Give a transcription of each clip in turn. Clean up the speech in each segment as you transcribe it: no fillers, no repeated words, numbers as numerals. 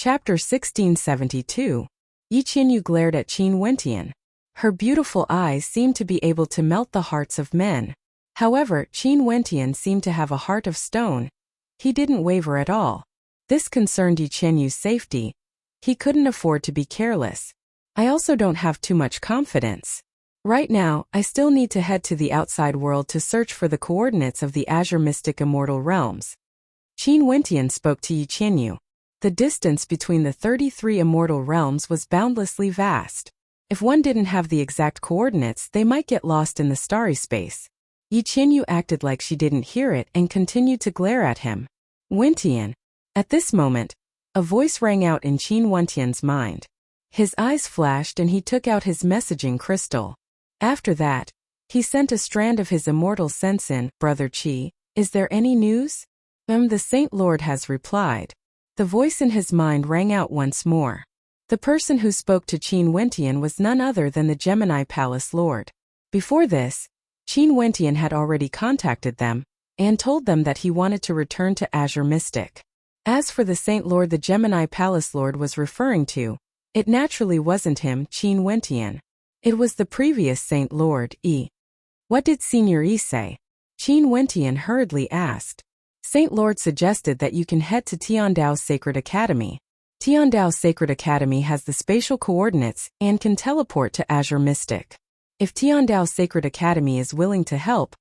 Chapter 1672. Yi Qianyu glared at Qin Wentian. Her beautiful eyes seemed to be able to melt the hearts of men. However, Qin Wentian seemed to have a heart of stone. He didn't waver at all. This concerned Yi Qianyu's safety. He couldn't afford to be careless. I also don't have too much confidence. Right now, I still need to head to the outside world to search for the coordinates of the Azure Mystic Immortal Realms. Qin Wentian spoke to Yi Qianyu. The distance between the 33 immortal realms was boundlessly vast. If one didn't have the exact coordinates, they might get lost in the starry space. Yi Qianyu acted like she didn't hear it and continued to glare at him. Wentian. At this moment, a voice rang out in Qin Wentian's mind. His eyes flashed and he took out his messaging crystal. After that, he sent a strand of his immortal sense in, "Brother Qi, is there any news?" The Saint Lord has replied. The voice in his mind rang out once more. The person who spoke to Qin Wentian was none other than the Gemini Palace Lord. Before this, Qin Wentian had already contacted them and told them that he wanted to return to Azure Mystic. As for the Saint Lord the Gemini Palace Lord was referring to, it naturally wasn't him, Qin Wentian. It was the previous Saint Lord, Yi. What did Senior Yi say? Qin Wentian hurriedly asked. Saint Lord suggested that you can head to Tiandao's Sacred Academy. Tiandao's Sacred Academy has the spatial coordinates and can teleport to Azure Mystic. If Tiandao's Sacred Academy is willing to help,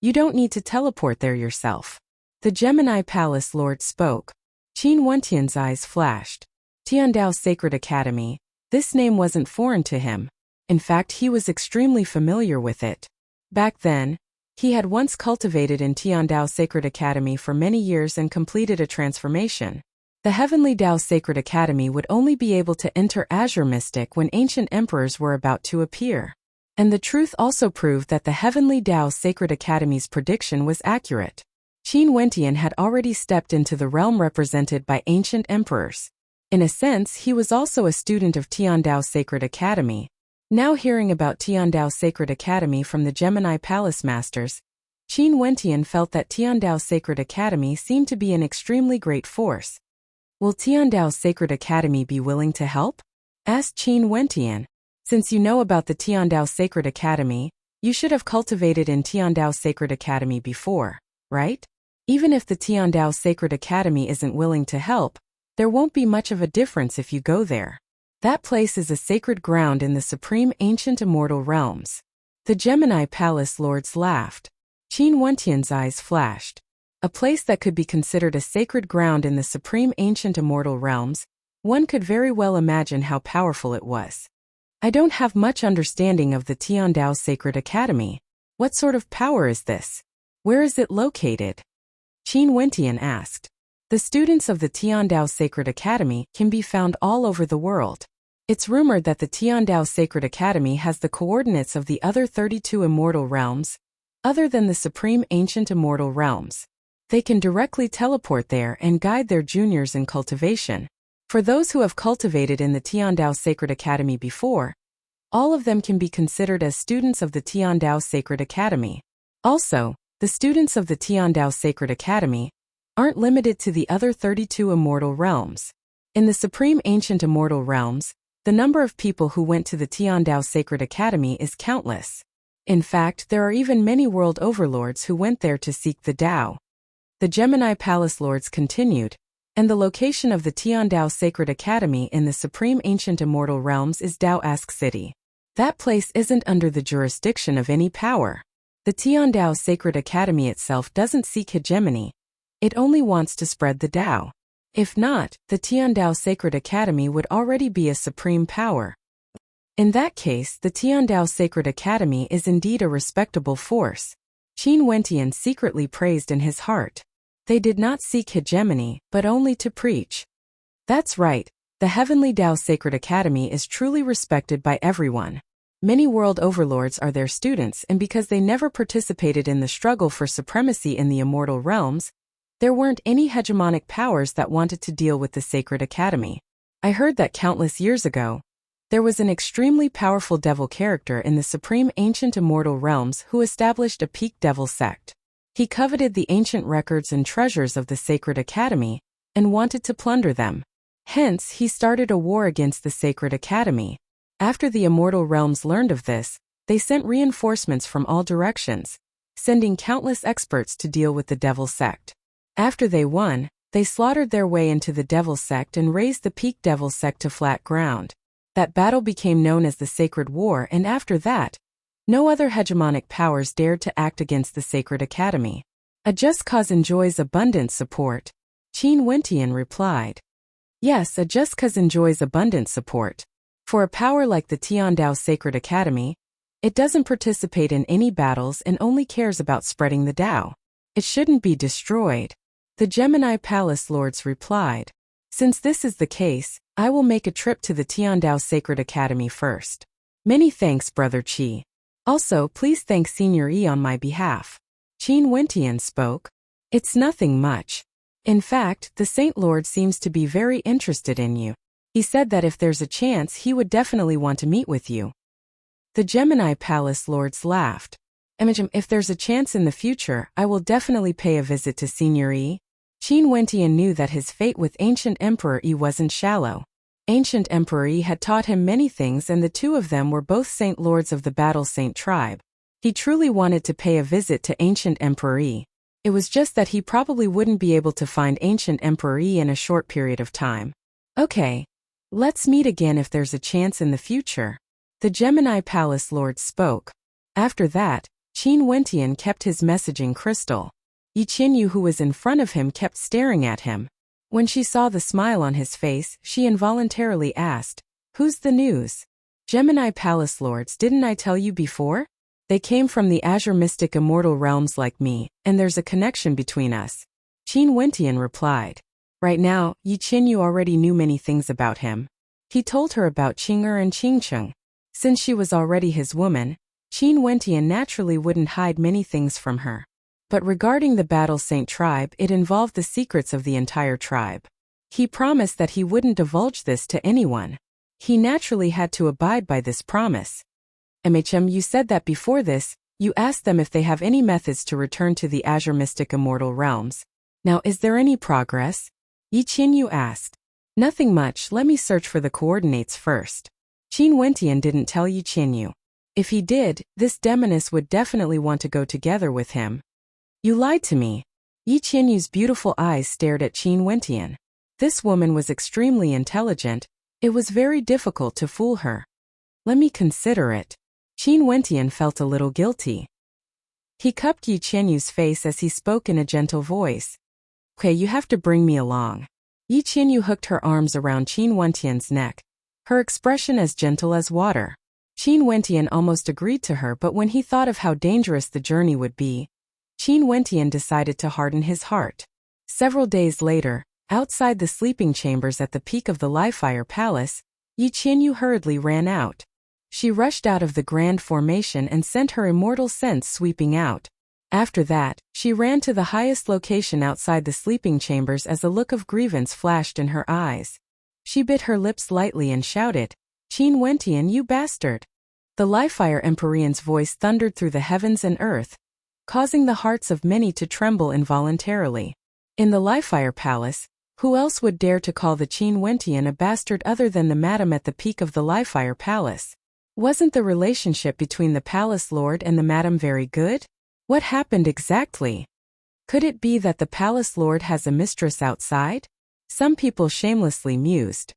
you don't need to teleport there yourself. The Gemini Palace Lord spoke. Qin Wentian's eyes flashed. Tiandao's Sacred Academy, this name wasn't foreign to him. In fact, he was extremely familiar with it. Back then, he had once cultivated in Tiandao's Sacred Academy for many years and completed a transformation. The Heavenly Tao Sacred Academy would only be able to enter Azure Mystic when ancient emperors were about to appear. And the truth also proved that the Heavenly Tao Sacred Academy's prediction was accurate. Qin Wentian had already stepped into the realm represented by ancient emperors. In a sense, he was also a student of Tiandao's Sacred Academy. Now hearing about Tiandao's Sacred Academy from the Gemini Palace Masters, Qin Wentian felt that Tiandao's Sacred Academy seemed to be an extremely great force. Will Tiandao's Sacred Academy be willing to help? Asked Qin Wentian. Since you know about the Tiandao's Sacred Academy, you should have cultivated in Tiandao's Sacred Academy before, right? Even if the Tiandao's Sacred Academy isn't willing to help, there won't be much of a difference if you go there. That place is a sacred ground in the supreme ancient immortal realms. The Gemini Palace Lords laughed. Qin Wentian's eyes flashed. A place that could be considered a sacred ground in the supreme ancient immortal realms, one could very well imagine how powerful it was. I don't have much understanding of the Tiandao Sacred Academy. What sort of power is this? Where is it located? Qin Wentian asked. The students of the Tiandao Sacred Academy can be found all over the world. It's rumored that the Tiandao Sacred Academy has the coordinates of the other 32 immortal realms, other than the supreme ancient immortal realms. They can directly teleport there and guide their juniors in cultivation. For those who have cultivated in the Tiandao Sacred Academy before, all of them can be considered as students of the Tiandao Sacred Academy. Also, the students of the Tiandao Sacred Academy aren't limited to the other 32 immortal realms. In the supreme ancient immortal realms, the number of people who went to the Tiandao Sacred Academy is countless. In fact, there are even many world overlords who went there to seek the Tao. The Gemini Palace Lords continued, and the location of the Tiandao Sacred Academy in the supreme ancient immortal realms is Daoask City. That place isn't under the jurisdiction of any power. The Tiandao Sacred Academy itself doesn't seek hegemony. It only wants to spread the Tao. If not, the Tiandao Sacred Academy would already be a supreme power. In that case, the Tiandao Sacred Academy is indeed a respectable force. Qin Wentian secretly praised in his heart. They did not seek hegemony, but only to preach. That's right, the Heavenly Tao Sacred Academy is truly respected by everyone. Many world overlords are their students, and because they never participated in the struggle for supremacy in the immortal realms, there weren't any hegemonic powers that wanted to deal with the Sacred Academy. I heard that countless years ago, there was an extremely powerful devil character in the supreme ancient immortal realms who established a peak devil sect. He coveted the ancient records and treasures of the Sacred Academy and wanted to plunder them. Hence, he started a war against the Sacred Academy. After the immortal realms learned of this, they sent reinforcements from all directions, sending countless experts to deal with the Devil Sect. After they won, they slaughtered their way into the Devil Sect and razed the peak Devil Sect to flat ground. That battle became known as the Sacred War, and after that, no other hegemonic powers dared to act against the Sacred Academy. A just cause enjoys abundant support, Qin Wentian replied. Yes, a just cause enjoys abundant support. For a power like the Tiandao Sacred Academy, it doesn't participate in any battles and only cares about spreading the Tao. It shouldn't be destroyed. The Gemini Palace Lords replied. Since this is the case, I will make a trip to the Tiandao Sacred Academy first. Many thanks, Brother Qi. Also, please thank Senior Yi on my behalf. Qin Wentian spoke. It's nothing much. In fact, the Saint Lord seems to be very interested in you. He said that if there's a chance, he would definitely want to meet with you. The Gemini Palace Lords laughed. If there's a chance in the future, I will definitely pay a visit to Senior Yi. Qin Wentian knew that his fate with Ancient Emperor Yi wasn't shallow. Ancient Emperor Yi had taught him many things, and the two of them were both Saint Lords of the Battle Saint tribe. He truly wanted to pay a visit to Ancient Emperor Yi. It was just that he probably wouldn't be able to find Ancient Emperor Yi in a short period of time. Okay. Let's meet again if there's a chance in the future. The Gemini Palace Lord spoke. After that, Qin Wentian kept his messaging crystal. Yi Qinyu, who was in front of him, kept staring at him. When she saw the smile on his face, she involuntarily asked, "Who's the news?" Gemini Palace Lords, didn't I tell you before? They came from the Azure Mystic Immortal Realms like me, and there's a connection between us. Qin Wentian replied. Right now, Yi Qinyu already knew many things about him. He told her about Qing'er and Qingcheng. Since she was already his woman, Qin Wentian naturally wouldn't hide many things from her. But regarding the Battle Saint tribe, it involved the secrets of the entire tribe. He promised that he wouldn't divulge this to anyone. He naturally had to abide by this promise. You said that before this, you asked them if they have any methods to return to the Azure Mystic Immortal Realms. Now, is there any progress? Yi Qinyu asked. Nothing much, let me search for the coordinates first. Qin Wentian didn't tell Yi Qinyu. If he did, this demoness would definitely want to go together with him. You lied to me. Yi Qinyu's beautiful eyes stared at Qin Wentian. This woman was extremely intelligent. It was very difficult to fool her. Let me consider it. Qin Wentian felt a little guilty. He cupped Yi Qinyu's face as he spoke in a gentle voice. Okay, you have to bring me along. Yi Qinyu hooked her arms around Qin Wentian's neck, her expression as gentle as water. Qin Wentian almost agreed to her, but when he thought of how dangerous the journey would be, Qin Wentian decided to harden his heart. Several days later, outside the sleeping chambers at the peak of the Livefire Palace, Yi Qinyu hurriedly ran out. She rushed out of the grand formation and sent her immortal sense sweeping out. After that, she ran to the highest location outside the sleeping chambers as a look of grievance flashed in her eyes. She bit her lips lightly and shouted, "Qin Wentian, you bastard!" The Livefire Empyrean's voice thundered through the heavens and earth, causing the hearts of many to tremble involuntarily. In the Livefire Palace, who else would dare to call the Qin Wentian a bastard other than the madam at the peak of the Livefire Palace? Wasn't the relationship between the Palace Lord and the madam very good? What happened exactly? Could it be that the Palace Lord has a mistress outside? Some people shamelessly mused.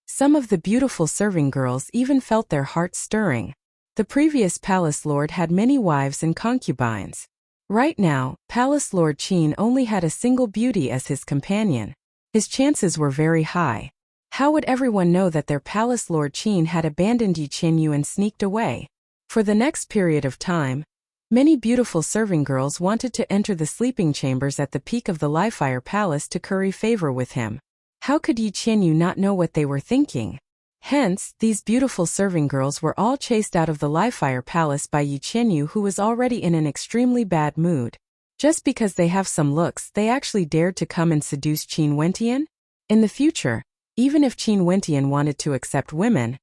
Some of the beautiful serving girls even felt their hearts stirring. The previous Palace Lord had many wives and concubines. Right now, Palace Lord Qin only had a single beauty as his companion. His chances were very high. How would everyone know that their Palace Lord Qin had abandoned Yi Qinyu and sneaked away? For the next period of time, many beautiful serving girls wanted to enter the sleeping chambers at the peak of the Livefire Palace to curry favor with him. How could Yi Qinyu not know what they were thinking? Hence, these beautiful serving girls were all chased out of the Livefire Palace by Yi Qinyu, who was already in an extremely bad mood. Just because they have some looks, they actually dared to come and seduce Qin Wentian? In the future, even if Qin Wentian wanted to accept women,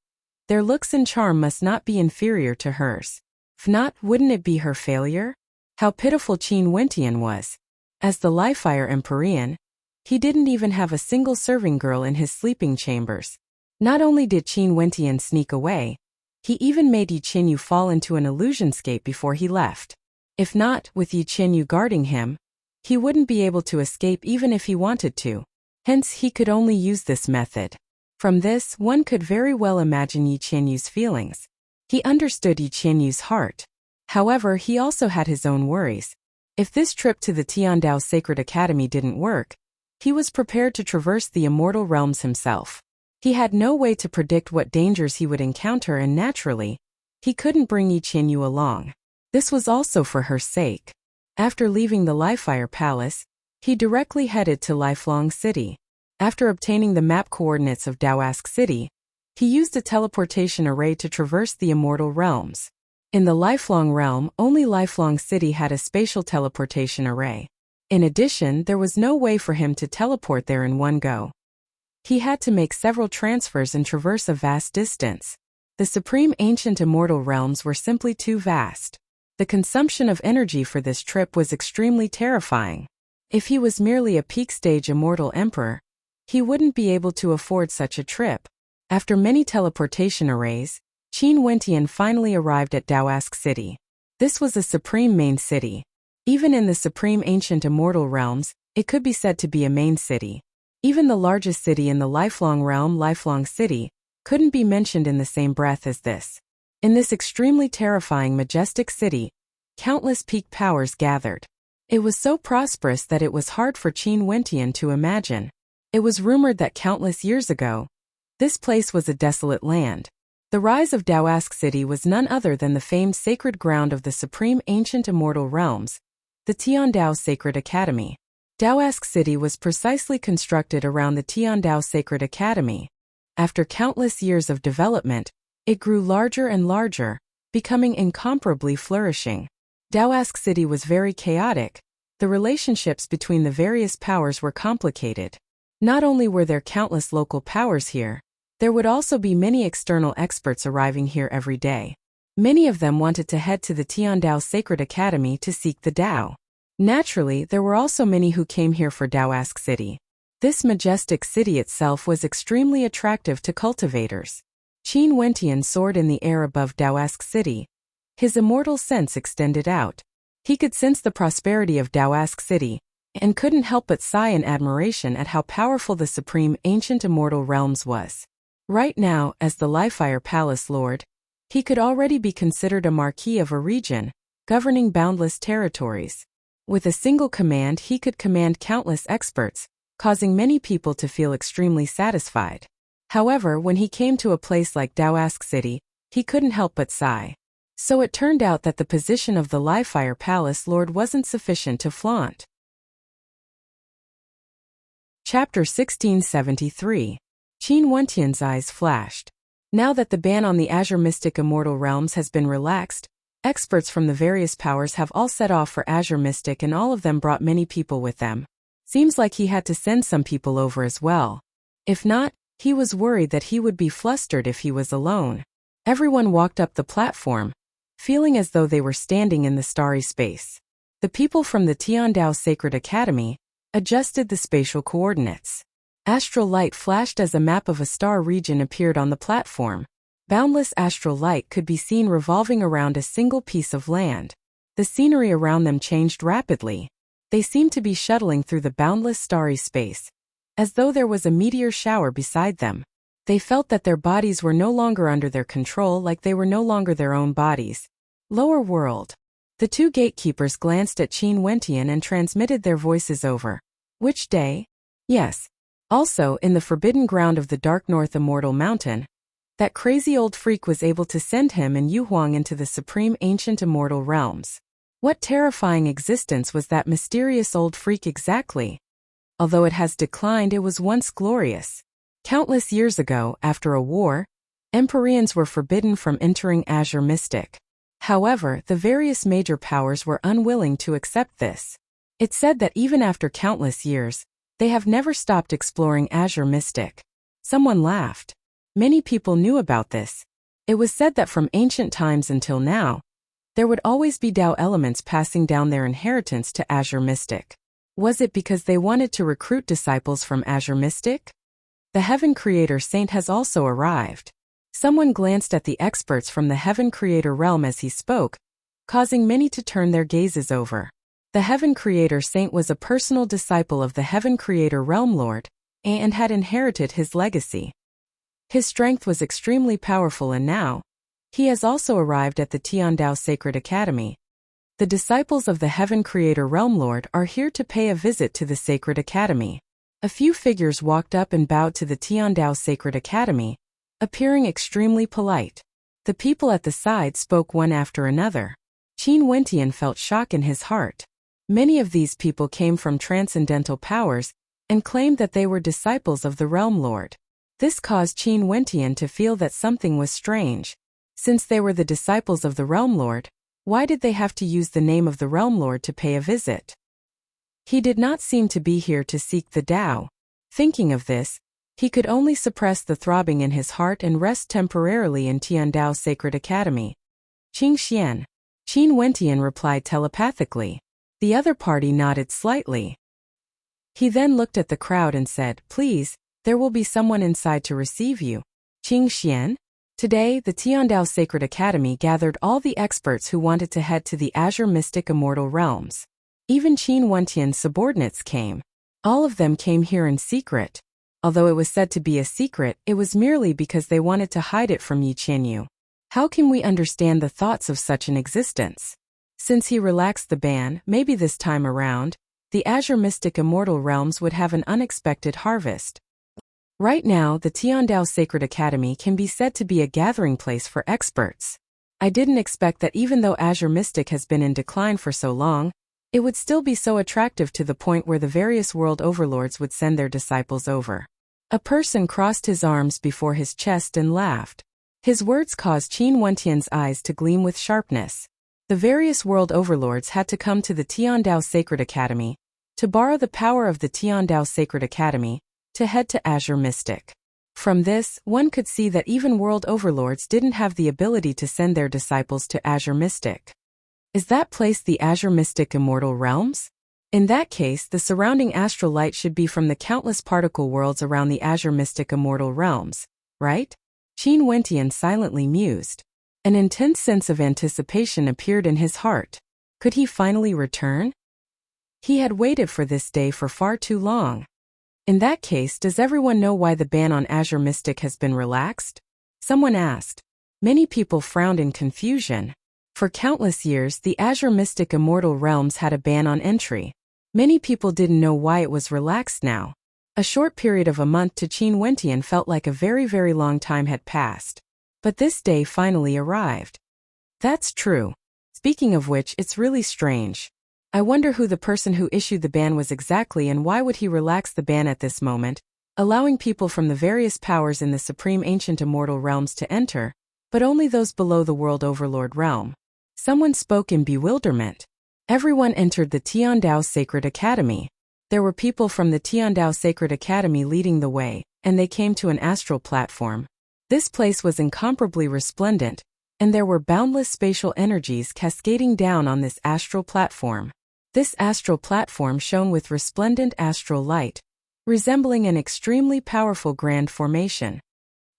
their looks and charm must not be inferior to hers. If not, wouldn't it be her failure? How pitiful Qin Wentian was. As the Livefire Empyrean, He didn't even have a single serving girl in his sleeping chambers. Not only did Qin Wentian sneak away, he even made Yi Qinyu fall into an illusionscape before he left. If not, with Yi Qinyu guarding him, he wouldn't be able to escape even if he wanted to. Hence, he could only use this method. From this, one could very well imagine Yi Qinyu's feelings. He understood Yi Qinyu's heart. However, he also had his own worries. If this trip to the Tiandao Sacred Academy didn't work, he was prepared to traverse the immortal realms himself. He had no way to predict what dangers he would encounter, and naturally, he couldn't bring Yi Qinyu along. This was also for her sake. After leaving the Lifefire Palace, he directly headed to Lifelong City. After obtaining the map coordinates of Daoask City, he used a teleportation array to traverse the immortal realms. In the Lifelong Realm, only Lifelong City had a spatial teleportation array. In addition, there was no way for him to teleport there in one go. He had to make several transfers and traverse a vast distance. The Supreme Ancient Immortal Realms were simply too vast. The consumption of energy for this trip was extremely terrifying. If he was merely a peak-stage immortal emperor, he wouldn't be able to afford such a trip. After many teleportation arrays, Qin Wentian finally arrived at Daoask City. This was a supreme main city. Even in the Supreme Ancient Immortal Realms, it could be said to be a main city. Even the largest city in the Lifelong Realm, Lifelong City, couldn't be mentioned in the same breath as this. In this extremely terrifying, majestic city, countless peak powers gathered. It was so prosperous that it was hard for Qin Wentian to imagine. It was rumored that countless years ago, this place was a desolate land. The rise of Daoask City was none other than the famed sacred ground of the Supreme Ancient Immortal Realms, the Tiandao Sacred Academy. Daoask City was precisely constructed around the Tiandao Sacred Academy. After countless years of development, it grew larger and larger, becoming incomparably flourishing. Daoask City was very chaotic. The relationships between the various powers were complicated. Not only were there countless local powers here, there would also be many external experts arriving here every day. Many of them wanted to head to the Tiandao Sacred Academy to seek the Tao. Naturally, there were also many who came here for Daoask City. This majestic city itself was extremely attractive to cultivators. Qin Wentian soared in the air above Daoask City. His immortal sense extended out. He could sense the prosperity of Daoask City, and couldn't help but sigh in admiration at how powerful the Supreme Ancient Immortal Realms was. Right now, as the Lifefire Palace Lord, he could already be considered a marquis of a region, governing boundless territories. With a single command, he could command countless experts, causing many people to feel extremely satisfied. However, when he came to a place like Daoask City, he couldn't help but sigh. So it turned out that the position of the Lifefire Palace Lord wasn't sufficient to flaunt. Chapter 1673. Qin Wentian's eyes flashed. Now that the ban on the Azure Mystic Immortal Realms has been relaxed, experts from the various powers have all set off for Azure Mystic, and all of them brought many people with them. Seems like he had to send some people over as well. If not, he was worried that he would be flustered if he was alone. Everyone walked up the platform, feeling as though they were standing in the starry space. The people from the Tiandao Sacred Academy adjusted the spatial coordinates. Astral light flashed as a map of a star region appeared on the platform. Boundless astral light could be seen revolving around a single piece of land. The scenery around them changed rapidly. They seemed to be shuttling through the boundless starry space, as though there was a meteor shower beside them. They felt that their bodies were no longer under their control, like they were no longer their own bodies. Lower world. The two gatekeepers glanced at Qin Wentian and transmitted their voices over. Which day? Yes. Also, in the forbidden ground of the Dark North Immortal Mountain, that crazy old freak was able to send him and Yu Huang into the Supreme Ancient Immortal Realms. What terrifying existence was that mysterious old freak exactly? Although it has declined, it was once glorious. Countless years ago, after a war, Empyreans were forbidden from entering Azure Mystic. However, the various major powers were unwilling to accept this. It said that even after countless years, they have never stopped exploring Azure Mystic. Someone laughed. Many people knew about this. It was said that from ancient times until now, there would always be Tao elements passing down their inheritance to Azure Mystic. Was it because they wanted to recruit disciples from Azure Mystic? The Heaven Creator Saint has also arrived. Someone glanced at the experts from the Heaven Creator realm as he spoke, causing many to turn their gazes over. The Heaven Creator Saint was a personal disciple of the Heaven Creator Realm Lord, and had inherited his legacy. His strength was extremely powerful, and now, he has also arrived at the Tiandao Sacred Academy. The disciples of the Heaven Creator Realm Lord are here to pay a visit to the Sacred Academy. A few figures walked up and bowed to the Tiandao Sacred Academy, appearing extremely polite. The people at the side spoke one after another. Qin Wentian felt shock in his heart. Many of these people came from transcendental powers and claimed that they were disciples of the Realm Lord. This caused Qin Wentian to feel that something was strange. Since they were the disciples of the Realm Lord, why did they have to use the name of the Realm Lord to pay a visit? He did not seem to be here to seek the Tao. Thinking of this, he could only suppress the throbbing in his heart and rest temporarily in Tiandao Sacred Academy. Qing Xian. Qin Wentian replied telepathically. The other party nodded slightly. He then looked at the crowd and said, "Please, there will be someone inside to receive you." Qing Xian? Today, the Tiandao Sacred Academy gathered all the experts who wanted to head to the Azure Mystic Immortal Realms. Even Qin Wentian's subordinates came. All of them came here in secret. Although it was said to be a secret, it was merely because they wanted to hide it from Yi Qianyu. How can we understand the thoughts of such an existence? Since he relaxed the ban, maybe this time around, the Azure Mystic Immortal Realms would have an unexpected harvest. Right now, the Tiandao Sacred Academy can be said to be a gathering place for experts. I didn't expect that even though Azure Mystic has been in decline for so long, it would still be so attractive to the point where the various world overlords would send their disciples over. A person crossed his arms before his chest and laughed. His words caused Qin Wentian's eyes to gleam with sharpness. The various world overlords had to come to the Tiandao Sacred Academy to borrow the power of the Tiandao Sacred Academy to head to Azure Mystic. From this, one could see that even world overlords didn't have the ability to send their disciples to Azure Mystic. Is that place the Azure Mystic Immortal Realms? In that case, the surrounding astral light should be from the countless particle worlds around the Azure Mystic Immortal Realms, right? Qin Wentian silently mused. An intense sense of anticipation appeared in his heart. Could he finally return? He had waited for this day for far too long. In that case, does everyone know why the ban on Azure Mystic has been relaxed? Someone asked. Many people frowned in confusion. For countless years, the Azure Mystic Immortal Realms had a ban on entry. Many people didn't know why it was relaxed now. A short period of a month to Qin Wentian felt like a very, very long time had passed. But this day finally arrived. That's true. Speaking of which, it's really strange. I wonder who the person who issued the ban was exactly, and why would he relax the ban at this moment, allowing people from the various powers in the Supreme Ancient Immortal Realms to enter, but only those below the World Overlord realm. Someone spoke in bewilderment. Everyone entered the Tiandao Sacred Academy. There were people from the Tiandao Sacred Academy leading the way, and they came to an astral platform. This place was incomparably resplendent, and there were boundless spatial energies cascading down on this astral platform. This astral platform shone with resplendent astral light, resembling an extremely powerful grand formation.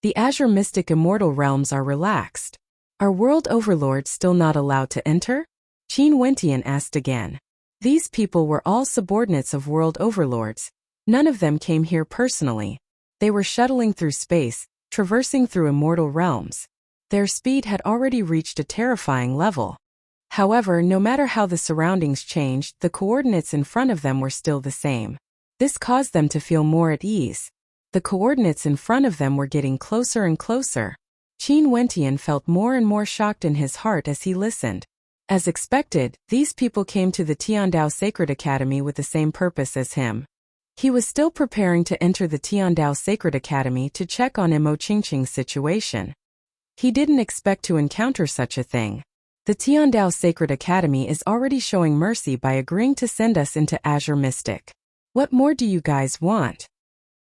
The Azure Mystic Immortal Realms are relaxed. Are world overlords still not allowed to enter? Qin Wentian asked again. These people were all subordinates of world overlords. None of them came here personally. They were shuttling through space, traversing through immortal realms. Their speed had already reached a terrifying level. However, no matter how the surroundings changed, the coordinates in front of them were still the same. This caused them to feel more at ease. The coordinates in front of them were getting closer and closer. Qin Wentian felt more and more shocked in his heart as he listened. As expected, these people came to the Tiandao Sacred Academy with the same purpose as him. He was still preparing to enter the Tiandao Sacred Academy to check on Mo Qingqing's situation. He didn't expect to encounter such a thing. The Tiandao Sacred Academy is already showing mercy by agreeing to send us into Azure Mystic. What more do you guys want?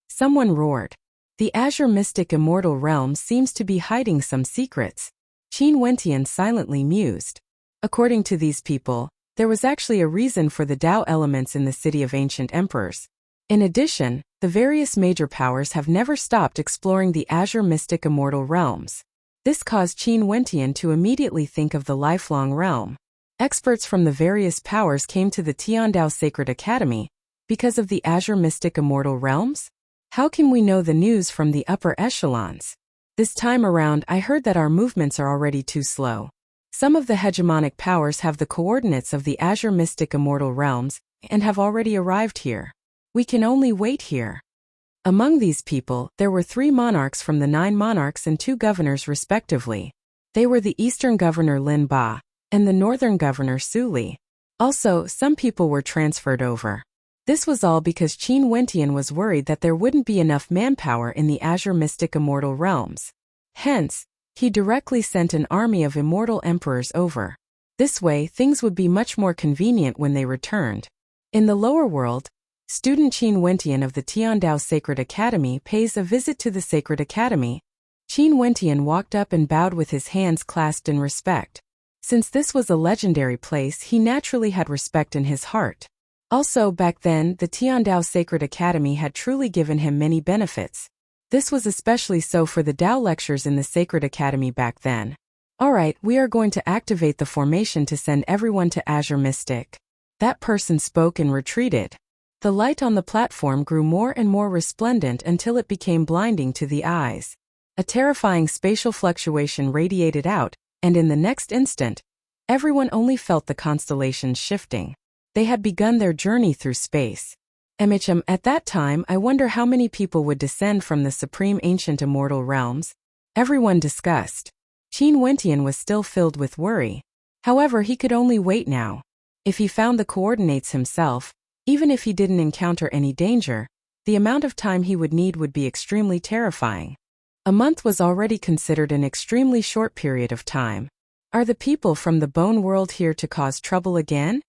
Someone roared. The Azure Mystic Immortal Realm seems to be hiding some secrets. Qin Wentian silently mused. According to these people, There was actually a reason for the Tao elements in the city of ancient emperors. In addition, the various major powers have never stopped exploring the azure mystic immortal realms. This caused Qin Wentian to immediately think of the lifelong realm. Experts from the various powers came to the Tiandao Sacred Academy because of the azure mystic immortal realms? How can we know the news from the upper echelons? This time around, I heard that our movements are already too slow. Some of the hegemonic powers have the coordinates of the azure mystic immortal realms and have already arrived here. We can only wait here. Among these people, there were 3 monarchs from the 9 monarchs and 2 governors respectively. They were the eastern governor Lin Ba and the northern governor Su Li. Also, some people were transferred over. This was all because Qin Wentian was worried that there wouldn't be enough manpower in the azure mystic immortal realms. Hence, he directly sent an army of immortal emperors over. This way, things would be much more convenient when they returned. In the lower world, student Qin Wentian of the Tiandao Sacred Academy pays a visit to the Sacred Academy. Qin Wentian walked up and bowed with his hands clasped in respect. Since this was a legendary place, he naturally had respect in his heart. Also, back then, the Tiandao Sacred Academy had truly given him many benefits. This was especially so for the Tao lectures in the Sacred Academy back then. Alright, we are going to activate the formation to send everyone to Azure Mystic. That person spoke and retreated. The light on the platform grew more and more resplendent until it became blinding to the eyes. A terrifying spatial fluctuation radiated out, and in the next instant, everyone only felt the constellations shifting. They had begun their journey through space. At that time, I wonder how many people would descend from the supreme ancient immortal realms. Everyone discussed. Qin Wentian was still filled with worry. However, he could only wait now. If he found the coordinates himself, even if he didn't encounter any danger, the amount of time he would need would be extremely terrifying. A month was already considered an extremely short period of time. Are the people from the bone world here to cause trouble again?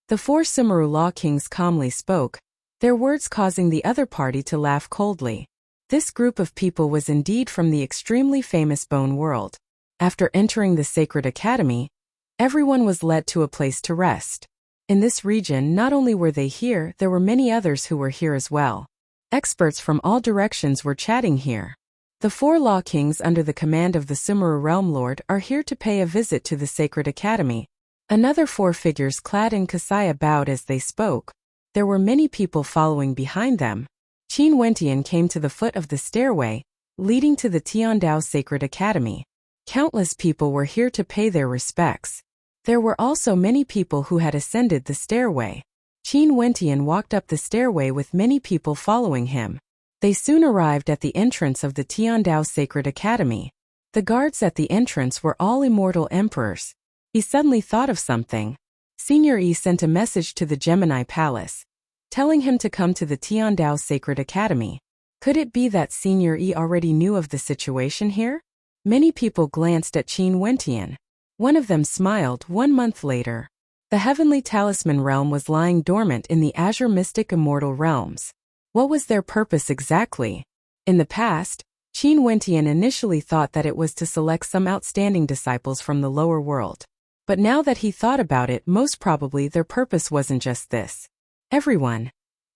The 4 Sumeru Law Kings calmly spoke, their words causing the other party to laugh coldly. This group of people was indeed from the extremely famous bone world. After entering the Sacred Academy, everyone was led to a place to rest. In this region, not only were they here, there were many others who were here as well. Experts from all directions were chatting here. The 4 Law Kings under the command of the Sumeru Realm Lord are here to pay a visit to the Sacred Academy. Another 4 figures clad in kasaya bowed as they spoke. There were many people following behind them. Qin Wentian came to the foot of the stairway, leading to the Tiandao Sacred Academy. Countless people were here to pay their respects. There were also many people who had ascended the stairway. Qin Wentian walked up the stairway with many people following him. They soon arrived at the entrance of the Tiandao Sacred Academy. The guards at the entrance were all immortal emperors. He suddenly thought of something. Senior Yi sent a message to the Gemini Palace, telling him to come to the Tiandao Sacred Academy. Could it be that Senior Yi already knew of the situation here? Many people glanced at Qin Wentian. One of them smiled. 1 month later, the Heavenly Talisman realm was lying dormant in the Azure Mystic Immortal realms. What was their purpose exactly? In the past, Qin Wentian initially thought that it was to select some outstanding disciples from the lower world. But now that he thought about it, most probably their purpose wasn't just this. Everyone,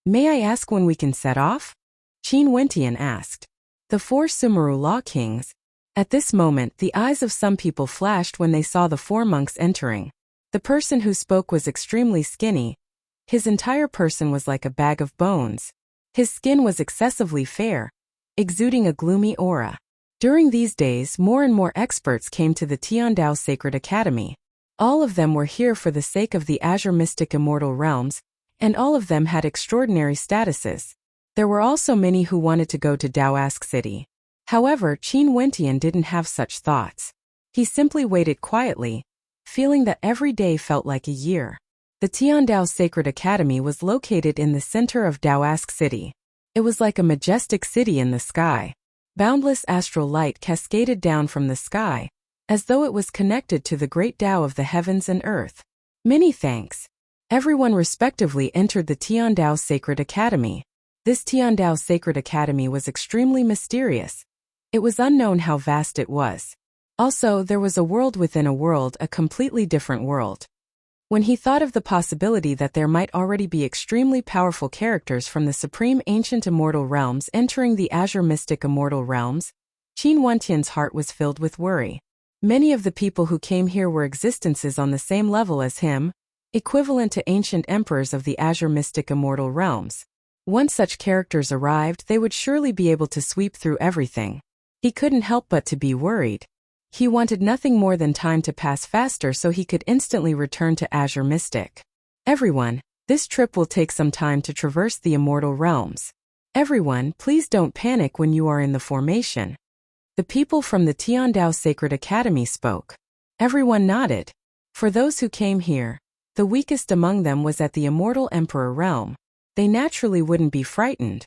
may I ask when we can set off? Qin Wentian asked. The 4 Sumeru Law Kings. At this moment, the eyes of some people flashed when they saw the 4 monks entering. The person who spoke was extremely skinny. His entire person was like a bag of bones. His skin was excessively fair, exuding a gloomy aura. During these days, more and more experts came to the Tiandao Sacred Academy. All of them were here for the sake of the Azure Mystic Immortal Realms, and all of them had extraordinary statuses. There were also many who wanted to go to Daoask City. However, Qin Wentian didn't have such thoughts. He simply waited quietly, feeling that every day felt like a year. The Tiandao Sacred Academy was located in the center of Daoask City. It was like a majestic city in the sky. Boundless astral light cascaded down from the sky, as though it was connected to the great Tao of the heavens and earth. Many thanks. Everyone respectively entered the Tiandao Sacred Academy. This Tiandao Sacred Academy was extremely mysterious. It was unknown how vast it was. Also, there was a world within a world, a completely different world. When he thought of the possibility that there might already be extremely powerful characters from the supreme ancient immortal realms entering the azure mystic immortal realms, Qin Wentian's heart was filled with worry. Many of the people who came here were existences on the same level as him, equivalent to ancient emperors of the azure mystic immortal realms. Once such characters arrived, they would surely be able to sweep through everything. He couldn't help but to be worried. He wanted nothing more than time to pass faster so he could instantly return to Azure Mystic. Everyone, this trip will take some time to traverse the immortal realms. Everyone, please don't panic when you are in the formation. The people from the Tiandao Sacred Academy spoke. Everyone nodded. For those who came here, the weakest among them was at the immortal emperor realm. They naturally wouldn't be frightened.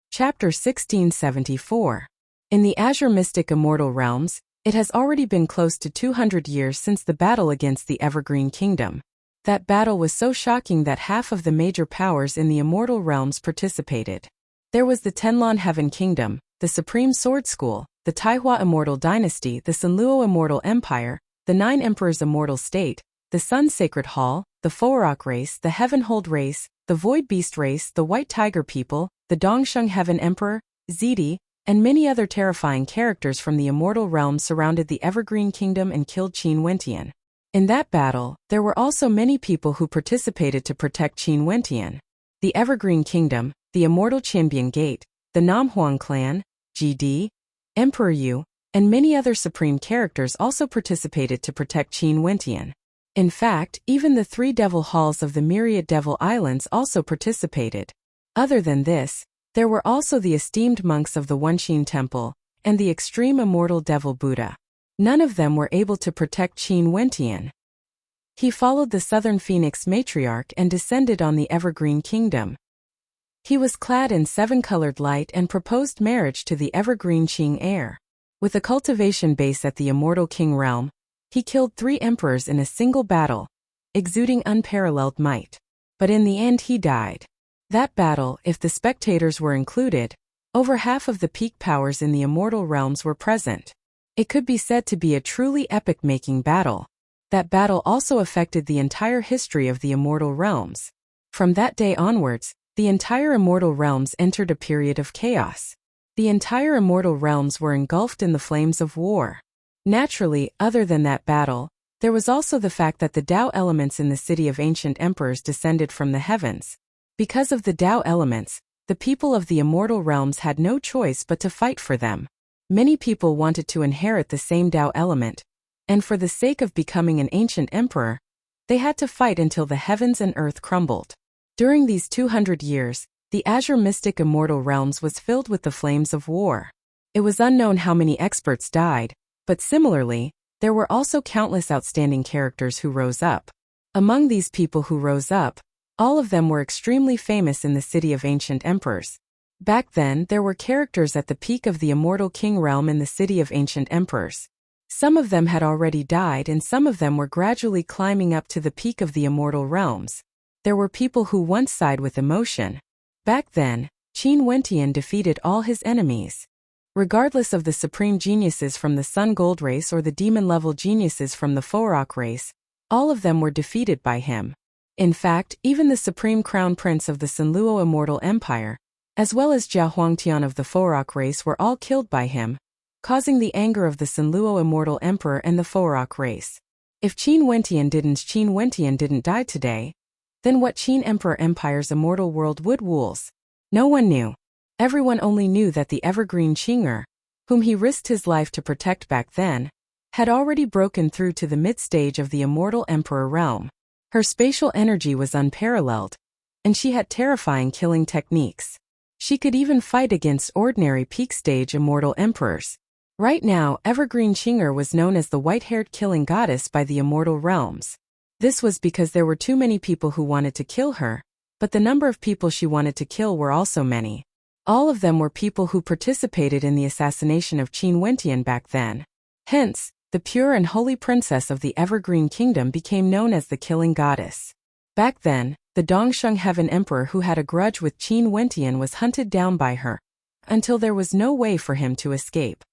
Chapter 1674. In the Azure Mystic Immortal Realms, it has already been close to 200 years since the battle against the Evergreen Kingdom. That battle was so shocking that half of the major powers in the Immortal Realms participated. There was the Tenlon Heaven Kingdom, the Supreme Sword School, the Taihua Immortal Dynasty, the Sanluo Immortal Empire, the Nine Emperors Immortal State, the Sun Sacred Hall, the Forak race, the Heavenhold race, the Void Beast race, the White Tiger people, the Dongsheng Heaven Emperor, Zidi, and many other terrifying characters from the immortal realm surrounded the Evergreen Kingdom and killed Qin Wentian. In that battle, there were also many people who participated to protect Qin Wentian. The Evergreen Kingdom, the Immortal Qianbian Gate, the Namhuang clan, GD, Emperor Yu, and many other supreme characters also participated to protect Qin Wentian. In fact, even the 3 devil halls of the Myriad Devil Islands also participated. Other than this, there were also the esteemed monks of the Wenqin Temple, and the extreme immortal devil Buddha. None of them were able to protect Qin Wentian. He followed the Southern Phoenix matriarch and descended on the Evergreen Kingdom. He was clad in 7-colored light and proposed marriage to the Evergreen Qing heir. With a cultivation base at the Immortal King realm, he killed 3 emperors in a single battle, exuding unparalleled might. But in the end he died. That battle, if the spectators were included, over half of the peak powers in the immortal realms were present. It could be said to be a truly epic-making battle. That battle also affected the entire history of the immortal realms. From that day onwards, the entire immortal realms entered a period of chaos. The entire immortal realms were engulfed in the flames of war. Naturally, other than that battle, there was also the fact that the Tao elements in the city of ancient emperors descended from the heavens. Because of the Tao elements, the people of the immortal realms had no choice but to fight for them. Many people wanted to inherit the same Tao element, and for the sake of becoming an ancient emperor, they had to fight until the heavens and earth crumbled. During these 200 years, the Azure Mystic Immortal Realms was filled with the flames of war. It was unknown how many experts died, but similarly, there were also countless outstanding characters who rose up. Among these people who rose up, all of them were extremely famous in the city of ancient emperors. Back then, there were characters at the peak of the Immortal King realm in the city of ancient emperors. Some of them had already died and some of them were gradually climbing up to the peak of the immortal realms. There were people who once sighed with emotion. Back then, Qin Wentian defeated all his enemies. Regardless of the supreme geniuses from the Sun Gold race or the demon-level geniuses from the Forak race, all of them were defeated by him. In fact, even the supreme crown prince of the Sanluo Immortal Empire, as well as Jia Huangtian of the Forak race were all killed by him, causing the anger of the Sanluo Immortal Emperor and the Forak race. If Qin Wentian didn't die today, then what Qin Emperor Empire's immortal world would rules? No one knew. Everyone only knew that the Evergreen Qinger, whom he risked his life to protect back then, had already broken through to the mid-stage of the immortal emperor realm. Her spatial energy was unparalleled, and she had terrifying killing techniques. She could even fight against ordinary peak-stage immortal emperors. Right now, Evergreen Qinger was known as the white-haired killing goddess by the immortal realms. This was because there were too many people who wanted to kill her, but the number of people she wanted to kill were also many. All of them were people who participated in the assassination of Qin Wentian back then. Hence, the pure and holy princess of the Evergreen Kingdom became known as the Killing Goddess. Back then, the Dongsheng Heaven Emperor who had a grudge with Qin Wentian was hunted down by her, until there was no way for him to escape.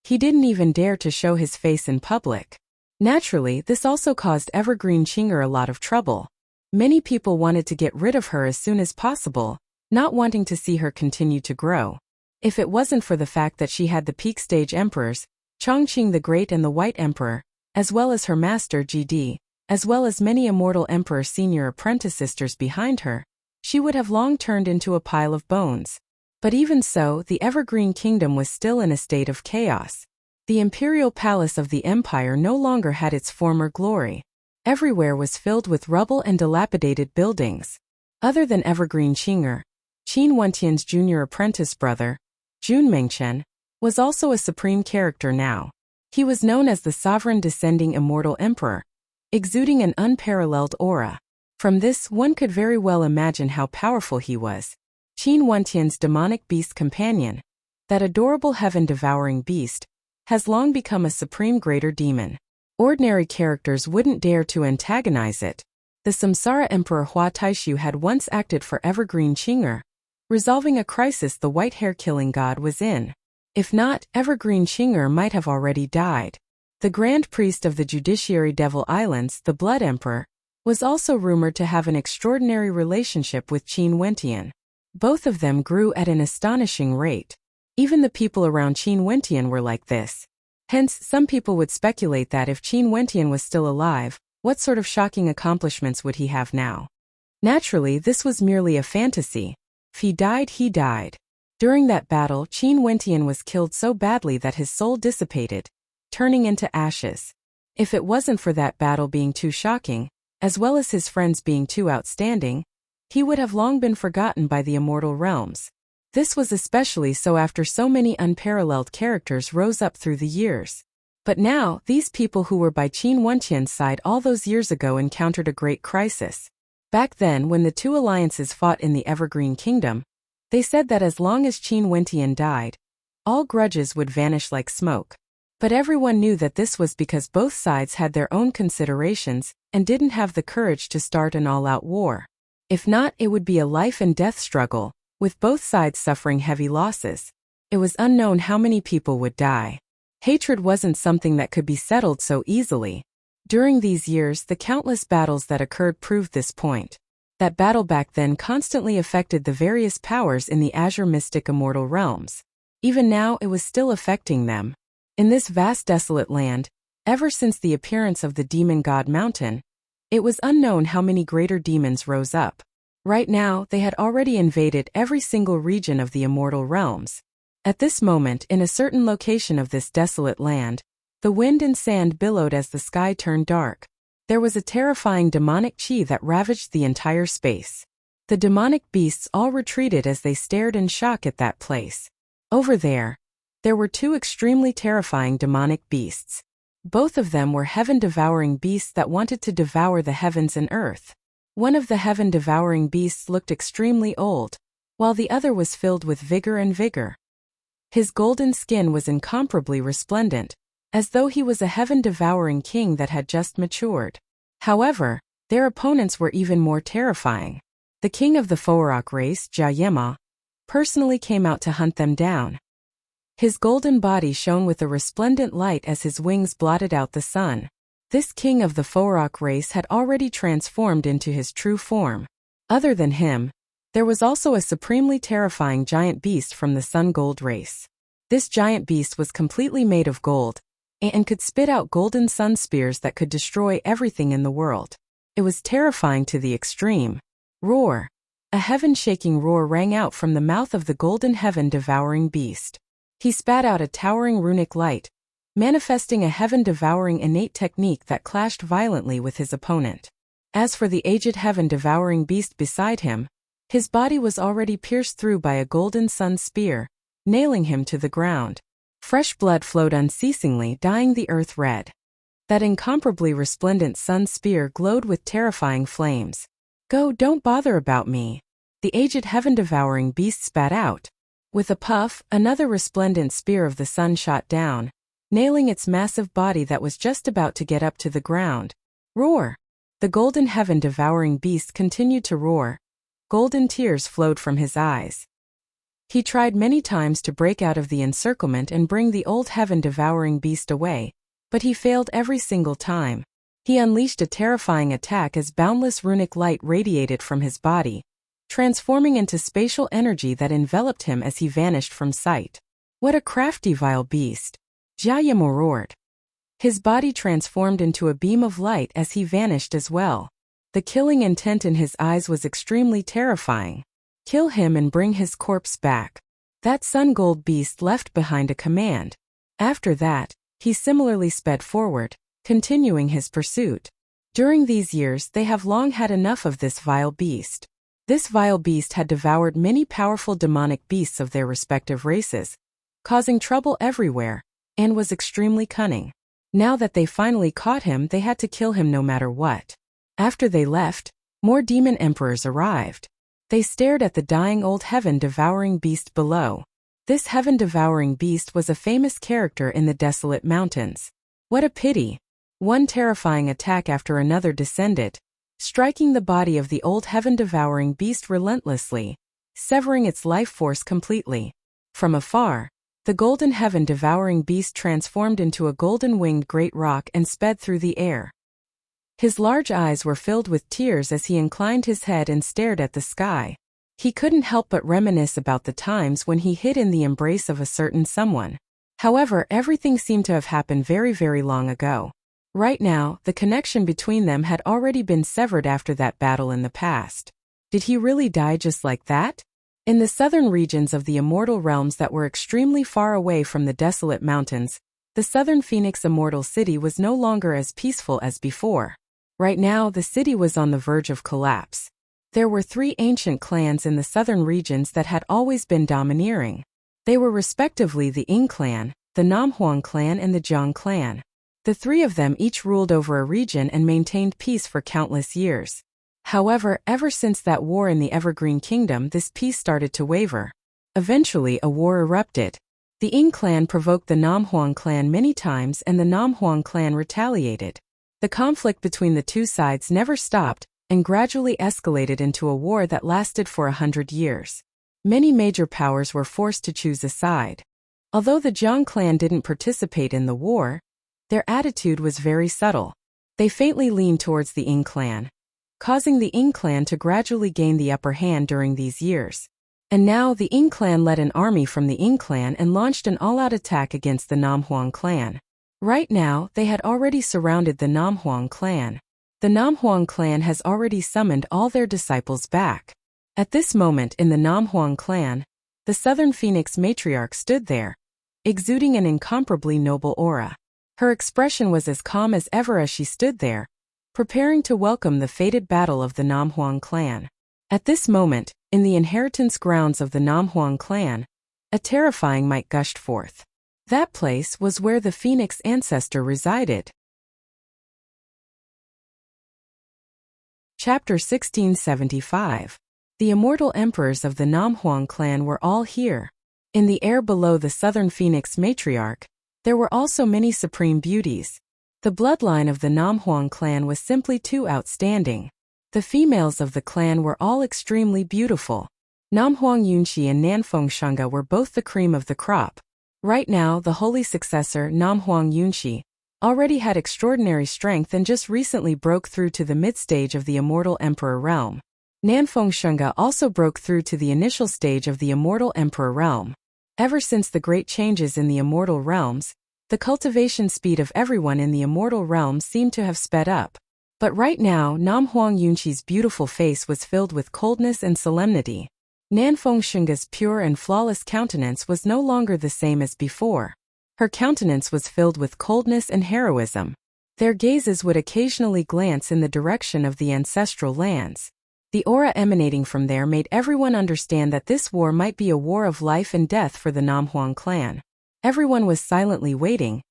He didn't even dare to show his face in public. Naturally, this also caused Evergreen Chinger a lot of trouble. Many people wanted to get rid of her as soon as possible, not wanting to see her continue to grow. If it wasn't for the fact that she had the peak stage emperors, Chongqing the Great and the White Emperor, as well as her master GD, as well as many immortal Emperor senior apprentice sisters behind her, she would have long turned into a pile of bones. But even so, the Evergreen Kingdom was still in a state of chaos. The imperial palace of the empire no longer had its former glory. Everywhere was filled with rubble and dilapidated buildings. Other than Evergreen Chinger, Qin Wentian's junior apprentice brother, Jun Mengchen, was also a supreme character now. He was known as the sovereign descending immortal emperor, exuding an unparalleled aura. From this, one could very well imagine how powerful he was. Qin Wentian's demonic beast companion, that adorable heaven-devouring beast, has long become a supreme greater demon. Ordinary characters wouldn't dare to antagonize it. The Samsara Emperor Hua Taishu had once acted for Evergreen Chinger, resolving a crisis the white-hair-killing god was in. If not, Evergreen Chinger might have already died. The Grand Priest of the Judiciary Devil Islands, the Blood Emperor, was also rumored to have an extraordinary relationship with Qin Wentian. Both of them grew at an astonishing rate. Even the people around Qin Wentian were like this. Hence, some people would speculate that if Qin Wentian was still alive, what sort of shocking accomplishments would he have now? Naturally, this was merely a fantasy. If he died, he died. During that battle, Qin Wentian was killed so badly that his soul dissipated, turning into ashes. If it wasn't for that battle being too shocking, as well as his friends being too outstanding, he would have long been forgotten by the immortal realms. This was especially so after so many unparalleled characters rose up through the years. But now, these people who were by Qin Wentian's side all those years ago encountered a great crisis. Back then, when the two alliances fought in the Evergreen Kingdom, they said that as long as Qin Wentian died, all grudges would vanish like smoke. But everyone knew that this was because both sides had their own considerations and didn't have the courage to start an all-out war. If not, it would be a life-and-death struggle, with both sides suffering heavy losses. It was unknown how many people would die. Hatred wasn't something that could be settled so easily. During these years, the countless battles that occurred proved this point. That battle back then constantly affected the various powers in the Azure Mystic Immortal realms. Even now, it was still affecting them. In this vast desolate land, ever since the appearance of the demon god mountain, it was unknown how many greater demons rose up. Right now, they had already invaded every single region of the immortal realms. At this moment, in a certain location of this desolate land, the wind and sand billowed as the sky turned dark. There was a terrifying demonic chi that ravaged the entire space. The demonic beasts all retreated as they stared in shock at that place. Over there were two extremely terrifying demonic beasts. Both of them were heaven-devouring beasts that wanted to devour the heavens and earth. One of the heaven-devouring beasts looked extremely old, while the other was filled with vigor. His golden skin was incomparably resplendent, as though he was a heaven-devouring king that had just matured. However, their opponents were even more terrifying. The king of the Foarok race, Jia Yema, personally came out to hunt them down. His golden body shone with a resplendent light as his wings blotted out the sun. This king of the Foarok race had already transformed into his true form. Other than him, there was also a supremely terrifying giant beast from the Sun Gold race. This giant beast was completely made of gold, and could spit out golden sun spears that could destroy everything in the world. It was terrifying to the extreme. Roar! A heaven-shaking roar rang out from the mouth of the golden heaven-devouring beast. He spat out a towering runic light, manifesting a heaven-devouring innate technique that clashed violently with his opponent. As for the aged heaven-devouring beast beside him, his body was already pierced through by a golden sun spear, nailing him to the ground. Fresh blood flowed unceasingly, dyeing the earth red. That incomparably resplendent sun spear glowed with terrifying flames. "Go, don't bother about me," the aged heaven-devouring beast spat out. With a puff, another resplendent spear of the sun shot down, nailing its massive body that was just about to get up to the ground. Roar! The golden heaven-devouring beast continued to roar. Golden tears flowed from his eyes. He tried many times to break out of the encirclement and bring the old heaven-devouring beast away, But he failed every single time. He unleashed a terrifying attack as boundless runic light radiated from his body, transforming into spatial energy that enveloped him as he vanished from sight. What a crafty vile beast! Jia Yimo roared. His body transformed into a beam of light as he vanished as well. The killing intent in his eyes was extremely terrifying. Kill him and bring his corpse back. That sun gold beast left behind a command. After that, he similarly sped forward, continuing his pursuit. During these years they have long had enough of this vile beast. This vile beast had devoured many powerful demonic beasts of their respective races, causing trouble everywhere, and was extremely cunning. Now that they finally caught him, they had to kill him no matter what. After they left, more demon emperors arrived. They stared at the dying old heaven-devouring beast below. This heaven-devouring beast was a famous character in the desolate mountains. What a pity! One terrifying attack after another descended, striking the body of the old heaven-devouring beast relentlessly, severing its life force completely. From afar, the golden heaven-devouring beast transformed into a golden-winged great rock and sped through the air. His large eyes were filled with tears as he inclined his head and stared at the sky. He couldn't help but reminisce about the times when he hid in the embrace of a certain someone. However, everything seemed to have happened very, very long ago. Right now, the connection between them had already been severed after that battle in the past. Did he really die just like that? In the southern regions of the immortal realms that were extremely far away from the desolate mountains, the southern Phoenix Immortal City was no longer as peaceful as before. Right now, the city was on the verge of collapse. There were 3 ancient clans in the southern regions that had always been domineering. They were respectively the Ying clan, the Namhuang clan and the Jiang clan. The 3 of them each ruled over a region and maintained peace for countless years. However, ever since that war in the Evergreen Kingdom, this peace started to waver. Eventually, a war erupted. The Ying clan provoked the Namhuang clan many times and the Namhuang clan retaliated. The conflict between the 2 sides never stopped and gradually escalated into a war that lasted for 100 years. Many major powers were forced to choose a side. Although the Jiang clan didn't participate in the war, their attitude was very subtle. They faintly leaned towards the Ying clan, causing the Ying clan to gradually gain the upper hand during these years. And now the Ying clan led an army from the Ying clan and launched an all-out attack against the Namhuang clan. Right now, they had already surrounded the Namhuang clan. The Namhuang clan has already summoned all their disciples back. At this moment in the Namhuang clan, the Southern Phoenix matriarch stood there, exuding an incomparably noble aura. Her expression was as calm as ever as she stood there, preparing to welcome the fated battle of the Namhuang clan. At this moment, in the inheritance grounds of the Namhuang clan, a terrifying might gushed forth. That place was where the Phoenix ancestor resided. Chapter 1675. The immortal emperors of the Namhuang clan were all here. In the air below the southern Phoenix matriarch, there were also many supreme beauties. The bloodline of the Namhuang clan was simply too outstanding. The females of the clan were all extremely beautiful. Namhuang Yunxi and Nanfeng Shunga were both the cream of the crop. Right now, the holy successor, Namhuang Yunxi, already had extraordinary strength and just recently broke through to the mid-stage of the immortal emperor realm. Nanfeng Shunga also broke through to the initial stage of the immortal emperor realm. Ever since the great changes in the immortal realms, the cultivation speed of everyone in the immortal realms seemed to have sped up. But right now, Namhuang Yunxi's beautiful face was filled with coldness and solemnity. Nanfeng Shunga's pure and flawless countenance was no longer the same as before. Her countenance was filled with coldness and heroism. Their gazes would occasionally glance in the direction of the ancestral lands. The aura emanating from there made everyone understand that this war might be a war of life and death for the Namhuang clan. Everyone was silently waiting.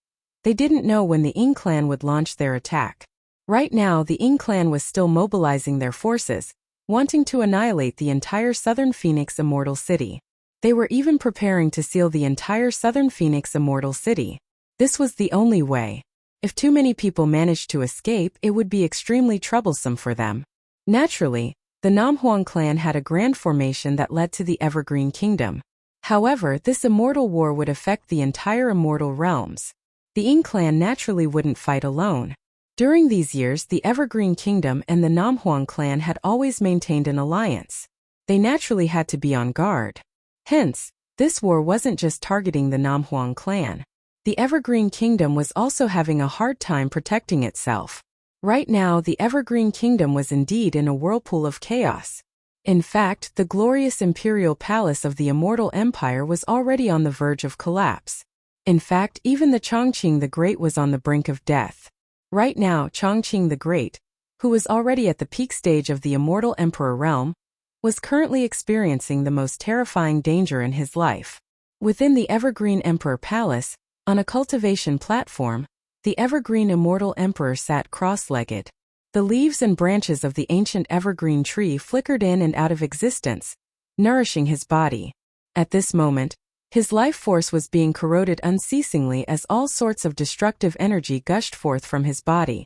They didn't know when the Ying clan would launch their attack. Right now, the Ying clan was still mobilizing their forces, wanting to annihilate the entire southern Phoenix Immortal City. They were even preparing to seal the entire southern Phoenix Immortal City. This was the only way. If too many people managed to escape, it would be extremely troublesome for them. Naturally, the Namhuang clan had a grand formation that led to the Evergreen Kingdom. However, this immortal war would affect the entire immortal realms. The Ying clan naturally wouldn't fight alone. During these years, the Evergreen Kingdom and the Namhuang clan had always maintained an alliance. They naturally had to be on guard. Hence, this war wasn't just targeting the Namhuang clan. The Evergreen Kingdom was also having a hard time protecting itself. Right now, the Evergreen Kingdom was indeed in a whirlpool of chaos. In fact, the glorious imperial palace of the Immortal Empire was already on the verge of collapse. In fact, even the Chongqing the Great was on the brink of death. Right now, Chongqing the Great, who was already at the peak stage of the Immortal Emperor realm, was currently experiencing the most terrifying danger in his life. Within the Evergreen Emperor Palace, on a cultivation platform, the Evergreen Immortal Emperor sat cross-legged. The leaves and branches of the ancient evergreen tree flickered in and out of existence, nourishing his body. At this moment, his life force was being corroded unceasingly as all sorts of destructive energy gushed forth from his body.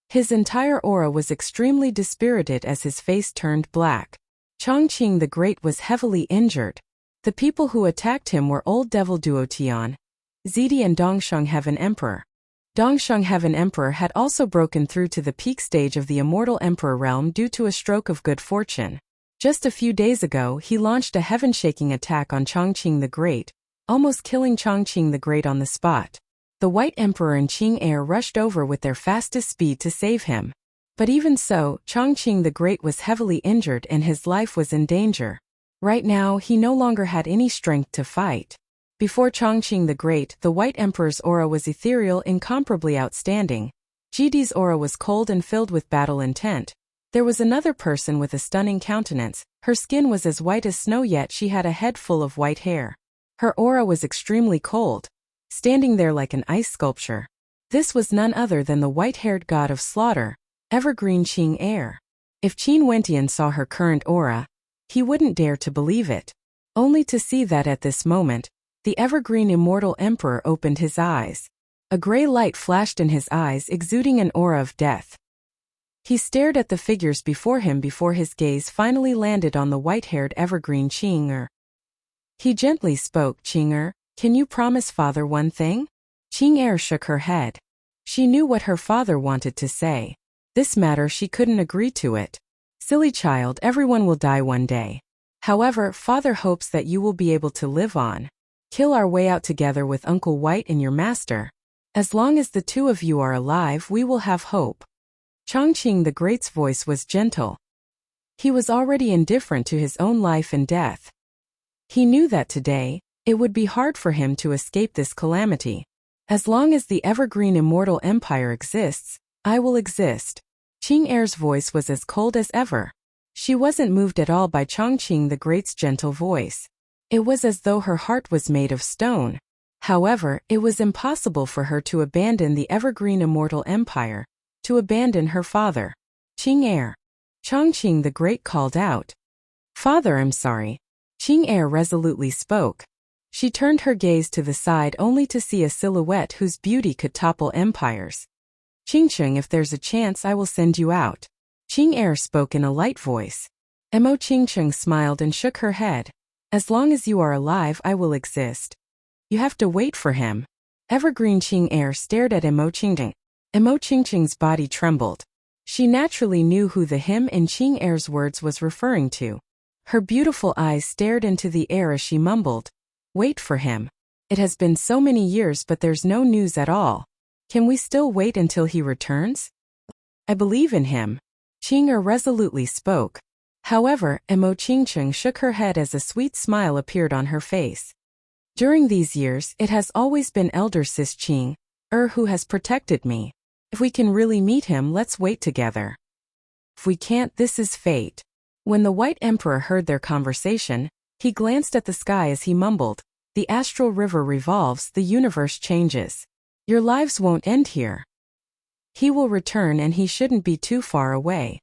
His entire aura was extremely dispirited as his face turned black. Chongqing the Great was heavily injured. The people who attacked him were Old Devil Duo Tian, Zidi and Dongsheng Heaven Emperor. Dongsheng Heaven Emperor had also broken through to the peak stage of the Immortal Emperor realm due to a stroke of good fortune. Just a few days ago, he launched a heaven-shaking attack on Chongqing the Great, almost killing Chongqing the Great on the spot. The White Emperor and Qing Heir rushed over with their fastest speed to save him. But even so, Chongqing the Great was heavily injured and his life was in danger. Right now, he no longer had any strength to fight. Before Chongqing the Great, the White Emperor's aura was ethereal, incomparably outstanding. Jidi's aura was cold and filled with battle intent. There was another person with a stunning countenance. Her skin was as white as snow, yet she had a head full of white hair. Her aura was extremely cold, standing there like an ice sculpture. This was none other than the white-haired god of slaughter, Evergreen Qing Heir. If Qin Wentian saw her current aura, he wouldn't dare to believe it. Only to see that at this moment, the Evergreen Immortal Emperor opened his eyes. A gray light flashed in his eyes, exuding an aura of death. He stared at the figures before him before his gaze finally landed on the white-haired Evergreen Qing Heir. He gently spoke, "Qing Heir, can you promise father one thing?" Qing Heir shook her head. She knew what her father wanted to say. This matter she couldn't agree to it. "Silly child, everyone will die one day. However, father hopes that you will be able to live on. Kill our way out together with Uncle White and your master. As long as the two of you are alive, we will have hope." Chongqing the Great's voice was gentle. He was already indifferent to his own life and death. He knew that today, it would be hard for him to escape this calamity. "As long as the Evergreen Immortal Empire exists, I will exist." Qing Heir's voice was as cold as ever. She wasn't moved at all by Chongqing the Great's gentle voice. It was as though her heart was made of stone. However, it was impossible for her to abandon the Evergreen Immortal Empire, to abandon her father. "Qing Heir." Chongqing the Great called out. "Father, I'm sorry." Qing Heir resolutely spoke. She turned her gaze to the side only to see a silhouette whose beauty could topple empires. "Qingqing, if there's a chance I will send you out." Qing Heir spoke in a light voice. Mo Qingqing smiled and shook her head. "As long as you are alive, I will exist. You have to wait for him." Evergreen Qing Heir stared at Mo Qingqing. Mo Qingqing's body trembled. She naturally knew who the him in Qing Heir's words was referring to. Her beautiful eyes stared into the air as she mumbled, "Wait for him. It has been so many years but there's no news at all. Can we still wait until he returns?" "I believe in him." Qing Heir resolutely spoke. However, Mo Qingqing shook her head as a sweet smile appeared on her face. "During these years, it has always been Elder Sis Qing Heir who has protected me. If we can really meet him, let's wait together. If we can't, this is fate." When the White Emperor heard their conversation, he glanced at the sky as he mumbled, "The astral river revolves, the universe changes. Your lives won't end here. He will return and he shouldn't be too far away."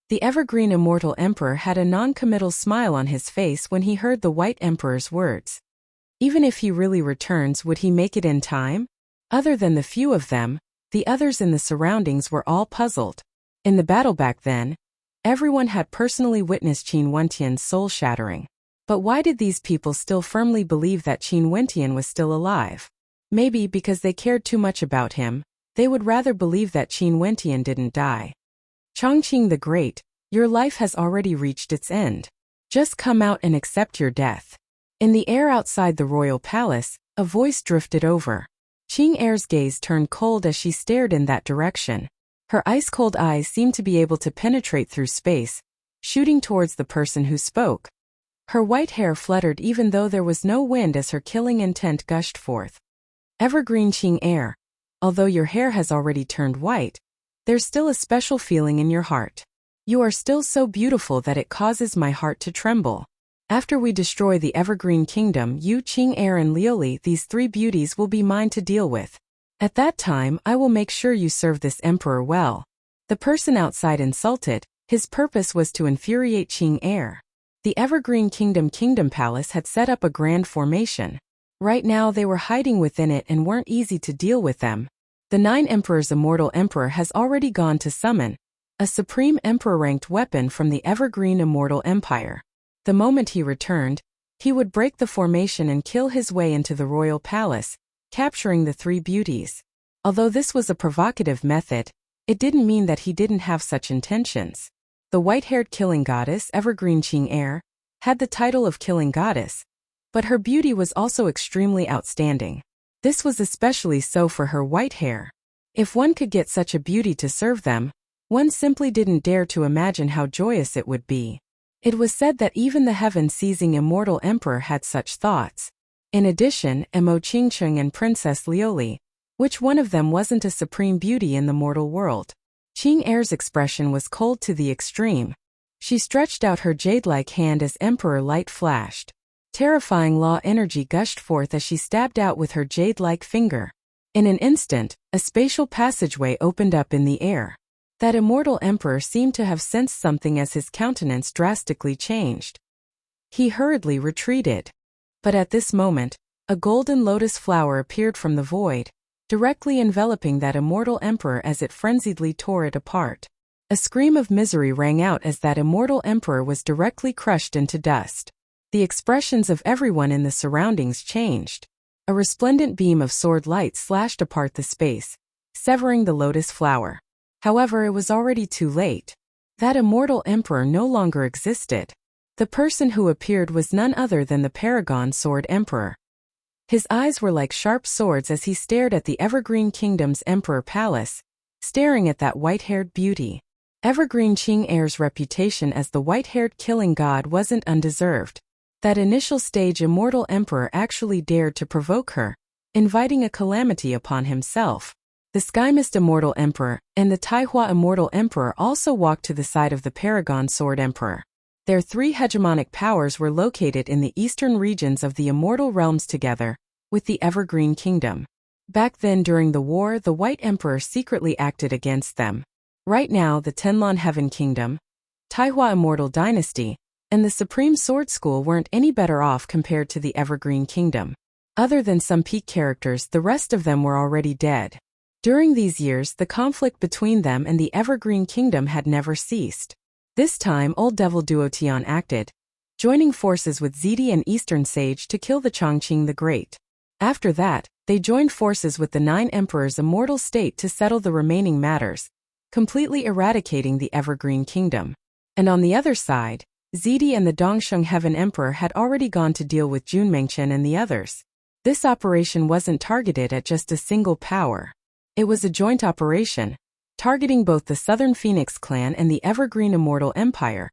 The Evergreen Immortal Emperor had a non-committal smile on his face when he heard the White Emperor's words. Even if he really returns, would he make it in time? Other than the few of them, the others in the surroundings were all puzzled. In the battle back then, everyone had personally witnessed Qin Wentian's soul-shattering. But why did these people still firmly believe that Qin Wentian was still alive? Maybe because they cared too much about him, they would rather believe that Qin Wentian didn't die. Chongqing the Great, your life has already reached its end. Just come out and accept your death. In the air outside the royal palace, a voice drifted over. Qing Er's gaze turned cold as she stared in that direction. Her ice-cold eyes seemed to be able to penetrate through space, shooting towards the person who spoke. Her white hair fluttered even though there was no wind as her killing intent gushed forth. Evergreen Qing Er, although your hair has already turned white, there's still a special feeling in your heart. You are still so beautiful that it causes my heart to tremble. After we destroy the Evergreen Kingdom, you, Qing Er and Liuli, these three beauties will be mine to deal with. At that time, I will make sure you serve this emperor well. The person outside insulted. His purpose was to infuriate Qing Er. The Evergreen Kingdom Palace had set up a grand formation. Right now they were hiding within it and weren't easy to deal with them. The Nine Emperors' Immortal Emperor has already gone to summon a Supreme Emperor-ranked weapon from the Evergreen Immortal Empire. The moment he returned, he would break the formation and kill his way into the royal palace, capturing the three beauties. Although this was a provocative method, it didn't mean that he didn't have such intentions. The white-haired killing goddess, Evergreen Qing Er, had the title of killing goddess, but her beauty was also extremely outstanding. This was especially so for her white hair. If one could get such a beauty to serve them, one simply didn't dare to imagine how joyous it would be. It was said that even the heaven-seizing immortal emperor had such thoughts. In addition, Emo Qingcheng and Princess Liuli, which one of them wasn't a supreme beauty in the mortal world? Qing Er's expression was cold to the extreme. She stretched out her jade-like hand as Emperor Light flashed. Terrifying law energy gushed forth as she stabbed out with her jade-like finger. In an instant, a spatial passageway opened up in the air. That immortal emperor seemed to have sensed something as his countenance drastically changed. He hurriedly retreated. But at this moment, a golden lotus flower appeared from the void, directly enveloping that immortal emperor as it frenziedly tore it apart. A scream of misery rang out as that immortal emperor was directly crushed into dust. The expressions of everyone in the surroundings changed. A resplendent beam of sword light slashed apart the space, severing the lotus flower. However, it was already too late. That immortal emperor no longer existed. The person who appeared was none other than the Paragon Sword Emperor. His eyes were like sharp swords as he stared at the Evergreen Kingdom's Emperor Palace, staring at that white-haired beauty. Evergreen Qing Er's reputation as the white-haired killing god wasn't undeserved. That initial stage immortal emperor actually dared to provoke her, inviting a calamity upon himself. The Skymist Immortal Emperor and the Taihua Immortal Emperor also walked to the side of the Paragon Sword Emperor. Their three hegemonic powers were located in the eastern regions of the Immortal Realms together with the Evergreen Kingdom. Back then during the war, the White Emperor secretly acted against them. Right now, the Tenlon Heaven Kingdom, Taihua Immortal Dynasty, and the Supreme Sword School weren't any better off compared to the Evergreen Kingdom. Other than some peak characters, the rest of them were already dead. During these years, the conflict between them and the Evergreen Kingdom had never ceased. This time, Old Devil Duotian acted, joining forces with Ziti and Eastern Sage to kill the Chongqing the Great. After that, they joined forces with the Nine Emperors' Immortal State to settle the remaining matters, completely eradicating the Evergreen Kingdom. And on the other side, Ziti and the Dongsheng Heaven Emperor had already gone to deal with Junmengchen and the others. This operation wasn't targeted at just a single power. It was a joint operation, targeting both the Southern Phoenix Clan and the Evergreen Immortal Empire,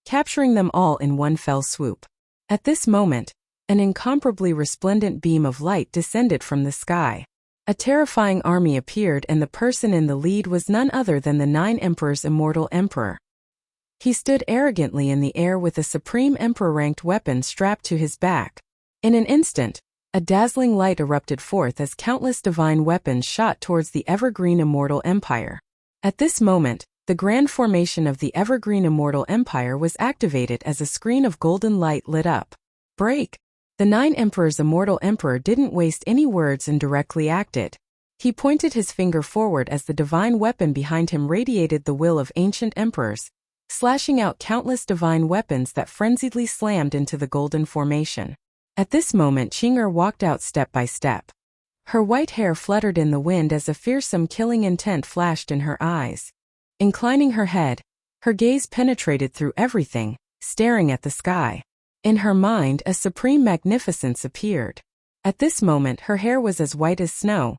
capturing them all in one fell swoop. At this moment, an incomparably resplendent beam of light descended from the sky. A terrifying army appeared, and the person in the lead was none other than the Nine Emperors' Immortal Emperor. He stood arrogantly in the air with a Supreme Emperor-ranked weapon strapped to his back. In an instant, a dazzling light erupted forth as countless divine weapons shot towards the Evergreen Immortal Empire. At this moment, the grand formation of the Evergreen Immortal Empire was activated as a screen of golden light lit up. Break! The Nine Emperors' Immortal Emperor didn't waste any words and directly acted. He pointed his finger forward as the divine weapon behind him radiated the will of ancient emperors, slashing out countless divine weapons that frenziedly slammed into the golden formation. At this moment, Qing Er walked out step by step. Her white hair fluttered in the wind as a fearsome killing intent flashed in her eyes. Inclining her head, her gaze penetrated through everything, staring at the sky. In her mind, a supreme magnificence appeared. At this moment, her hair was as white as snow,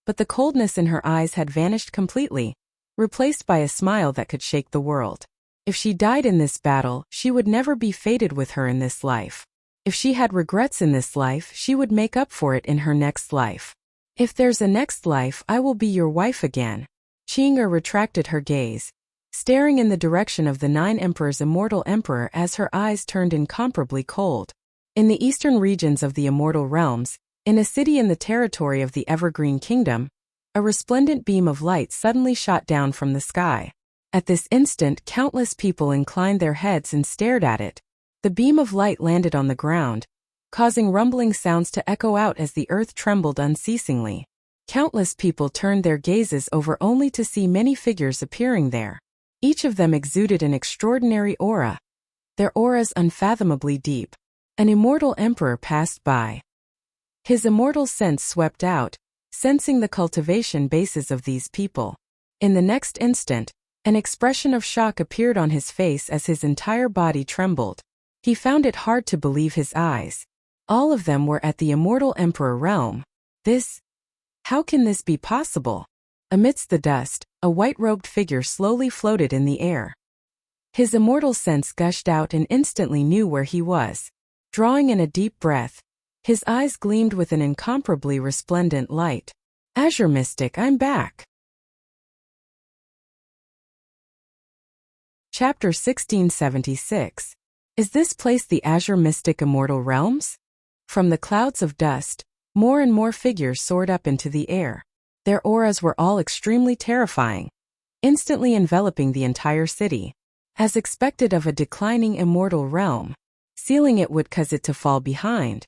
but the coldness in her eyes had vanished completely, replaced by a smile that could shake the world. If she died in this battle, she would never be fated with her in this life. If she had regrets in this life, she would make up for it in her next life. If there's a next life, I will be your wife again. Qing'er retracted her gaze, staring in the direction of the 9 Emperor's immortal emperor as her eyes turned incomparably cold. In the eastern regions of the immortal realms, in a city in the territory of the Evergreen Kingdom, a resplendent beam of light suddenly shot down from the sky. At this instant, countless people inclined their heads and stared at it. The beam of light landed on the ground, causing rumbling sounds to echo out as the earth trembled unceasingly. Countless people turned their gazes over only to see many figures appearing there. Each of them exuded an extraordinary aura, their auras unfathomably deep. An immortal emperor passed by. His immortal sense swept out, sensing the cultivation bases of these people. In the next instant, an expression of shock appeared on his face as his entire body trembled. He found it hard to believe his eyes. All of them were at the immortal emperor realm. How can this be possible? Amidst the dust, a white-robed figure slowly floated in the air. His immortal sense gushed out and instantly knew where he was. Drawing in a deep breath, his eyes gleamed with an incomparably resplendent light. Azure Mystic, I'm back. Chapter 1676. Is this place the Azure Mystic Immortal Realms? From the clouds of dust, more and more figures soared up into the air. Their auras were all extremely terrifying, instantly enveloping the entire city. As expected of a declining immortal realm, sealing it would cause it to fall behind.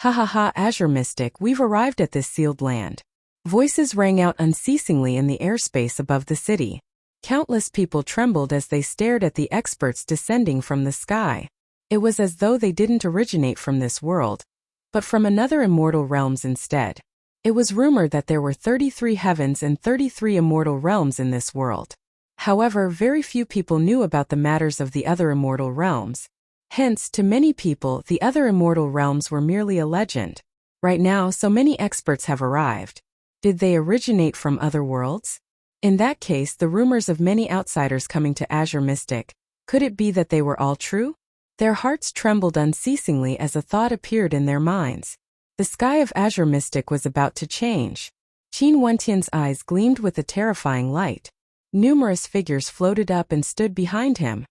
Ha ha ha, Azure Mystic, we've arrived at this sealed land. Voices rang out unceasingly in the airspace above the city. Countless people trembled as they stared at the experts descending from the sky. It was as though they didn't originate from this world, but from another immortal realms instead. It was rumored that there were 33 heavens and 33 immortal realms in this world. However, very few people knew about the matters of the other immortal realms. Hence, to many people, the other immortal realms were merely a legend. Right now, so many experts have arrived. Did they originate from other worlds? In that case, the rumors of many outsiders coming to Azure Mystic, could it be that they were all true? Their hearts trembled unceasingly as a thought appeared in their minds. The sky of Azure Mystic was about to change. Qin Wentian's eyes gleamed with a terrifying light. Numerous figures floated up and stood behind him.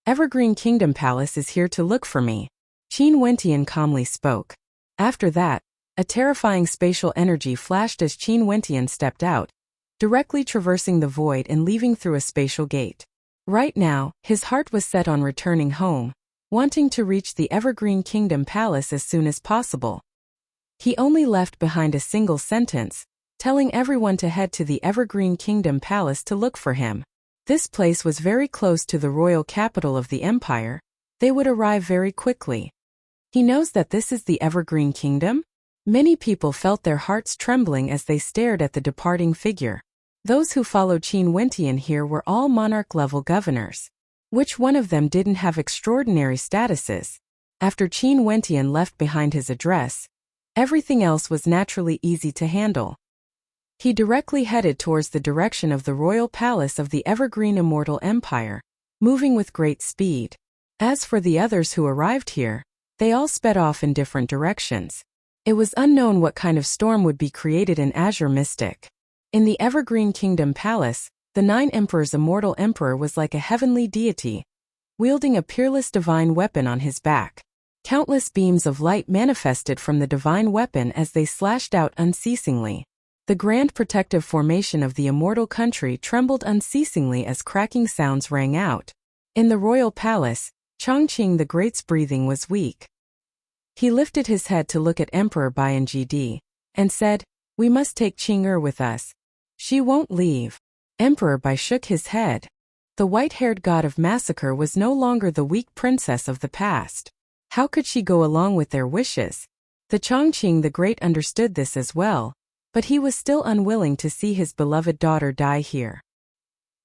Evergreen Kingdom Palace is here to look for me. Qin Wentian calmly spoke. After that, a terrifying spatial energy flashed as Qin Wentian stepped out, directly traversing the void and leaving through a spatial gate. Right now, his heart was set on returning home, wanting to reach the Evergreen Kingdom Palace as soon as possible. He only left behind a single sentence, telling everyone to head to the Evergreen Kingdom Palace to look for him. This place was very close to the royal capital of the empire. They would arrive very quickly. He knows that this is the Evergreen Kingdom? Many people felt their hearts trembling as they stared at the departing figure. Those who followed Qin Wentian here were all monarch-level governors. Which one of them didn't have extraordinary statuses? After Qin Wentian left behind his address, everything else was naturally easy to handle. He directly headed towards the direction of the royal palace of the Evergreen Immortal Empire, moving with great speed. As for the others who arrived here, they all sped off in different directions. It was unknown what kind of storm would be created in Azure Mystic. In the Evergreen Kingdom Palace, the 9 Emperor's immortal emperor was like a heavenly deity, wielding a peerless divine weapon on his back. Countless beams of light manifested from the divine weapon as they slashed out unceasingly. The grand protective formation of the immortal country trembled unceasingly as cracking sounds rang out. In the royal palace, Chongqing the Great's breathing was weak. He lifted his head to look at Emperor Baiyangdi, and said, "We must take Qing'er with us. She won't leave." Emperor Bai shook his head. The white-haired god of massacre was no longer the weak princess of the past. How could she go along with their wishes? The Chongqing the Great understood this as well, but he was still unwilling to see his beloved daughter die here.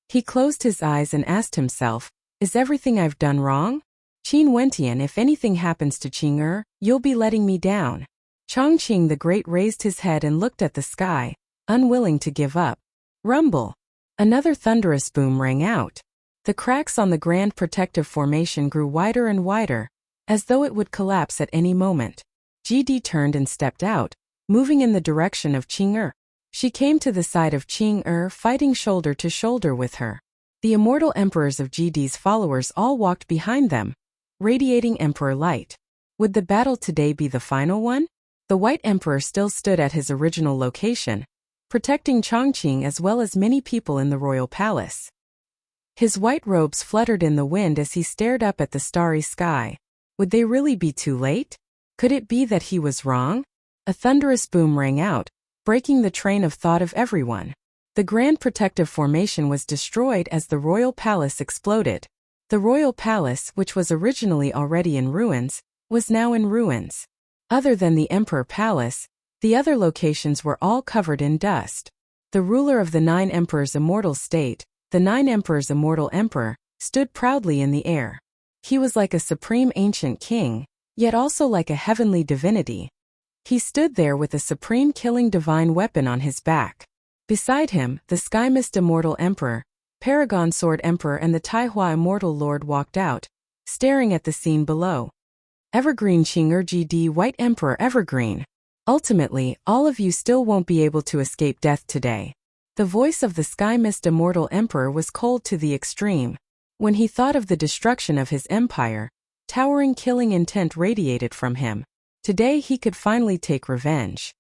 He closed his eyes and asked himself, is everything I've done wrong? Qin Wentian, if anything happens to Qing, you'll be letting me down. Chongqing the Great raised his head and looked at the sky, unwilling to give up. Rumble! Another thunderous boom rang out. The cracks on the Grand Protective Formation grew wider and wider, as though it would collapse at any moment. GD turned and stepped out, moving in the direction of Qing. She came to the side of Qing, fighting shoulder to shoulder with her. The immortal emperors of GD's followers all walked behind them, radiating emperor light. Would the battle today be the final one? The White Emperor still stood at his original location, protecting Chongqing as well as many people in the royal palace. His white robes fluttered in the wind as he stared up at the starry sky. Would they really be too late? Could it be that he was wrong? A thunderous boom rang out, breaking the train of thought of everyone. The Grand Protective Formation was destroyed as the royal palace exploded. The royal palace, which was originally already in ruins, was now in ruins. Other than the Emperor Palace, the other locations were all covered in dust. The ruler of the 9 Emperors' immortal state, the 9 Emperors' immortal emperor, stood proudly in the air. He was like a supreme ancient king, yet also like a heavenly divinity. He stood there with a supreme killing divine weapon on his back. Beside him, the Sky Mist Immortal Emperor, Paragon Sword Emperor and the Taihua Immortal Lord walked out, staring at the scene below. Evergreen Qing GD White Emperor Evergreen. Ultimately, all of you still won't be able to escape death today. The voice of the Sky Mist Immortal Emperor was cold to the extreme. When he thought of the destruction of his empire, towering killing intent radiated from him. Today he could finally take revenge.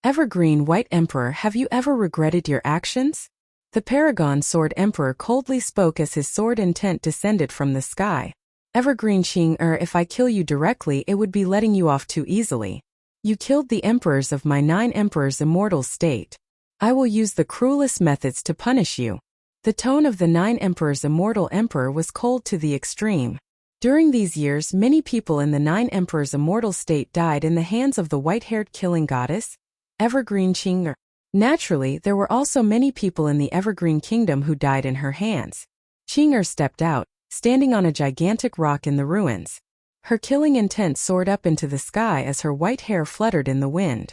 Evergreen White Emperor, have you ever regretted your actions? The Paragon Sword Emperor coldly spoke as his sword intent descended from the sky. Evergreen Qing, if I kill you directly, it would be letting you off too easily. You killed the emperors of my 9 emperors' immortal state. I will use the cruelest methods to punish you. The tone of the 9 emperors' immortal emperor was cold to the extreme. During these years, many people in the 9 emperors' immortal state died in the hands of the white-haired killing goddess, Evergreen Qing. Naturally, there were also many people in the Evergreen Kingdom who died in her hands. Qing stepped out, standing on a gigantic rock in the ruins. Her killing intent soared up into the sky as her white hair fluttered in the wind.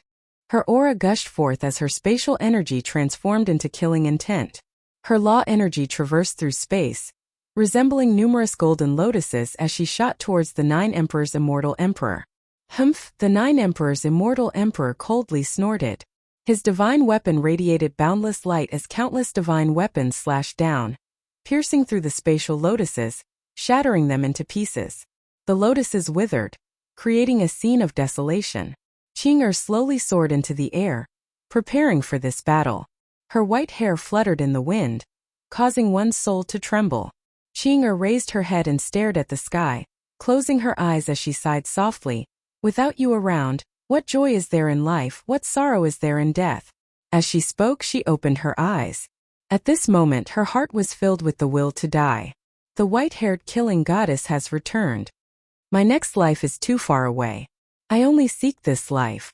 Her aura gushed forth as her spatial energy transformed into killing intent. Her law energy traversed through space, resembling numerous golden lotuses as she shot towards the 9 Emperors' immortal emperor. Humph! The 9 Emperors' immortal emperor coldly snorted. His divine weapon radiated boundless light as countless divine weapons slashed down, piercing through the spatial lotuses, shattering them into pieces. The lotuses withered, creating a scene of desolation. Qing slowly soared into the air, preparing for this battle. Her white hair fluttered in the wind, causing one's soul to tremble. Qing raised her head and stared at the sky, closing her eyes as she sighed softly. Without you around, what joy is there in life, what sorrow is there in death? As she spoke, she opened her eyes. At this moment, her heart was filled with the will to die. The white-haired killing goddess has returned. My next life is too far away. I only seek this life.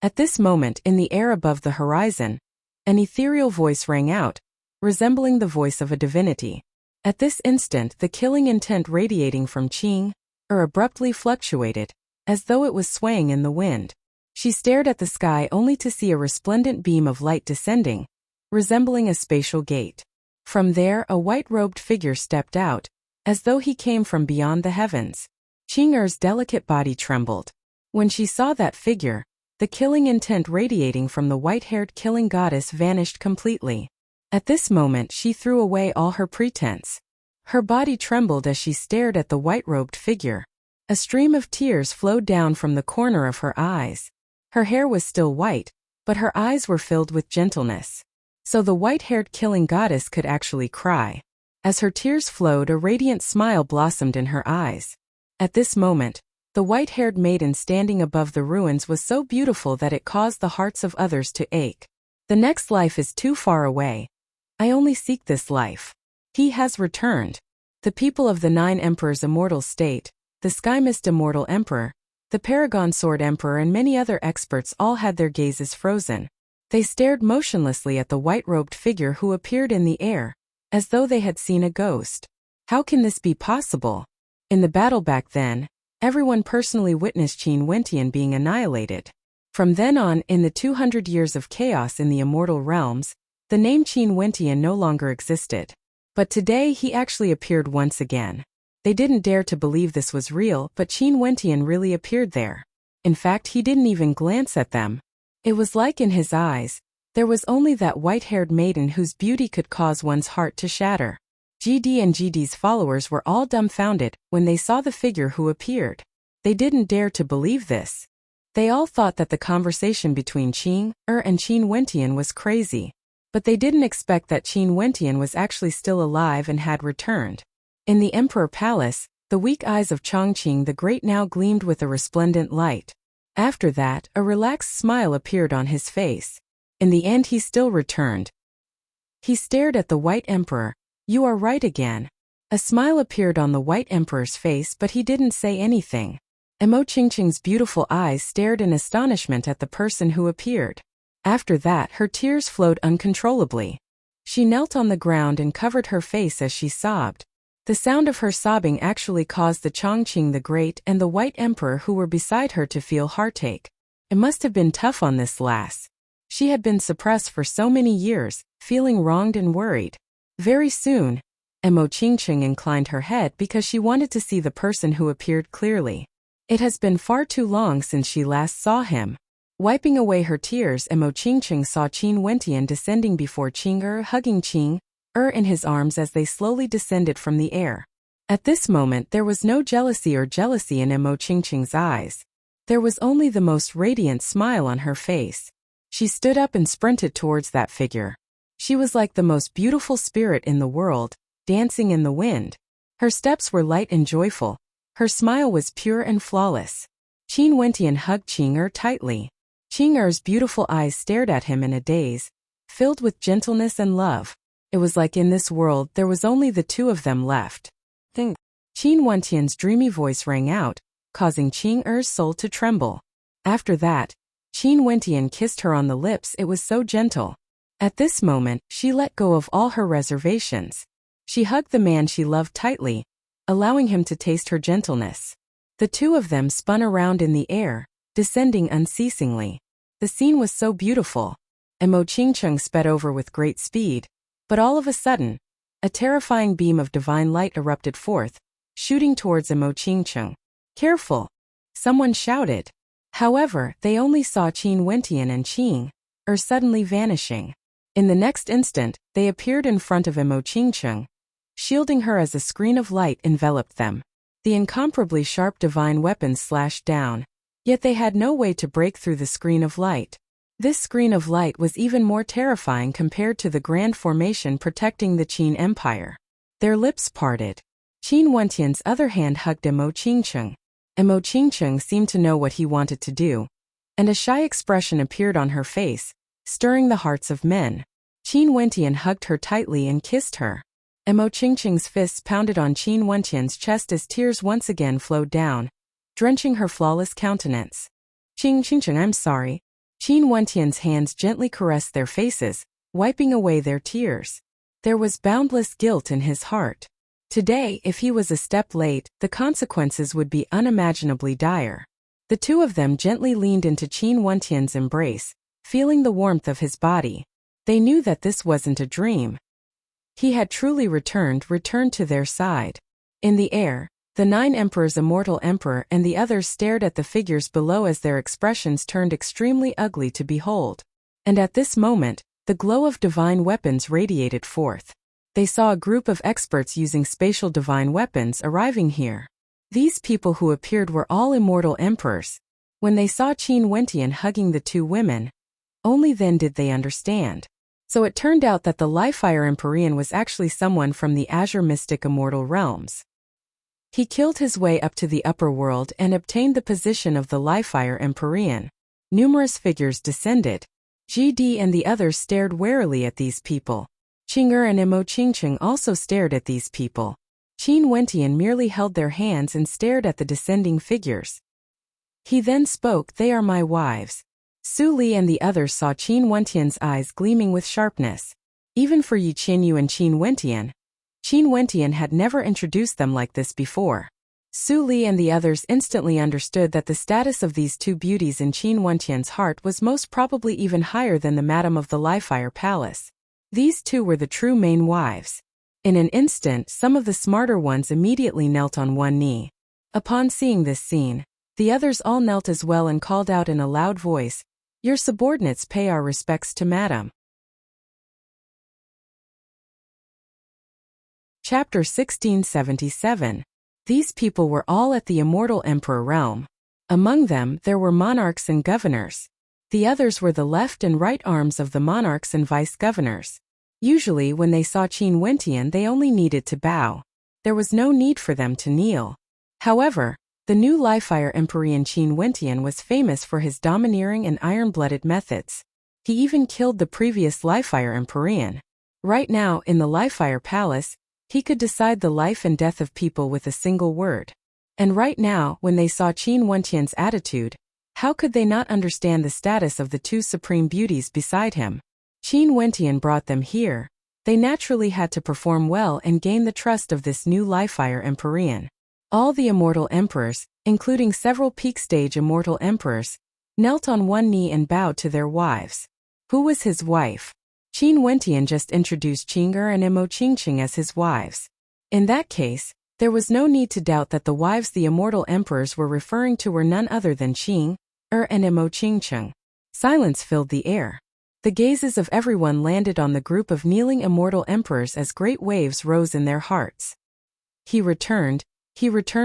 At this moment, in the air above the horizon, an ethereal voice rang out, resembling the voice of a divinity. At this instant, the killing intent radiating from Qing abruptly fluctuated, as though it was swaying in the wind. She stared at the sky only to see a resplendent beam of light descending, resembling a spatial gate. From there, a white-robed figure stepped out, as though he came from beyond the heavens. Qing's delicate body trembled. When she saw that figure, the killing intent radiating from the white-haired killing goddess vanished completely. At this moment, she threw away all her pretense. Her body trembled as she stared at the white-robed figure. A stream of tears flowed down from the corner of her eyes. Her hair was still white, but her eyes were filled with gentleness. So the white-haired killing goddess could actually cry. As her tears flowed, a radiant smile blossomed in her eyes. At this moment, the white-haired maiden standing above the ruins was so beautiful that it caused the hearts of others to ache. The next life is too far away. I only seek this life. He has returned. The people of the 9 Emperors' immortal state, the Sky Mist Immortal Emperor, the Paragon Sword Emperor and many other experts all had their gazes frozen. They stared motionlessly at the white-robed figure who appeared in the air, as though they had seen a ghost. How can this be possible? In the battle back then, everyone personally witnessed Qin Wentian being annihilated. From then on, in the 200 years of chaos in the immortal realms, the name Qin Wentian no longer existed. But today he actually appeared once again. They didn't dare to believe this was real, but Qin Wentian really appeared there. In fact, he didn't even glance at them. It was like in his eyes, there was only that white-haired maiden whose beauty could cause one's heart to shatter. GD and GD's followers were all dumbfounded when they saw the figure who appeared. They didn't dare to believe this. They all thought that the conversation between Qing and Qin Wentian was crazy. But they didn't expect that Qin Wentian was actually still alive and had returned. In the Emperor Palace, the weak eyes of Chongqing the Great now gleamed with a resplendent light. After that, a relaxed smile appeared on his face. In the end, he still returned. He stared at the White Emperor. "You are right again." A smile appeared on the White Emperor's face, but he didn't say anything. Emo Qingqing's beautiful eyes stared in astonishment at the person who appeared. After that, her tears flowed uncontrollably. She knelt on the ground and covered her face as she sobbed. The sound of her sobbing actually caused the Chongqing the Great and the White Emperor who were beside her to feel heartache. It must have been tough on this lass. She had been suppressed for so many years, feeling wronged and worried. Very soon, Emo Qingqing inclined her head because she wanted to see the person who appeared clearly. It has been far too long since she last saw him. Wiping away her tears, Emo Qingqing saw Qin Wentian descending before Qing hugging Qing in his arms as they slowly descended from the air. At this moment there was no jealousy in Emo Qingqing's eyes. There was only the most radiant smile on her face. She stood up and sprinted towards that figure. She was like the most beautiful spirit in the world, dancing in the wind. Her steps were light and joyful. Her smile was pure and flawless. Qin Wentian hugged Qing tightly. Qing beautiful eyes stared at him in a daze, filled with gentleness and love. It was like in this world there was only the two of them left. Think. Qin Wentian's dreamy voice rang out, causing Qing's soul to tremble. After that, Qin Wentian kissed her on the lips. It was so gentle. At this moment, she let go of all her reservations. She hugged the man she loved tightly, allowing him to taste her gentleness. The two of them spun around in the air, descending unceasingly. The scene was so beautiful. Emo Qingqing sped over with great speed, but all of a sudden, a terrifying beam of divine light erupted forth, shooting towards Emo Qingqing. "Careful!" someone shouted. However, they only saw Qin Wentian and Qing suddenly vanishing. In the next instant, they appeared in front of Emo Qingqing, shielding her as a screen of light enveloped them. The incomparably sharp divine weapons slashed down, yet they had no way to break through the screen of light. This screen of light was even more terrifying compared to the grand formation protecting the Qin Empire. Their lips parted. Qin Wentian's other hand hugged Emo Qingqing. Emo Qingqing seemed to know what he wanted to do, and a shy expression appeared on her face, stirring the hearts of men. Qin Wentian hugged her tightly and kissed her. Emo Qingqing's fists pounded on Qin Wentian's chest as tears once again flowed down, drenching her flawless countenance. Qingqing, I'm sorry." Qin Wentian's hands gently caressed their faces, wiping away their tears. There was boundless guilt in his heart. Today, if he was a step late, the consequences would be unimaginably dire. The two of them gently leaned into Qin Wentian's embrace, feeling the warmth of his body. They knew that this wasn't a dream. He had truly returned to their side. In the air, the 9 emperors, immortal emperor and the others stared at the figures below as their expressions turned extremely ugly to behold. And at this moment, the glow of divine weapons radiated forth. They saw a group of experts using spatial divine weapons arriving here. These people who appeared were all immortal emperors. When they saw Qin Wentian hugging the two women, only then did they understand. So it turned out that the Li-Fire Empyrean was actually someone from the Azure Mystic Immortal Realms. He killed his way up to the upper world and obtained the position of the Li-Fire Empyrean. Numerous figures descended. GD and the others stared warily at these people. Qing and Emo Qingqing also stared at these people. Qin Wentian merely held their hands and stared at the descending figures. He then spoke, "They are my wives. Su Li and the others saw Qin Wentian's eyes gleaming with sharpness. Even for Yi Qianyu and Qin Wentian had never introduced them like this before. Su Li and the others instantly understood that the status of these two beauties in Qin Wentian's heart was most probably even higher than the madam of the Li-Fire Palace. These two were the true main wives. In an instant, some of the smarter ones immediately knelt on one knee. Upon seeing this scene, the others all knelt as well and called out in a loud voice, "Your subordinates pay our respects to Madam." Chapter 1677. These people were all at the immortal emperor realm. Among them, there were monarchs and governors. The others were the left and right arms of the monarchs and vice-governors. Usually, when they saw Qin Wentian, they only needed to bow. There was no need for them to kneel. However, the new Li-Fire Emperor Qin Wentian was famous for his domineering and iron-blooded methods. He even killed the previous Li-Fire Emperor. Right now, in the Li-Fire Palace, he could decide the life and death of people with a single word. And right now, when they saw Qin Wentian's attitude, how could they not understand the status of the two supreme beauties beside him? Qin Wentian brought them here. They naturally had to perform well and gain the trust of this new Li-Fire Emperor. All the immortal emperors, including several peak-stage immortal emperors, knelt on one knee and bowed to their wives. Who was his wife? Qin Wentian just introduced Qing'er and Imo Qingqing as his wives. In that case, there was no need to doubt that the wives the immortal emperors were referring to were none other than Qing'er and Imo Qingqing. Silence filled the air. The gazes of everyone landed on the group of kneeling immortal emperors as great waves rose in their hearts. He returned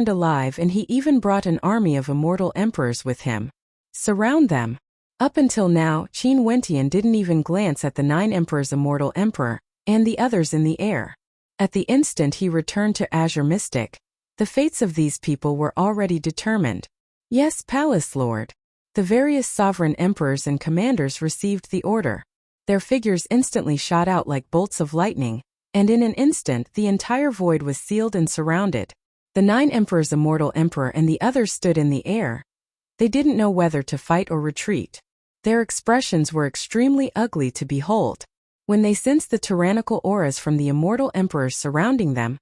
alive, and he even brought an army of immortal emperors with him. Surround them. Up until now, Qin Wentian didn't even glance at the 9 emperors immortal emperor, and the others in the air. At the instant he returned to Azure Mystic, the fates of these people were already determined. Yes, Palace Lord. The various sovereign emperors and commanders received the order. Their figures instantly shot out like bolts of lightning, and in an instant the entire void was sealed and surrounded. The 9 emperors immortal emperor and the others stood in the air. They didn't know whether to fight or retreat. Their expressions were extremely ugly to behold. When they sensed the tyrannical auras from the immortal emperors surrounding them,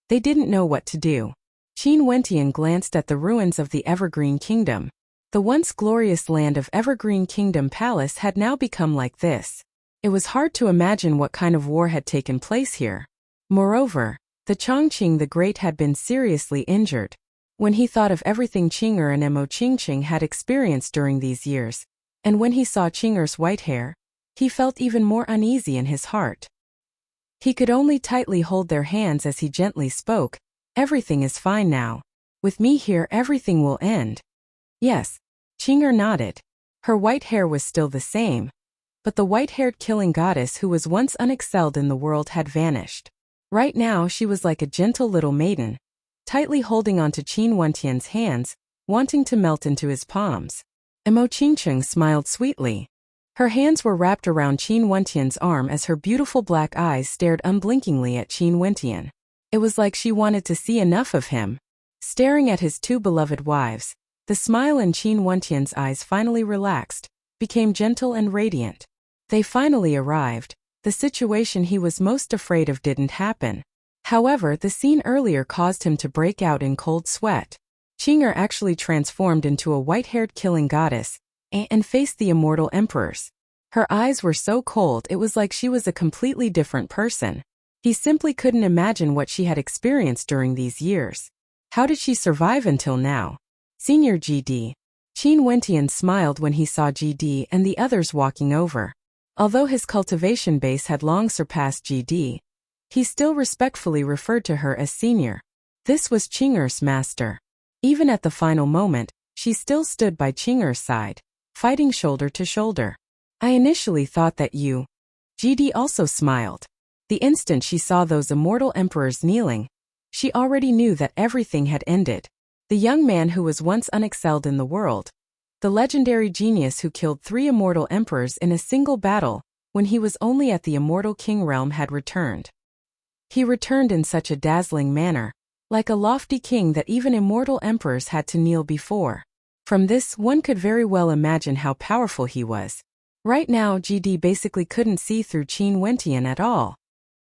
they didn't know what to do. Qin Wentian glanced at the ruins of the Evergreen Kingdom. The once glorious land of Evergreen Kingdom Palace had now become like this. It was hard to imagine what kind of war had taken place here. Moreover, the Chongqing the Great had been seriously injured. When he thought of everything Qing'er and Imo Qingqing had experienced during these years, and when he saw Qing'er's white hair, he felt even more uneasy in his heart. He could only tightly hold their hands as he gently spoke, "Everything is fine now. With me here everything will end." Yes, Qing'er nodded. Her white hair was still the same, but the white-haired killing goddess who was once unexcelled in the world had vanished. Right now she was like a gentle little maiden, tightly holding onto Qin Wentian's hands, wanting to melt into his palms. Imo Qingqing smiled sweetly. Her hands were wrapped around Qin Wentian's arm as her beautiful black eyes stared unblinkingly at Qin Wentian. It was like she wanted to see enough of him. Staring at his 2 beloved wives, the smile in Qin Wentian's eyes finally relaxed, became gentle and radiant. They finally arrived. The situation he was most afraid of didn't happen. However, the scene earlier caused him to break out in cold sweat. Qing'er actually transformed into a white-haired killing goddess and faced the immortal emperors. Her eyes were so cold it was like she was a completely different person. He simply couldn't imagine what she had experienced during these years. How did she survive until now? Senior GD. Qin Wentian smiled when he saw GD and the others walking over. Although his cultivation base had long surpassed GD, he still respectfully referred to her as senior. This was Qing'er's master. Even at the final moment, she still stood by Qing'er's side, fighting shoulder to shoulder. I initially thought that you. GD also smiled. The instant she saw those immortal emperors kneeling, she already knew that everything had ended. The young man who was once unexcelled in the world, the legendary genius who killed 3 immortal emperors in a single battle when he was only at the immortal king realm, had returned. He returned in such a dazzling manner, like a lofty king that even immortal emperors had to kneel before. From this, one could very well imagine how powerful he was. Right now, GD basically couldn't see through Qin Wentian at all.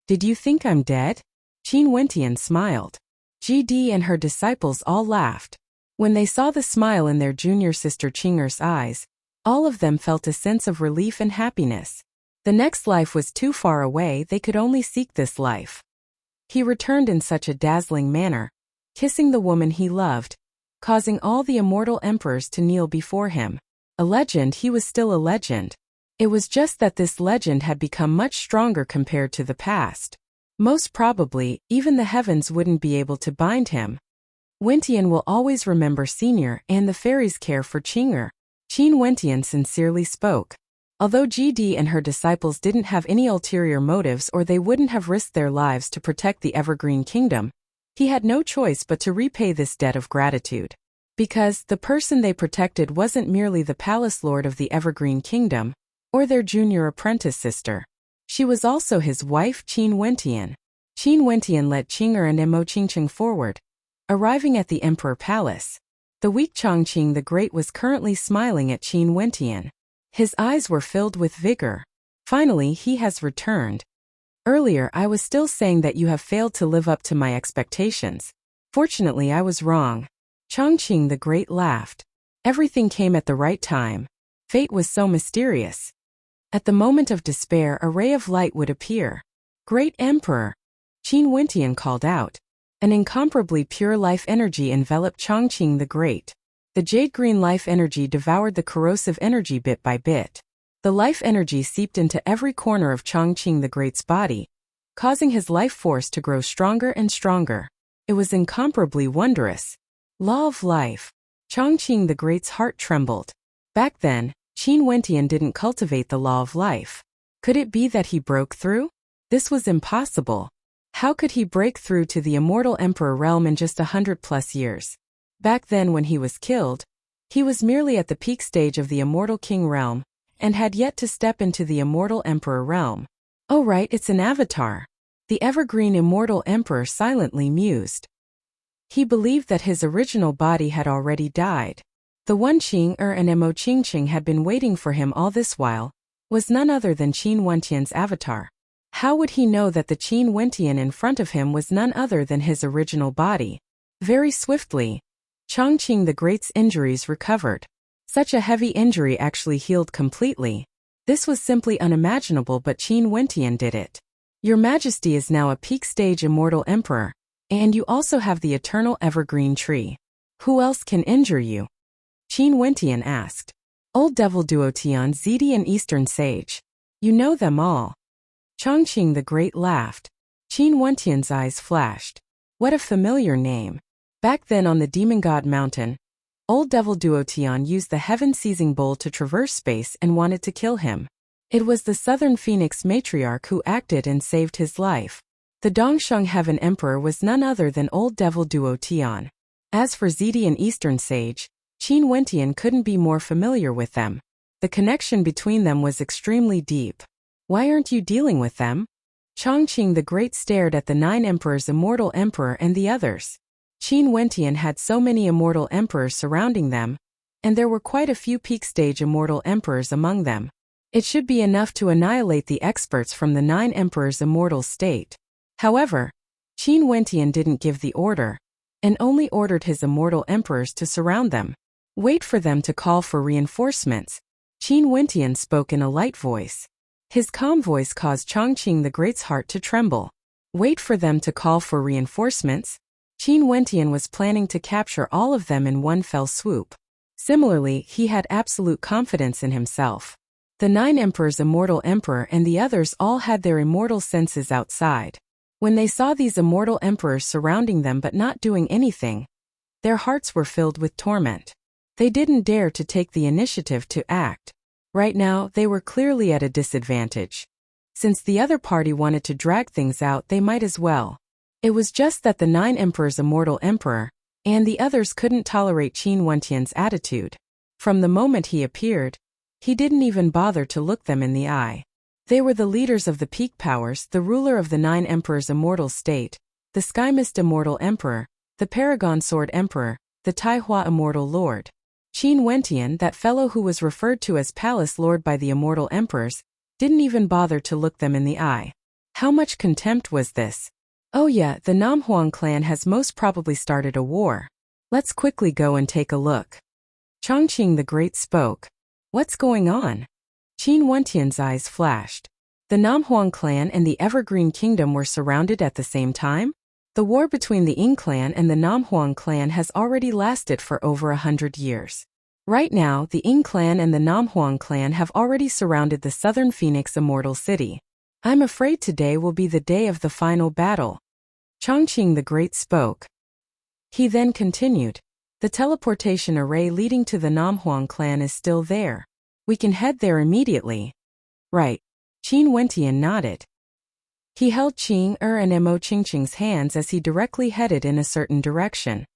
Did you think I'm dead? Qin Wentian smiled. GD and her disciples all laughed. When they saw the smile in their junior sister Qing'er's eyes, all of them felt a sense of relief and happiness. The next life was too far away, they could only seek this life. He returned in such a dazzling manner, kissing the woman he loved, causing all the immortal emperors to kneel before him. A legend, he was still a legend. It was just that this legend had become much stronger compared to the past. Most probably, even the heavens wouldn't be able to bind him. Wentian will always remember Senior and the fairies' care for Qing'er. Qin Wentian sincerely spoke. Although GD and her disciples didn't have any ulterior motives or they wouldn't have risked their lives to protect the Evergreen Kingdom, he had no choice but to repay this debt of gratitude. Because the person they protected wasn't merely the palace lord of the Evergreen Kingdom, or their junior apprentice sister. She was also his wife Qin Wentian. Qin Wentian led Qing'er and Mo Qingqing forward, arriving at the Emperor Palace. The weak Chongqing the Great was currently smiling at Qin Wentian. His eyes were filled with vigor. Finally, he has returned. Earlier, I was still saying that you have failed to live up to my expectations. Fortunately, I was wrong. Chongqing the Great laughed. Everything came at the right time. Fate was so mysterious. At the moment of despair, a ray of light would appear. Great Emperor! Qin Wentian called out. An incomparably pure life energy enveloped Chongqing the Great. The jade-green life energy devoured the corrosive energy bit by bit. The life energy seeped into every corner of Chongqing the Great's body, causing his life force to grow stronger and stronger. It was incomparably wondrous. Law of life. Chongqing the Great's heart trembled. Back then, Qin Wentian didn't cultivate the law of life. Could it be that he broke through? This was impossible. How could he break through to the immortal emperor realm in just 100+ years? Back then when he was killed, he was merely at the peak stage of the immortal king realm, and had yet to step into the immortal emperor realm. Oh right, it's an avatar. The evergreen immortal emperor silently mused. He believed that his original body had already died. The one Qing'er and Mo Qingqing had been waiting for him all this while, was none other than Qin Wentian's avatar. How would he know that the Qin Wentian in front of him was none other than his original body? Very swiftly, Chongqing the Great's injuries recovered. Such a heavy injury actually healed completely. This was simply unimaginable, but Qin Wentian did it. Your Majesty is now a peak stage immortal emperor, and you also have the eternal evergreen tree. Who else can injure you? Qin Wentian asked. Old Devil Duo Tian Zidi and Eastern Sage. You know them all. Chongqing the Great laughed. Qin Wentian's eyes flashed. What a familiar name. Back then on the Demon God Mountain, Old Devil Duo Tian used the heaven-seizing bowl to traverse space and wanted to kill him. It was the Southern Phoenix matriarch who acted and saved his life. The Dongsheng Heaven Emperor was none other than Old Devil Duo Tian. As for Zidi and Eastern Sage, Qin Wentian couldn't be more familiar with them. The connection between them was extremely deep. Why aren't you dealing with them? Chongqing the Great stared at the 9 emperors, immortal emperor and the others. Qin Wentian had so many immortal emperors surrounding them, and there were quite a few peak stage immortal emperors among them. It should be enough to annihilate the experts from the 9 emperors' immortal state. However, Qin Wentian didn't give the order, and only ordered his immortal emperors to surround them. Wait for them to call for reinforcements. Qin Wentian spoke in a light voice. His calm voice caused Chongqing the Great's heart to tremble. Wait for them to call for reinforcements? Qin Wentian was planning to capture all of them in one fell swoop. Similarly, he had absolute confidence in himself. The 9 emperors, immortal emperor and the others all had their immortal senses outside. When they saw these immortal emperors surrounding them but not doing anything, their hearts were filled with torment. They didn't dare to take the initiative to act. Right now, they were clearly at a disadvantage. Since the other party wanted to drag things out, they might as well. It was just that the 9 emperors, immortal emperor, and the others couldn't tolerate Qin Wentian's attitude. From the moment he appeared, he didn't even bother to look them in the eye. They were the leaders of the peak powers, the ruler of the 9 emperors' immortal state, the Sky Mist immortal emperor, the Paragon Sword emperor, the Taihua immortal lord. Qin Wentian, that fellow who was referred to as Palace Lord by the immortal emperors, didn't even bother to look them in the eye. How much contempt was this? Oh yeah, the Namhuang clan has most probably started a war. Let's quickly go and take a look. Chongqing the Great spoke. What's going on? Qin Wentian's eyes flashed. The Namhuang clan and the Evergreen Kingdom were surrounded at the same time? The war between the Ying clan and the Namhuang clan has already lasted for over 100 years. Right now, the Ying clan and the Namhuang clan have already surrounded the southern Phoenix Immortal City. I'm afraid today will be the day of the final battle. Chongqing the Great spoke. He then continued. The teleportation array leading to the Namhuang clan is still there. We can head there immediately. Right. Qin Wentian nodded. He held Qing and Mo Qingqing's hands as he directly headed in a certain direction.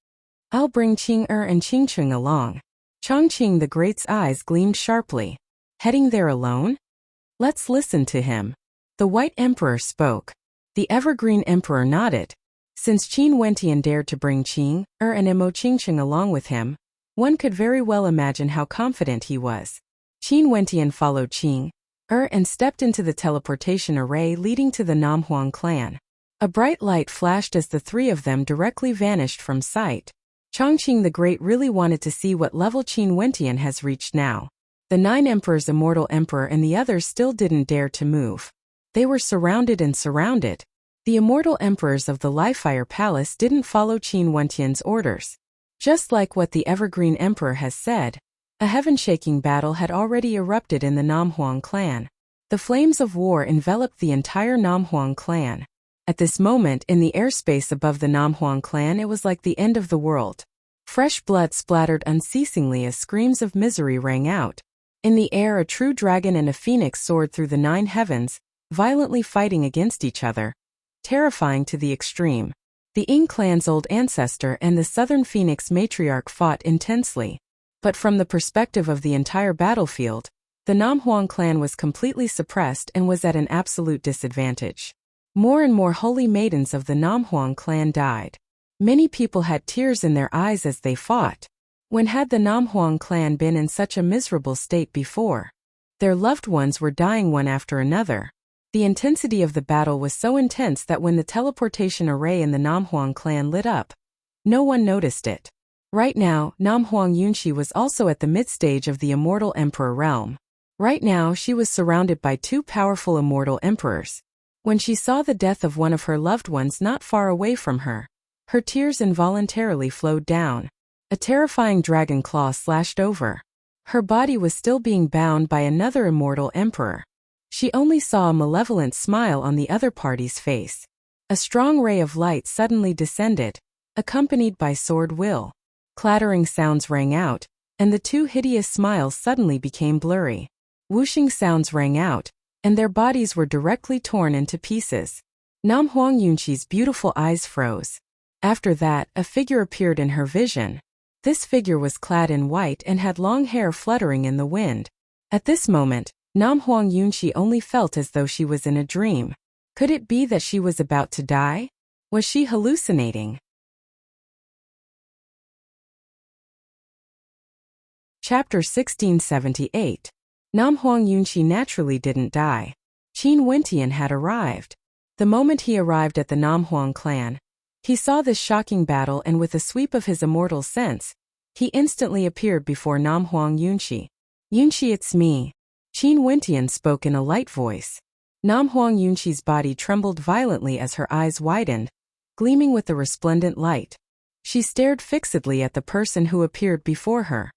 I'll bring Qing and Qingqing along. Chongqing the Great's eyes gleamed sharply. Heading there alone? Let's listen to him. The White Emperor spoke. The Evergreen Emperor nodded. Since Qin Wentian dared to bring Qing and Mo Qingqing along with him, one could very well imagine how confident he was. Qin Wentian followed Qing and stepped into the teleportation array leading to the Namhuang clan. A bright light flashed as the three of them directly vanished from sight. Chongqing the Great really wanted to see what level Qin Wentian has reached now. The 9 Emperors, Immortal Emperor and the others still didn't dare to move. They were surrounded and surrounded. The Immortal Emperors of the Livefire Palace didn't follow Qin Wentian's orders. Just like what the Evergreen Emperor has said, a heaven-shaking battle had already erupted in the Namhuang clan. The flames of war enveloped the entire Namhuang clan. At this moment, in the airspace above the Namhuang clan, it was like the end of the world. Fresh blood splattered unceasingly as screams of misery rang out. In the air, a true dragon and a phoenix soared through the 9 heavens, violently fighting against each other. Terrifying to the extreme. The Ying clan's old ancestor and the Southern Phoenix matriarch fought intensely. But from the perspective of the entire battlefield, the Namhuang clan was completely suppressed and was at an absolute disadvantage. More and more holy maidens of the Namhuang clan died. Many people had tears in their eyes as they fought. When had the Namhuang clan been in such a miserable state before? Their loved ones were dying one after another. The intensity of the battle was so intense that when the teleportation array in the Namhuang clan lit up, no one noticed it. Right now, Namhuang Yunshi was also at the mid-stage of the Immortal Emperor realm. Right now, she was surrounded by 2 powerful Immortal Emperors. When she saw the death of one of her loved ones not far away from her, her tears involuntarily flowed down. A terrifying dragon claw slashed over. Her body was still being bound by another Immortal Emperor. She only saw a malevolent smile on the other party's face. A strong ray of light suddenly descended, accompanied by sword will. Clattering sounds rang out, and the 2 hideous smiles suddenly became blurry. Whooshing sounds rang out, and their bodies were directly torn into pieces. Namhuang Yunshi's beautiful eyes froze. After that, a figure appeared in her vision. This figure was clad in white and had long hair fluttering in the wind. At this moment, Namhuang Yunshi only felt as though she was in a dream. Could it be that she was about to die? Was she hallucinating? Chapter 1678. Namhuang Yunshi naturally didn't die. Qin Wentian had arrived. The moment he arrived at the Namhuang clan, he saw this shocking battle and with a sweep of his immortal sense, he instantly appeared before Namhuang Yunshi. Yunshi, it's me. Qin Wentian spoke in a light voice. Namhuang Yunshi's body trembled violently as her eyes widened, gleaming with the resplendent light. She stared fixedly at the person who appeared before her.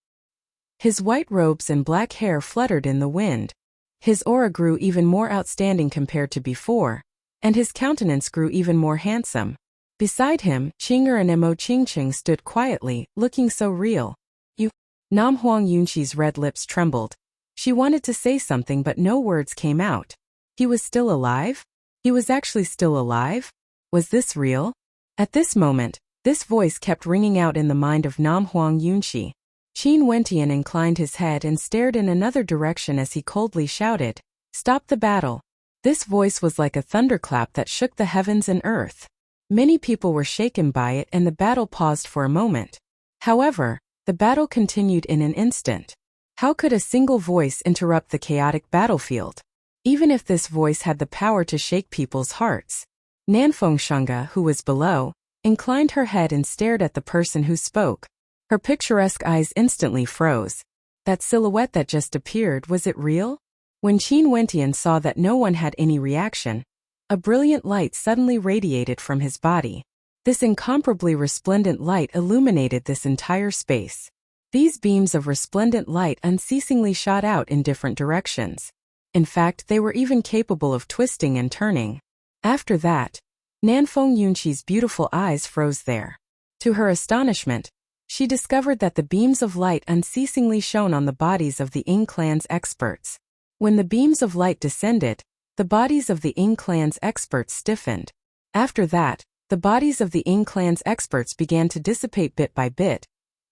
His white robes and black hair fluttered in the wind. His aura grew even more outstanding compared to before, and his countenance grew even more handsome. Beside him, Qinger and Mo Qingqing stood quietly, looking so real. You. Namhuang Yunshi's red lips trembled. She wanted to say something but no words came out. He was still alive? He was actually still alive? Was this real? At this moment, this voice kept ringing out in the mind of Namhuang Yunshi. Qin Wentian inclined his head and stared in another direction as he coldly shouted, "Stop the battle." This voice was like a thunderclap that shook the heavens and earth. Many people were shaken by it and the battle paused for a moment. However, The battle continued in an instant. How could a single voice interrupt the chaotic battlefield? Even if this voice had the power to shake people's hearts. Nanfeng Shunga, who was below, inclined her head and stared at the person who spoke. Her picturesque eyes instantly froze. That silhouette that just appeared, was it real? When Qin Wentian saw that no one had any reaction, a brilliant light suddenly radiated from his body. This incomparably resplendent light illuminated this entire space. These beams of resplendent light unceasingly shot out in different directions. In fact, they were even capable of twisting and turning. After that, Nanfeng Yunqi's beautiful eyes froze there. To her astonishment, she discovered that the beams of light unceasingly shone on the bodies of the Ying clan's experts. When the beams of light descended, the bodies of the Ying clan's experts stiffened. After that, the bodies of the Ying clan's experts began to dissipate bit by bit,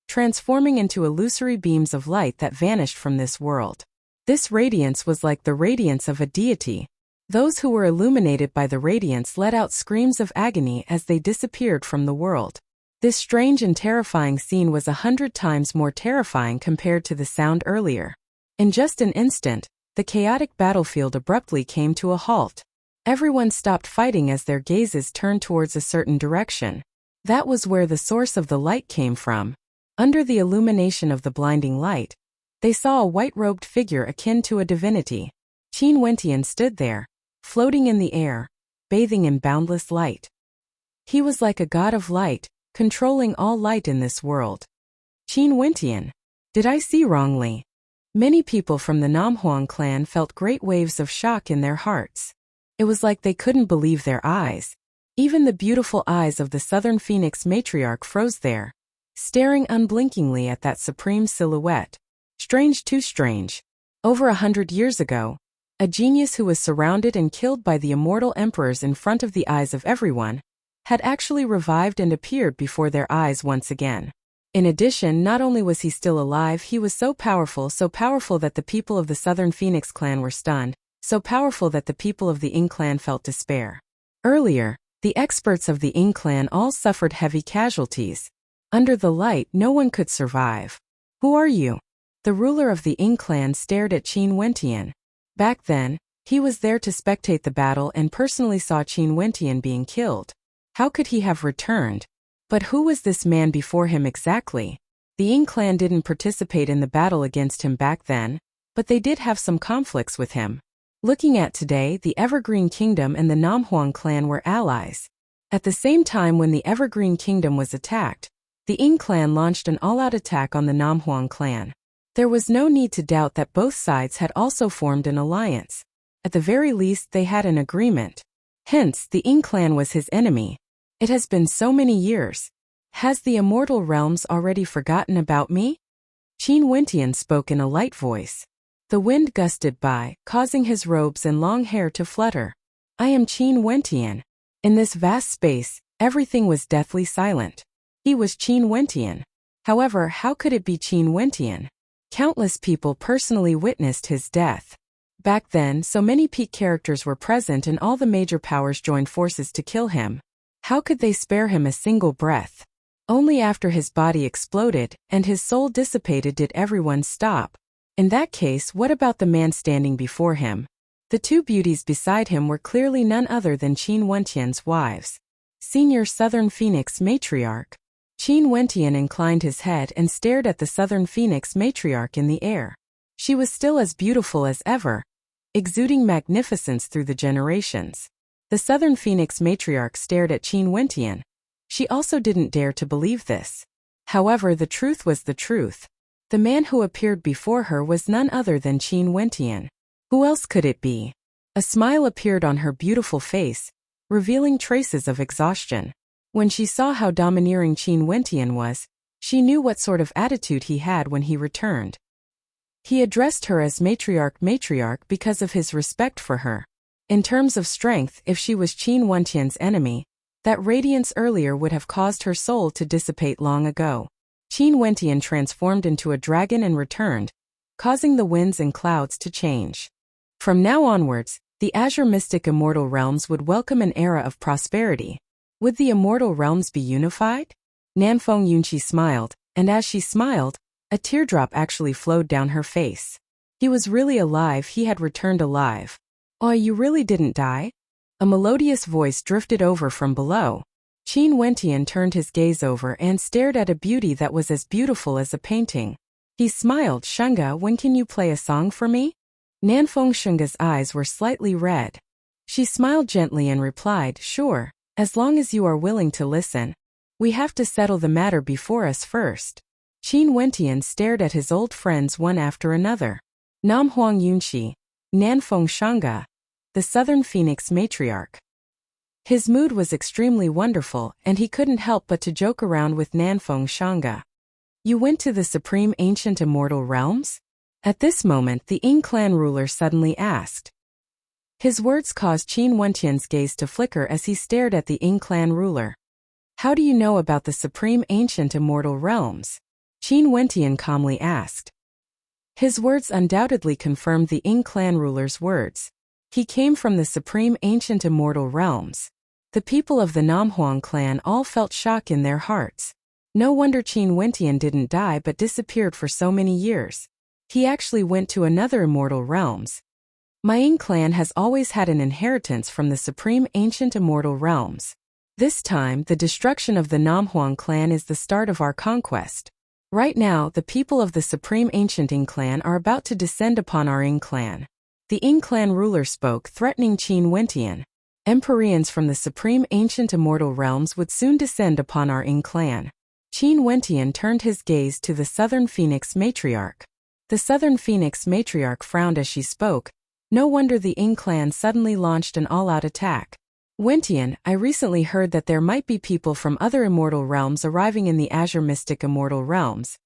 transforming into illusory beams of light that vanished from this world. This radiance was like the radiance of a deity. Those who were illuminated by the radiance let out screams of agony as they disappeared from the world. This strange and terrifying scene was 100 times more terrifying compared to the sound earlier. In just an instant, the chaotic battlefield abruptly came to a halt. Everyone stopped fighting as their gazes turned towards a certain direction. That was where the source of the light came from. Under the illumination of the blinding light, they saw a white-robed figure akin to a divinity. Qin Wentian stood there, floating in the air, bathing in boundless light. He was like a god of light, controlling all light in this world. Qin Wentian. Did I see wrongly? Many people from the Namhuang clan felt great waves of shock in their hearts. It was like they couldn't believe their eyes. Even the beautiful eyes of the Southern Phoenix matriarch froze there, staring unblinkingly at that supreme silhouette. Strange, too strange. Over 100 years ago, a genius who was surrounded and killed by the immortal emperors in front of the eyes of everyone, had actually revived and appeared before their eyes once again. In addition, not only was he still alive, he was so powerful that the people of the Southern Phoenix clan were stunned, so powerful that the people of the Ying clan felt despair. Earlier, the experts of the Ying clan all suffered heavy casualties. Under the light, no one could survive. Who are you? The ruler of the Ying clan stared at Qin Wentian. Back then, he was there to spectate the battle and personally saw Qin Wentian being killed. How could he have returned? But who was this man before him exactly? The Ying clan didn't participate in the battle against him back then, but they did have some conflicts with him. Looking at today, the Evergreen Kingdom and the Namhuang clan were allies. At the same time when the Evergreen Kingdom was attacked, the Ying clan launched an all-out attack on the Namhuang clan. There was no need to doubt that both sides had also formed an alliance. At the very least, they had an agreement. Hence, the Ying clan was his enemy. It has been so many years. Has the immortal realms already forgotten about me? Qin Wentian spoke in a light voice. The wind gusted by, causing his robes and long hair to flutter. I am Qin Wentian. In this vast space, everything was deathly silent. He was Qin Wentian. However, how could it be Qin Wentian? Countless people personally witnessed his death. Back then, so many peak characters were present and all the major powers joined forces to kill him. How could they spare him a single breath? Only after his body exploded and his soul dissipated did everyone stop. In that case, what about the man standing before him? The two beauties beside him were clearly none other than Qin Wentian's wives. Senior Southern Phoenix matriarch. Qin Wentian inclined his head and stared at the Southern Phoenix matriarch in the air. She was still as beautiful as ever, exuding magnificence through the generations. The Southern Phoenix matriarch stared at Qin Wentian. She also didn't dare to believe this. However, the truth was the truth. The man who appeared before her was none other than Qin Wentian. Who else could it be? A smile appeared on her beautiful face, revealing traces of exhaustion. When she saw how domineering Qin Wentian was, she knew what sort of attitude he had when he returned. He addressed her as matriarch because of his respect for her. In terms of strength, if she was Qin Wentian's enemy, that radiance earlier would have caused her soul to dissipate long ago. Qin Wentian transformed into a dragon and returned, causing the winds and clouds to change. From now onwards, the Azure Mystic Immortal Realms would welcome an era of prosperity. Would the Immortal Realms be unified? Nanfeng Yunqi smiled, and as she smiled, a teardrop actually flowed down her face. He was really alive, he had returned alive. Oh, you really didn't die? A melodious voice drifted over from below. Qin Wentian turned his gaze over and stared at a beauty that was as beautiful as a painting. He smiled. Shunga, when can you play a song for me? Nanfeng Shunga's eyes were slightly red. She smiled gently and replied, sure, as long as you are willing to listen. We have to settle the matter before us first. Qin Wentian stared at his old friends one after another. Nam Huang Yunxi, Nanfeng Shunga, the Southern Phoenix matriarch. His mood was extremely wonderful, and he couldn't help but to joke around with Nanfeng Shunga. You went to the supreme ancient immortal realms? At this moment the Ying clan ruler suddenly asked. His words caused Qin Wentian's gaze to flicker as he stared at the Ying clan ruler. How do you know about the supreme ancient immortal realms? Qin Wentian calmly asked. His words undoubtedly confirmed the Ying clan ruler's words. He came from the supreme ancient immortal realms. The people of the Namhuang clan all felt shock in their hearts. No wonder Qin Wentian didn't die but disappeared for so many years. He actually went to another immortal realms. My Ying clan has always had an inheritance from the supreme ancient immortal realms. This time, the destruction of the Namhuang clan is the start of our conquest. Right now, the people of the supreme ancient Ying clan are about to descend upon our Ying clan. The Ying clan ruler spoke, threatening Qin Wentian. Empyreans from the supreme ancient immortal realms would soon descend upon our Ying clan. Qin Wentian turned his gaze to the Southern Phoenix matriarch. The Southern Phoenix matriarch frowned as she spoke. No wonder the Ying clan suddenly launched an all-out attack. Wentian, I recently heard that there might be people from other immortal realms arriving in the Azure Mystic immortal realms.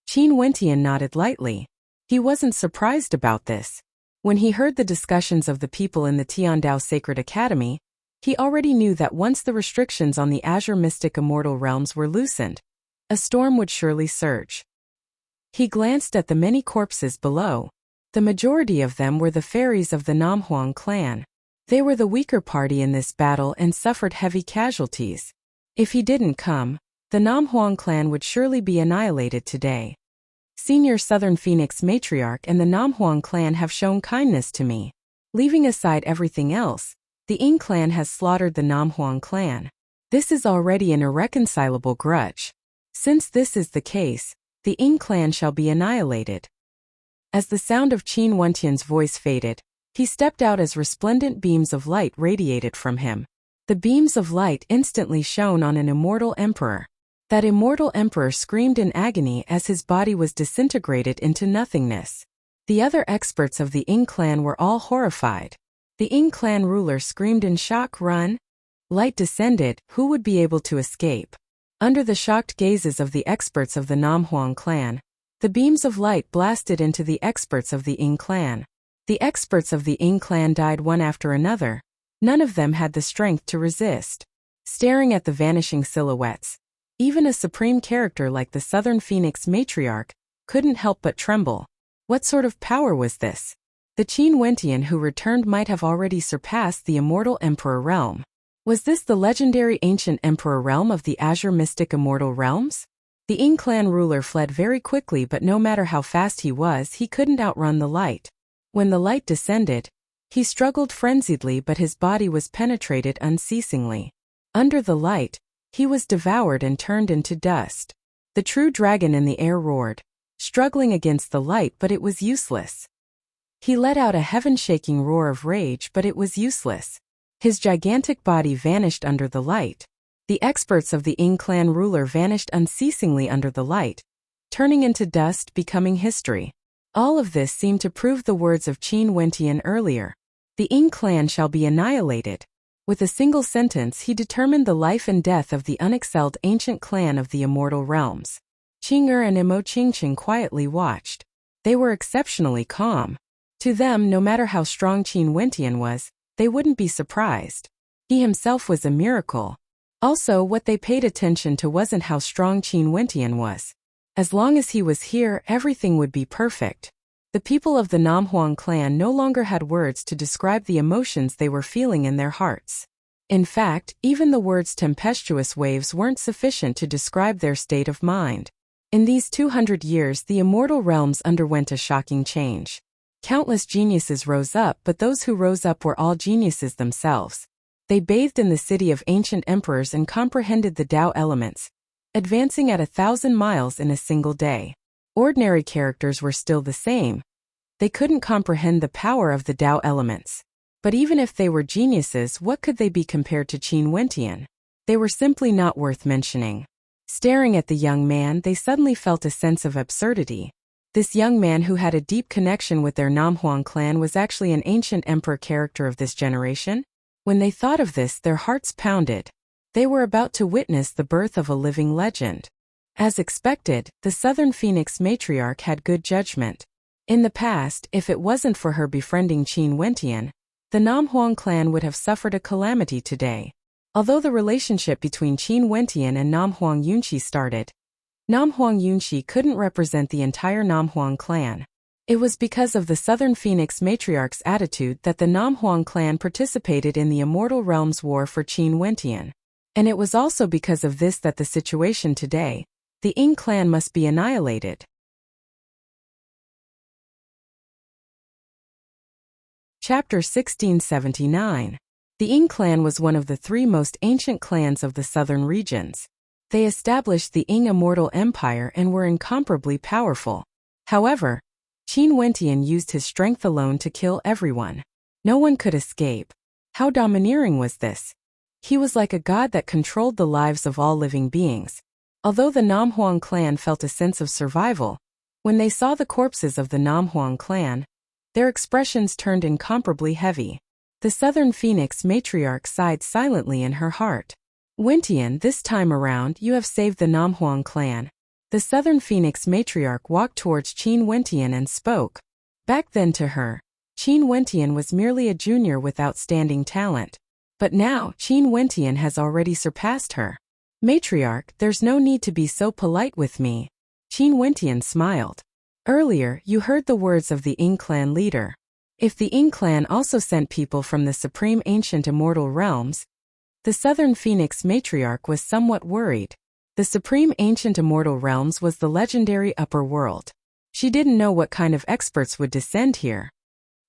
Qin Wentian nodded lightly. He wasn't surprised about this. When he heard the discussions of the people in the Tiandao Sacred Academy, he already knew that once the restrictions on the Azure Mystic immortal realms were loosened, a storm would surely surge. He glanced at the many corpses below. The majority of them were the fairies of the Namhuang clan. They were the weaker party in this battle and suffered heavy casualties. If he didn't come, the Namhuang clan would surely be annihilated today. Senior Southern Phoenix matriarch and the Namhuang clan have shown kindness to me. Leaving aside everything else, the Ying clan has slaughtered the Namhuang clan. This is already an irreconcilable grudge. Since this is the case, the Ying clan shall be annihilated. As the sound of Qin Wentian's voice faded, he stepped out as resplendent beams of light radiated from him. The beams of light instantly shone on an immortal emperor. That immortal emperor screamed in agony as his body was disintegrated into nothingness. The other experts of the Ying clan were all horrified. The Ying clan ruler screamed in shock, run! Light descended, who would be able to escape? Under the shocked gazes of the experts of the Namhuang clan, the beams of light blasted into the experts of the Ying clan. The experts of the Ying clan died one after another. None of them had the strength to resist. Staring at the vanishing silhouettes, even a supreme character like the Southern Phoenix matriarch couldn't help but tremble. What sort of power was this? The Qin Wentian who returned might have already surpassed the immortal emperor realm. Was this the legendary ancient emperor realm of the Azure Mystic immortal realms? The Ying clan ruler fled very quickly, but no matter how fast he was, he couldn't outrun the light. When the light descended, he struggled frenziedly, but his body was penetrated unceasingly. Under the light, he was devoured and turned into dust. The true dragon in the air roared, struggling against the light, but it was useless. He let out a heaven-shaking roar of rage, but it was useless. His gigantic body vanished under the light. The experts of the Ying clan ruler vanished unceasingly under the light, turning into dust, becoming history. All of this seemed to prove the words of Qin Wentian earlier. The Ying clan shall be annihilated. With a single sentence he determined the life and death of the unexcelled ancient clan of the immortal realms. Qing'er and Imo Qingqing quietly watched. They were exceptionally calm. To them, no matter how strong Qin Wentian was, they wouldn't be surprised. He himself was a miracle. Also, what they paid attention to wasn't how strong Qin Wentian was. As long as he was here, everything would be perfect. The people of the Namhuang clan no longer had words to describe the emotions they were feeling in their hearts. In fact, even the words tempestuous waves weren't sufficient to describe their state of mind. In these 200 years, the immortal realms underwent a shocking change. Countless geniuses rose up, but those who rose up were all geniuses themselves. They bathed in the city of ancient emperors and comprehended the Tao elements, advancing at 1,000 miles in a single day. Ordinary characters were still the same. They couldn't comprehend the power of the Tao elements. But even if they were geniuses, what could they be compared to Qin Wentian? They were simply not worth mentioning. Staring at the young man, they suddenly felt a sense of absurdity. This young man who had a deep connection with their Namhuang clan was actually an ancient emperor character of this generation? When they thought of this, their hearts pounded. They were about to witness the birth of a living legend. As expected, the Southern Phoenix matriarch had good judgment. In the past, if it wasn't for her befriending Qin Wentian, the Namhuang clan would have suffered a calamity today. Although the relationship between Qin Wentian and Namhuang Yunqi started, Namhuang Yunqi couldn't represent the entire Namhuang clan. It was because of the Southern Phoenix matriarch's attitude that the Namhuang clan participated in the Immortal Realms War for Qin Wentian. And it was also because of this that the situation today, the Ying clan must be annihilated. Chapter 1679. The Ying clan was one of the three most ancient clans of the southern regions. They established the Ying Immortal Empire and were incomparably powerful. However, Qin Wentian used his strength alone to kill everyone. No one could escape. How domineering was this? He was like a god that controlled the lives of all living beings. Although the Namhuang clan felt a sense of survival, when they saw the corpses of the Namhuang clan, their expressions turned incomparably heavy. The Southern Phoenix matriarch sighed silently in her heart. Wentian, this time around, you have saved the Namhuang clan. The Southern Phoenix matriarch walked towards Qin Wentian and spoke. Back then to her, Qin Wentian was merely a junior with outstanding talent. But now, Qin Wentian has already surpassed her. Matriarch, there's no need to be so polite with me. Qin Wentian smiled. Earlier, you heard the words of the Ying clan leader. If the Ying clan also sent people from the supreme ancient immortal realms, the Southern Phoenix matriarch was somewhat worried. The supreme ancient immortal realms was the legendary upper world. She didn't know what kind of experts would descend here.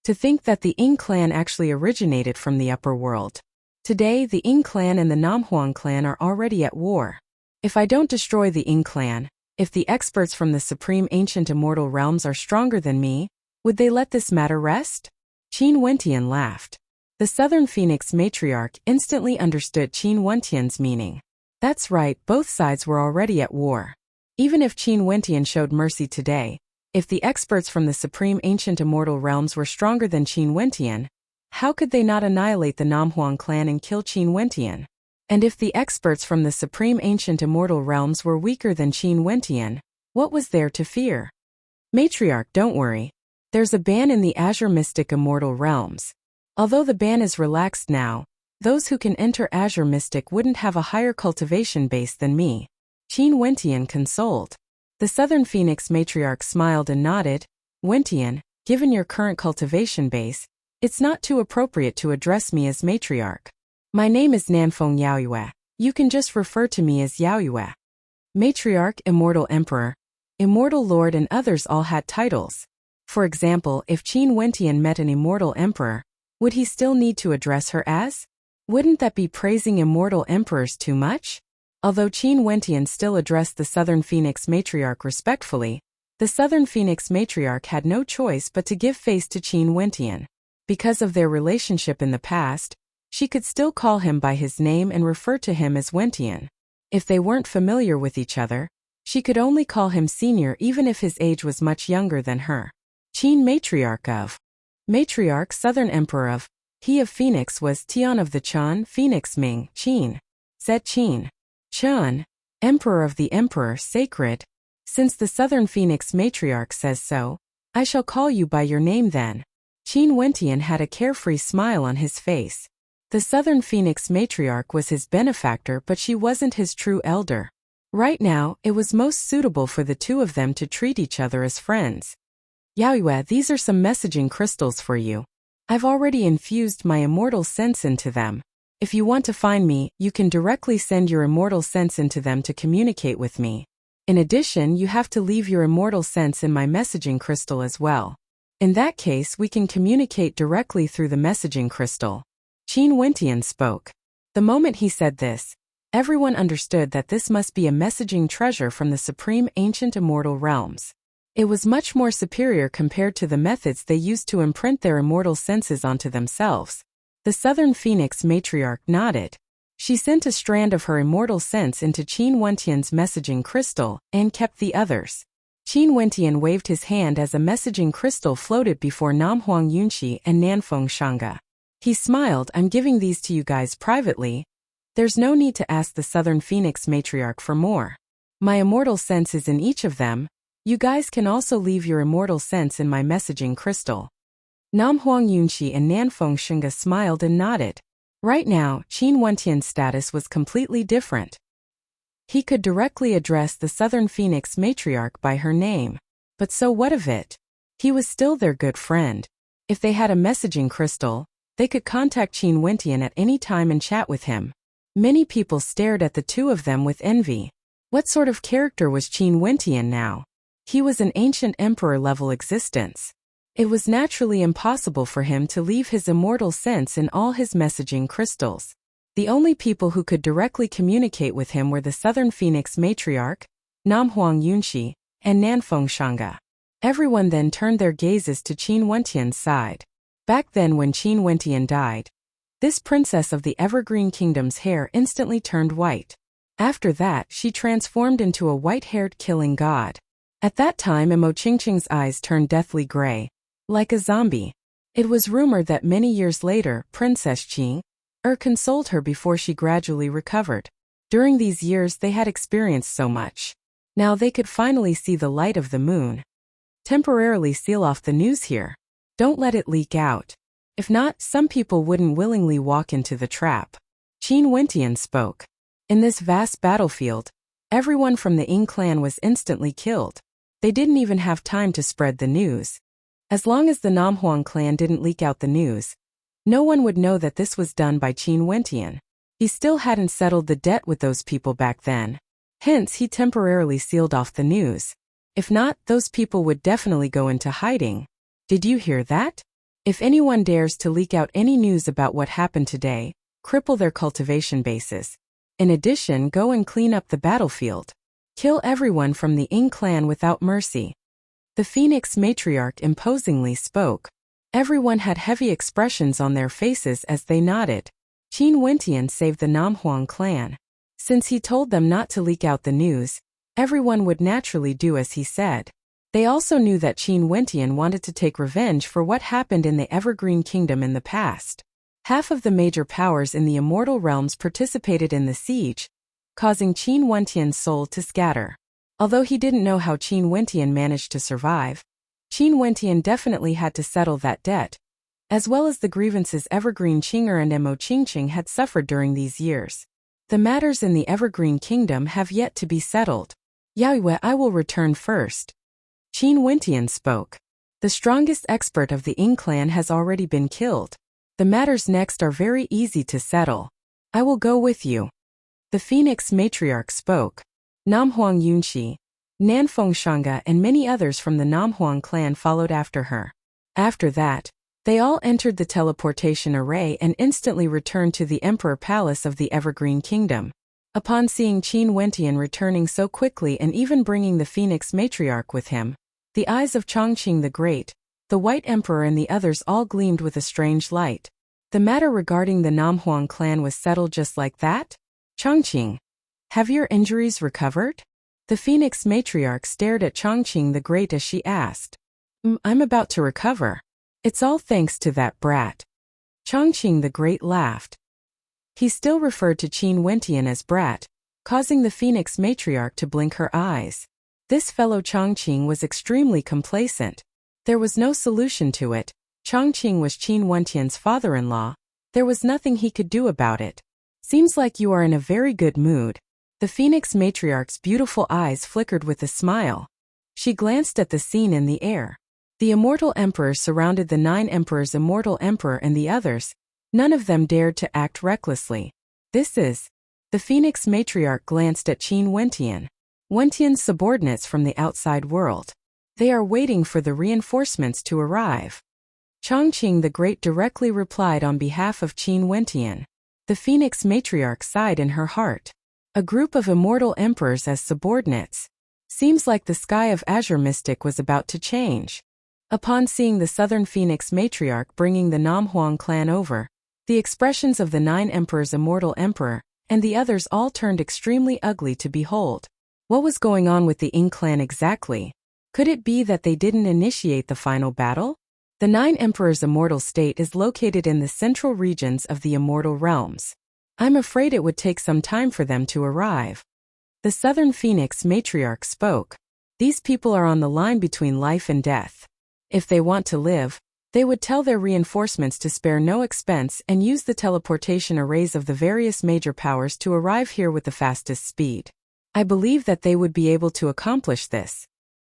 To think that the Ying clan actually originated from the upper world. Today, the Ying clan and the Namhuang clan are already at war. If I don't destroy the Ying clan, if the experts from the supreme ancient immortal realms are stronger than me, would they let this matter rest? Qin Wentian laughed. The Southern Phoenix matriarch instantly understood Qin Wentian's meaning. That's right, both sides were already at war. Even if Qin Wentian showed mercy today, if the experts from the supreme ancient immortal realms were stronger than Qin Wentian, how could they not annihilate the Namhuang clan and kill Qin Wentian? And if the experts from the supreme ancient immortal realms were weaker than Qin Wentian, what was there to fear? Matriarch, don't worry. There's a ban in the Azure Mystic Immortal Realms. Although the ban is relaxed now, those who can enter Azure Mystic wouldn't have a higher cultivation base than me. Qin Wentian consoled. The Southern Phoenix matriarch smiled and nodded. Wentian, given your current cultivation base, it's not too appropriate to address me as matriarch. My name is Nanfeng Yaoyue. You can just refer to me as Yaoyue. Matriarch, Immortal Emperor, Immortal Lord and others all had titles. For example, if Qin Wentian met an Immortal Emperor, would he still need to address her as? Wouldn't that be praising Immortal Emperors too much? Although Qin Wentian still addressed the Southern Phoenix matriarch respectfully, the Southern Phoenix matriarch had no choice but to give face to Qin Wentian. Because of their relationship in the past, she could still call him by his name and refer to him as Wentian. If they weren't familiar with each other, she could only call him senior even if his age was much younger than her. Qin Matriarch of. Matriarch Southern Emperor of. He of Phoenix was Tian of the Chan Phoenix Ming Qin. Said Qin. Chan. Emperor of the Emperor Sacred. Since the Southern Phoenix Matriarch says so, I shall call you by your name then. Qin Wentian had a carefree smile on his face. The Southern Phoenix matriarch was his benefactor, but she wasn't his true elder. Right now, it was most suitable for the two of them to treat each other as friends. Yaoyue, these are some messaging crystals for you. I've already infused my immortal sense into them. If you want to find me, you can directly send your immortal sense into them to communicate with me. In addition, you have to leave your immortal sense in my messaging crystal as well. In that case, we can communicate directly through the messaging crystal. Qin Wentian spoke. The moment he said this, everyone understood that this must be a messaging treasure from the supreme ancient immortal realms. It was much more superior compared to the methods they used to imprint their immortal senses onto themselves. The Southern Phoenix matriarch nodded. She sent a strand of her immortal sense into Qin Wentian's messaging crystal and kept the others. Qin Wentian waved his hand as a messaging crystal floated before Namhuang Yunxi and Nanfeng Shanga. He smiled. I'm giving these to you guys privately. There's no need to ask the Southern Phoenix matriarch for more. My immortal sense is in each of them. You guys can also leave your immortal sense in my messaging crystal. Namhuang Yunxi and Nanfeng Shanga smiled and nodded. Right now, Qin Wentian's status was completely different. He could directly address the Southern Phoenix matriarch by her name. But so what of it? He was still their good friend. If they had a messaging crystal, they could contact Qin Wentian at any time and chat with him. Many people stared at the two of them with envy. What sort of character was Qin Wentian now? He was an ancient emperor-level existence. It was naturally impossible for him to leave his immortal sense in all his messaging crystals. The only people who could directly communicate with him were the Southern Phoenix matriarch, Namhuang Yunxi, and Nanfeng Shanga. Everyone then turned their gazes to Qin Wentian's side. Back then when Qin Wentian died, this princess of the Evergreen Kingdom's hair instantly turned white. After that, she transformed into a white-haired killing god. At that time, Imo Qingqing's eyes turned deathly gray, like a zombie. It was rumored that many years later, Princess Qing consoled her before she gradually recovered. During these years they had experienced so much. Now they could finally see the light of the moon. Temporarily seal off the news here. Don't let it leak out. If not, some people wouldn't willingly walk into the trap. Qin Wentian spoke. In this vast battlefield, everyone from the Ying clan was instantly killed. They didn't even have time to spread the news. As long as the Namhuang clan didn't leak out the news, no one would know that this was done by Qin Wentian. He still hadn't settled the debt with those people back then. Hence, he temporarily sealed off the news. If not, those people would definitely go into hiding. Did you hear that? If anyone dares to leak out any news about what happened today, cripple their cultivation bases. In addition, go and clean up the battlefield. Kill everyone from the Ying clan without mercy. The Phoenix matriarch imposingly spoke. Everyone had heavy expressions on their faces as they nodded. Qin Wentian saved the Namhuang clan. Since he told them not to leak out the news, everyone would naturally do as he said. They also knew that Qin Wentian wanted to take revenge for what happened in the Evergreen Kingdom in the past. Half of the major powers in the immortal realms participated in the siege, causing Qin Wentian's soul to scatter. Although he didn't know how Qin Wentian managed to survive, Qin Wentian definitely had to settle that debt, as well as the grievances Evergreen Qinger and Imo Qingqing had suffered during these years. The matters in the Evergreen Kingdom have yet to be settled. Yaoyue, I will return first. Qin Wentian spoke. The strongest expert of the Ying clan has already been killed. The matters next are very easy to settle. I will go with you. The Phoenix matriarch spoke. Namhuang Yunxi, Nanfeng Shanga and many others from the Namhuang clan followed after her. After that, they all entered the teleportation array and instantly returned to the Emperor Palace of the Evergreen Kingdom. Upon seeing Qin Wentian returning so quickly and even bringing the Phoenix matriarch with him, the eyes of Chongqing the Great, the White Emperor and the others all gleamed with a strange light. The matter regarding the Namhuang clan was settled just like that? Chongqing, have your injuries recovered? The Phoenix matriarch stared at Chongqing the Great as she asked. I'm about to recover. It's all thanks to that brat. Chongqing the Great laughed. He still referred to Qin Wentian as brat, causing the Phoenix matriarch to blink her eyes. This fellow Chongqing was extremely complacent. There was no solution to it. Chongqing was Qin Wentian's father-in-law. There was nothing he could do about it. Seems like you are in a very good mood. The Phoenix matriarch's beautiful eyes flickered with a smile. She glanced at the scene in the air. The immortal emperors surrounded the 9 emperors, immortal emperor and the others. None of them dared to act recklessly. This is. The Phoenix matriarch glanced at Qin Wentian. Wentian's subordinates from the outside world. They are waiting for the reinforcements to arrive. Chongqing the Great directly replied on behalf of Qin Wentian. The Phoenix matriarch sighed in her heart. A group of immortal emperors as subordinates. Seems like the sky of Azure Mystic was about to change. Upon seeing the Southern Phoenix matriarch bringing the Namhuang clan over, the expressions of the 9 emperors' immortal emperor and the others all turned extremely ugly to behold. What was going on with the Ying clan exactly? Could it be that they didn't initiate the final battle? The 9 emperors' immortal state is located in the central regions of the immortal realms. I'm afraid it would take some time for them to arrive. The Southern Phoenix matriarch spoke. These people are on the line between life and death. If they want to live, they would tell their reinforcements to spare no expense and use the teleportation arrays of the various major powers to arrive here with the fastest speed. I believe that they would be able to accomplish this.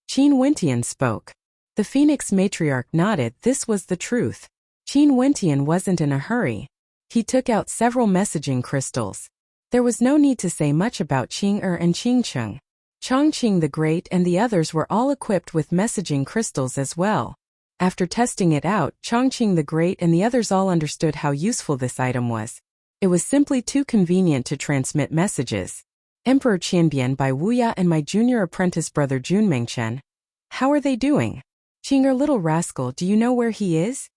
Qin Wentian spoke. The Phoenix matriarch nodded. This was the truth. Qin Wentian wasn't in a hurry. He took out several messaging crystals. There was no need to say much about Qing and Qingcheng. Chongqing the Great and the others were all equipped with messaging crystals as well. After testing it out, Chongqing the Great and the others all understood how useful this item was. It was simply too convenient to transmit messages. Emperor Qianbian by Wuya and my junior apprentice brother Jun Mengchen. How are they doing? Qinger little rascal, do you know where he is?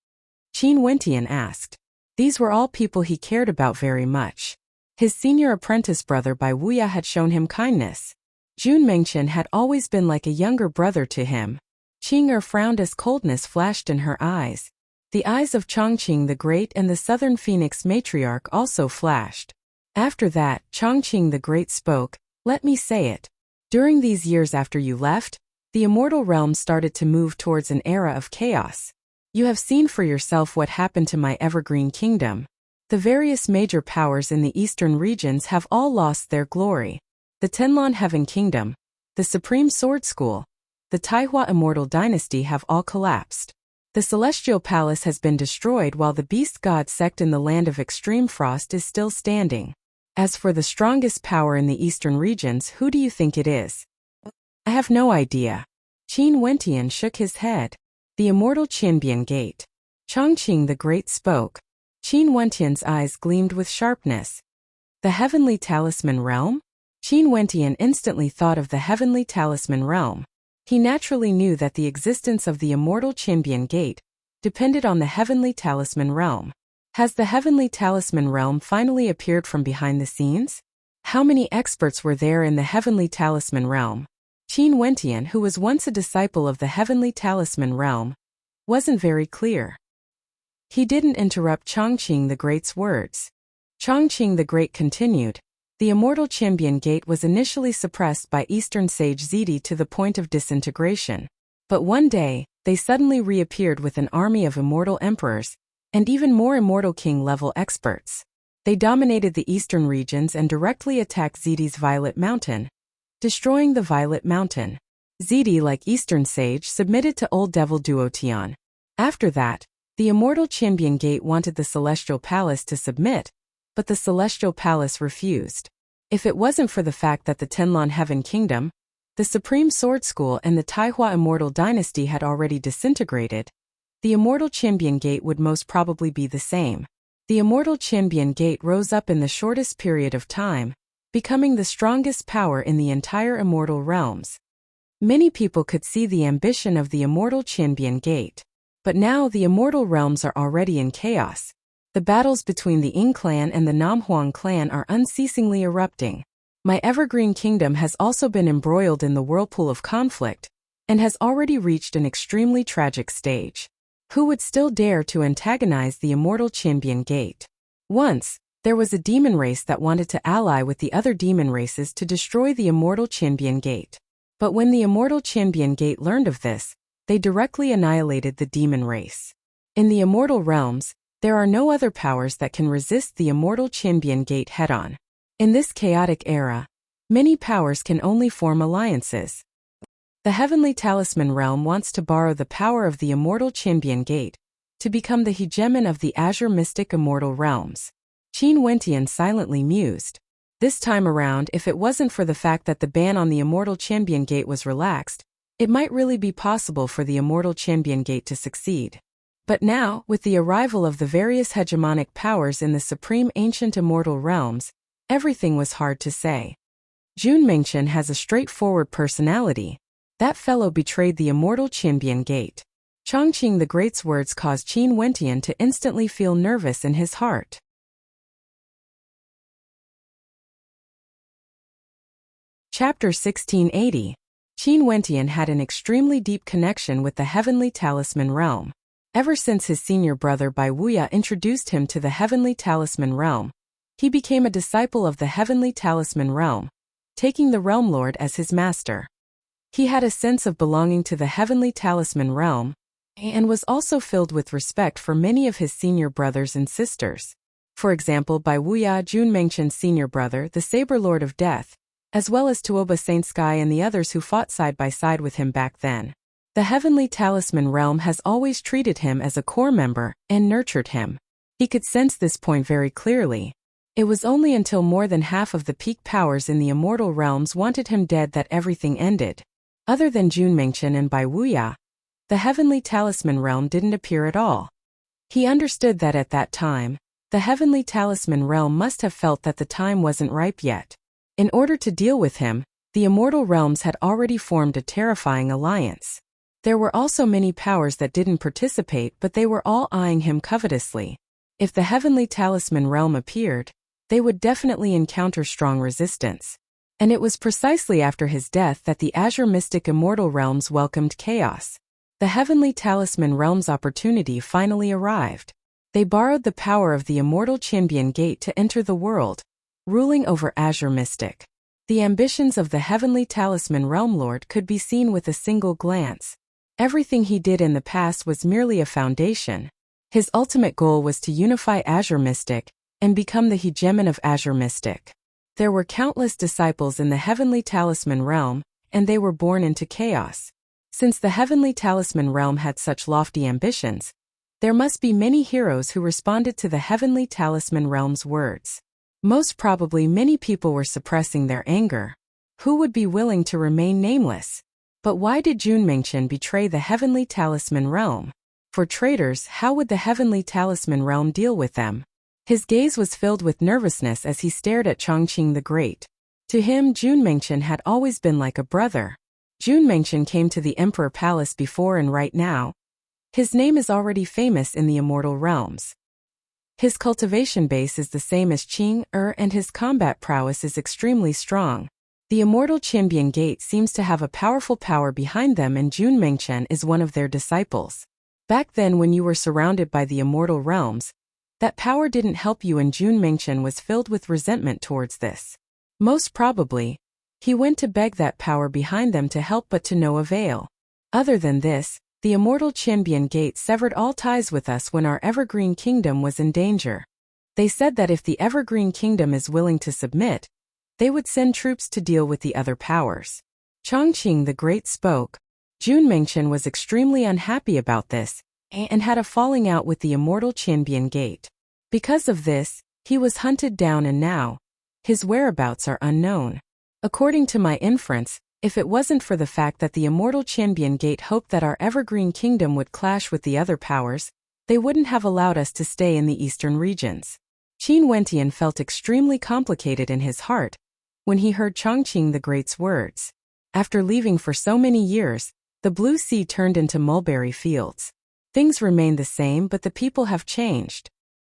Qin Wentian asked. These were all people he cared about very much. His senior apprentice brother by Wuya had shown him kindness. Jun Mengchen had always been like a younger brother to him. Qinger frowned as coldness flashed in her eyes. The eyes of Chongqing the Great and the Southern Phoenix matriarch also flashed. After that, Chongqing the Great spoke. Let me say it. During these years after you left, the immortal realm started to move towards an era of chaos. You have seen for yourself what happened to my evergreen kingdom. The various major powers in the eastern regions have all lost their glory. The Tenlon Heaven Kingdom, the Supreme Sword School, the Taihua Immortal Dynasty have all collapsed. The Celestial Palace has been destroyed while the Beast God sect in the Land of Extreme Frost is still standing. As for the strongest power in the eastern regions, who do you think it is? I have no idea. Qin Wentian shook his head. The Immortal Qianbian Gate. Chongqing the Great spoke. Qin Wentian's eyes gleamed with sharpness. The Heavenly Talisman Realm? Qin Wentian instantly thought of the Heavenly Talisman Realm. He naturally knew that the existence of the Immortal Qianbian Gate depended on the Heavenly Talisman Realm. Has the Heavenly Talisman Realm finally appeared from behind the scenes? How many experts were there in the Heavenly Talisman Realm? Qin Wentian, who was once a disciple of the Heavenly Talisman Realm, wasn't very clear. He didn't interrupt Chongqing the Great's words. Chongqing the Great continued. The Immortal Qianbian Gate was initially suppressed by Eastern Sage Zidi to the point of disintegration. But one day, they suddenly reappeared with an army of immortal emperors, and even more immortal king-level experts. They dominated the eastern regions and directly attacked Zidi's Violet Mountain, destroying the Violet Mountain. Zidi, like Eastern Sage, submitted to Old Devil Duotian. After that, the Immortal Qianbian Gate wanted the Celestial Palace to submit, but the Celestial Palace refused. If it wasn't for the fact that the Tenlon Heaven Kingdom, the Supreme Sword School and the Taihua Immortal Dynasty had already disintegrated, the Immortal Qianbian Gate would most probably be the same. The Immortal Qianbian Gate rose up in the shortest period of time, becoming the strongest power in the entire immortal realms. Many people could see the ambition of the Immortal Qianbian Gate. But now the immortal realms are already in chaos. The battles between the Ying clan and the Namhuang clan are unceasingly erupting. My evergreen kingdom has also been embroiled in the whirlpool of conflict, and has already reached an extremely tragic stage. Who would still dare to antagonize the Immortal Qianbian Gate? Once, there was a demon race that wanted to ally with the other demon races to destroy the Immortal Qianbian Gate. But when the Immortal Qianbian Gate learned of this, they directly annihilated the demon race. In the immortal realms, there are no other powers that can resist the Immortal Qianbian Gate head-on. In this chaotic era, many powers can only form alliances. The Heavenly Talisman Realm wants to borrow the power of the Immortal Qianbian Gate to become the hegemon of the Azure Mystic Immortal Realms. Qin Wentian silently mused. This time around, if it wasn't for the fact that the ban on the Immortal Champion Gate was relaxed, it might really be possible for the Immortal Champion Gate to succeed. But now, with the arrival of the various hegemonic powers in the supreme ancient immortal realms, everything was hard to say. Jun Mengchen has a straightforward personality. That fellow betrayed the Immortal Champion Gate. Chongqing the Great's words caused Qin Wentian to instantly feel nervous in his heart. Chapter 1680. Qin Wentian had an extremely deep connection with the Heavenly Talisman Realm. Ever since his senior brother Bai Wuya introduced him to the Heavenly Talisman Realm, he became a disciple of the Heavenly Talisman Realm, taking the Realm Lord as his master. He had a sense of belonging to the Heavenly Talisman Realm, and was also filled with respect for many of his senior brothers and sisters. For example, Bai Wuya, Jun Mengchen's senior brother, the Saber Lord of Death, as well as Tuoba Saint Sky and the others who fought side by side with him back then. The Heavenly Talisman Realm has always treated him as a core member and nurtured him. He could sense this point very clearly. It was only until more than half of the peak powers in the immortal realms wanted him dead that everything ended. Other than Jun Mengchen and Bai Wuya, the Heavenly Talisman Realm didn't appear at all. He understood that at that time, the Heavenly Talisman Realm must have felt that the time wasn't ripe yet. In order to deal with him, the immortal realms had already formed a terrifying alliance. There were also many powers that didn't participate, but they were all eyeing him covetously. If the Heavenly Talisman Realm appeared, they would definitely encounter strong resistance. And it was precisely after his death that the Azure Mystic Immortal Realms welcomed chaos. The Heavenly Talisman Realm's opportunity finally arrived. They borrowed the power of the Immortal Champion Gate to enter the world, ruling over Azure Mystic. The ambitions of the Heavenly Talisman Realm Lord could be seen with a single glance. Everything he did in the past was merely a foundation. His ultimate goal was to unify Azure Mystic and become the hegemon of Azure Mystic. There were countless disciples in the Heavenly Talisman Realm, and they were born into chaos. Since the Heavenly Talisman Realm had such lofty ambitions, there must be many heroes who responded to the Heavenly Talisman Realm's words. Most probably many people were suppressing their anger. Who would be willing to remain nameless? But why did Jun Mengchen betray the Heavenly Talisman Realm? For traitors, how would the Heavenly Talisman Realm deal with them? His gaze was filled with nervousness as he stared at Chongqing the Great. To him, Jun Mengchen had always been like a brother. Jun Mengchen came to the Emperor Palace before, and right now, his name is already famous in the immortal realms. His cultivation base is the same as Qing and his combat prowess is extremely strong. The Immortal Champion Gate seems to have a powerful power behind them, and Jun Mengchen is one of their disciples. Back then, when you were surrounded by the immortal realms, that power didn't help you, and Jun Mengchen was filled with resentment towards this. Most probably, he went to beg that power behind them to help, but to no avail. Other than this, the Immortal Champion Gate severed all ties with us when our Evergreen Kingdom was in danger. They said that if the Evergreen Kingdom is willing to submit, they would send troops to deal with the other powers. Chongqing the Great spoke. Jun Mengchen was extremely unhappy about this, and had a falling out with the Immortal Champion Gate. Because of this, he was hunted down, and now, his whereabouts are unknown. According to my inference, if it wasn't for the fact that the Immortal Champion Gate hoped that our Evergreen Kingdom would clash with the other powers, they wouldn't have allowed us to stay in the eastern regions. Qin Wentian felt extremely complicated in his heart when he heard Chongqing the Great's words. After leaving for so many years, the Blue Sea turned into mulberry fields. Things remain the same, but the people have changed.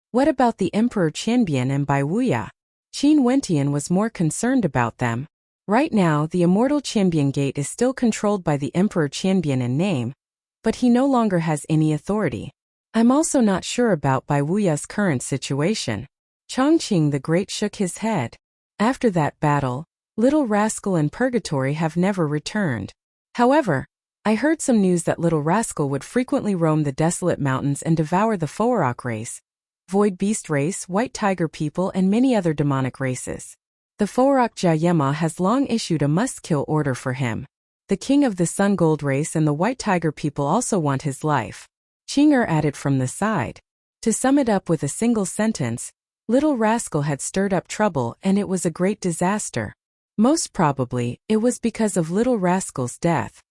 What about the Emperor Qianbian and Bai Wuya? Qin Wentian was more concerned about them. Right now, the Immortal Champion Gate is still controlled by the Emperor Qianbian in name, but he no longer has any authority. I'm also not sure about Bai Wuya's current situation. Chongqing the Great shook his head. After that battle, Little Rascal and Purgatory have never returned. However, I heard some news that Little Rascal would frequently roam the desolate mountains and devour the Foarok race, Void Beast race, White Tiger people, and many other demonic races. The Foarok Jayema has long issued a must-kill order for him. The king of the Sun Gold race and the White Tiger people also want his life. Qinger added from the side. To sum it up with a single sentence, Little Rascal had stirred up trouble and it was a great disaster. Most probably, it was because of Little Rascal's death.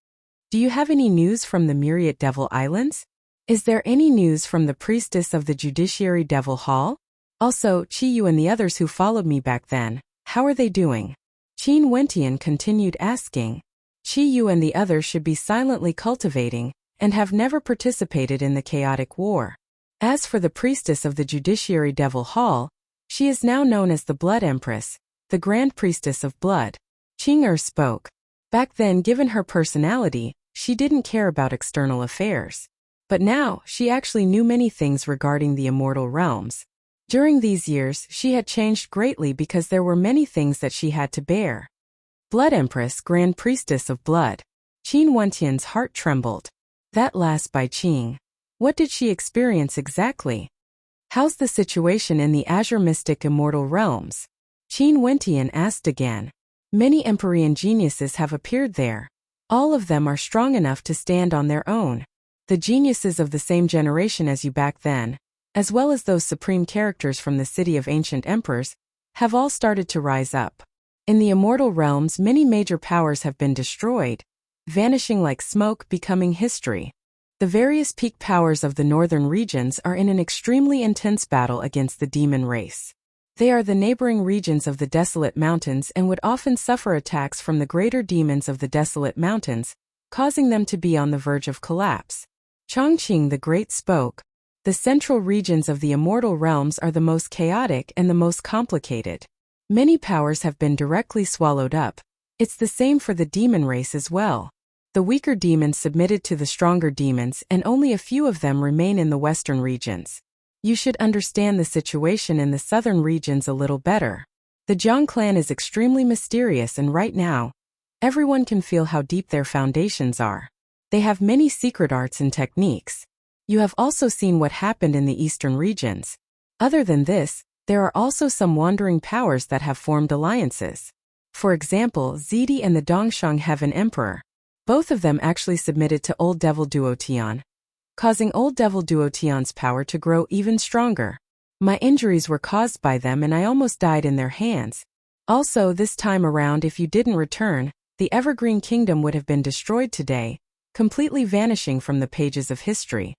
Do you have any news from the Myriad Devil Islands? Is there any news from the priestess of the Judiciary Devil Hall? Also, Chi-Yu and the others who followed me back then, how are they doing? Qin Wentian continued asking. Chi-Yu and the others should be silently cultivating, and have never participated in the chaotic war. As for the priestess of the Judiciary Devil Hall, she is now known as the Blood Empress, the Grand Priestess of Blood. Qing spoke. Back then, given her personality, she didn't care about external affairs. But now, she actually knew many things regarding the immortal realms. During these years, she had changed greatly because there were many things that she had to bear. Blood Empress, Grand Priestess of Blood. Qin Wentian's heart trembled. That last by Qing. What did she experience exactly? How's the situation in the Azure Mystic Immortal Realms? Qin Wentian asked again. Many Empyrean geniuses have appeared there. All of them are strong enough to stand on their own. The geniuses of the same generation as you back then, as well as those supreme characters from the City of Ancient Emperors, have all started to rise up. In the immortal realms, many major powers have been destroyed, vanishing like smoke, becoming history. The various peak powers of the northern regions are in an extremely intense battle against the demon race. They are the neighboring regions of the Desolate Mountains and would often suffer attacks from the greater demons of the Desolate Mountains, causing them to be on the verge of collapse. Chongqing the Great spoke. The central regions of the immortal realms are the most chaotic and the most complicated. Many powers have been directly swallowed up. It's the same for the demon race as well. The weaker demons submitted to the stronger demons and only a few of them remain in the western regions. You should understand the situation in the southern regions a little better. The Jiang clan is extremely mysterious and right now, everyone can feel how deep their foundations are. They have many secret arts and techniques. You have also seen what happened in the eastern regions. Other than this, there are also some wandering powers that have formed alliances. For example, Zidi and the Dongshang Heaven Emperor. Both of them actually submitted to Old Devil Duotian, causing Old Devil Duotian's power to grow even stronger. My injuries were caused by them and I almost died in their hands. Also, this time around, if you didn't return, the Evergreen Kingdom would have been destroyed today, completely vanishing from the pages of history.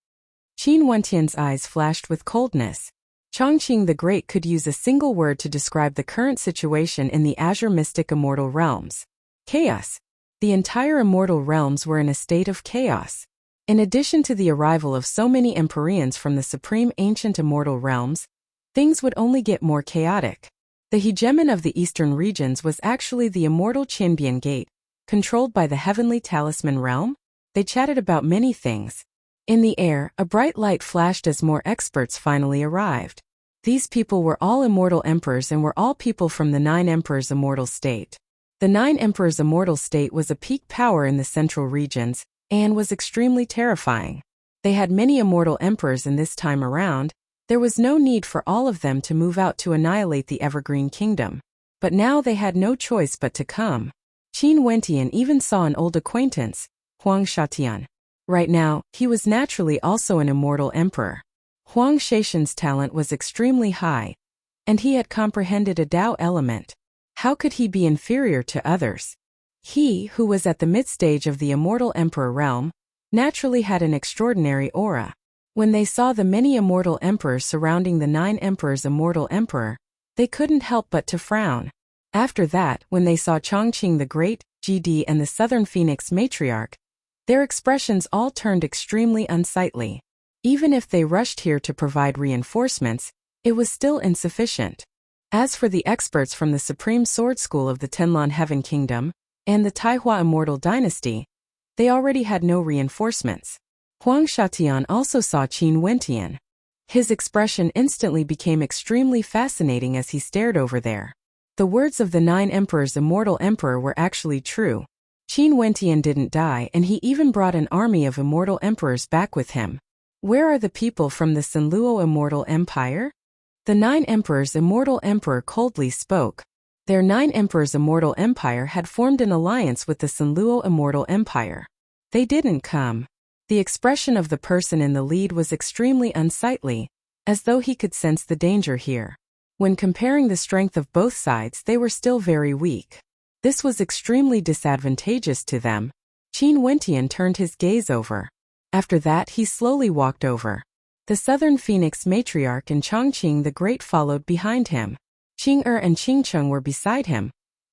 Qin Wentian's eyes flashed with coldness. Chongqing the Great could use a single word to describe the current situation in the Azure Mystic Immortal Realms. Chaos. The entire immortal realms were in a state of chaos. In addition to the arrival of so many Empyreans from the supreme ancient immortal realms, things would only get more chaotic. The hegemon of the eastern regions was actually the immortal Qinbian Gate, controlled by the heavenly talisman realm. They chatted about many things. In the air, a bright light flashed as more experts finally arrived. These people were all immortal emperors and were all people from the 9 Emperors Immortal State. The 9 Emperors Immortal State was a peak power in the central regions, and was extremely terrifying. They had many immortal emperors and this time around, there was no need for all of them to move out to annihilate the Evergreen Kingdom. But now they had no choice but to come. Qin Wentian even saw an old acquaintance, Huang Shatian. Right now, he was naturally also an immortal emperor. Huang Shaishan's talent was extremely high, and he had comprehended a Tao element. How could he be inferior to others? He, who was at the mid-stage of the immortal emperor realm, naturally had an extraordinary aura. When they saw the many immortal emperors surrounding the 9 Emperors Immortal Emperor, they couldn't help but to frown. After that, when they saw Chongqing the Great, GD and the Southern Phoenix Matriarch, their expressions all turned extremely unsightly. Even if they rushed here to provide reinforcements, it was still insufficient. As for the experts from the Supreme Sword School of the Tenlan Heaven Kingdom and the Taihua Immortal Dynasty, they already had no reinforcements. Huang Shatian also saw Qin Wentian. His expression instantly became extremely fascinating as he stared over there. The words of the 9 Emperors Immortal Emperor were actually true. Qin Wentian didn't die and he even brought an army of immortal emperors back with him. Where are the people from the Sanluo Immortal Empire? The 9 Emperors Immortal Emperor coldly spoke. Their 9 Emperors Immortal Empire had formed an alliance with the Sanluo Immortal Empire. They didn't come. The expression of the person in the lead was extremely unsightly, as though he could sense the danger here. When comparing the strength of both sides, they were still very weak. This was extremely disadvantageous to them. Qin Wentian turned his gaze over. After that, he slowly walked over. The Southern Phoenix matriarch and Chongqing the Great followed behind him. Qing and Qingcheng were beside him,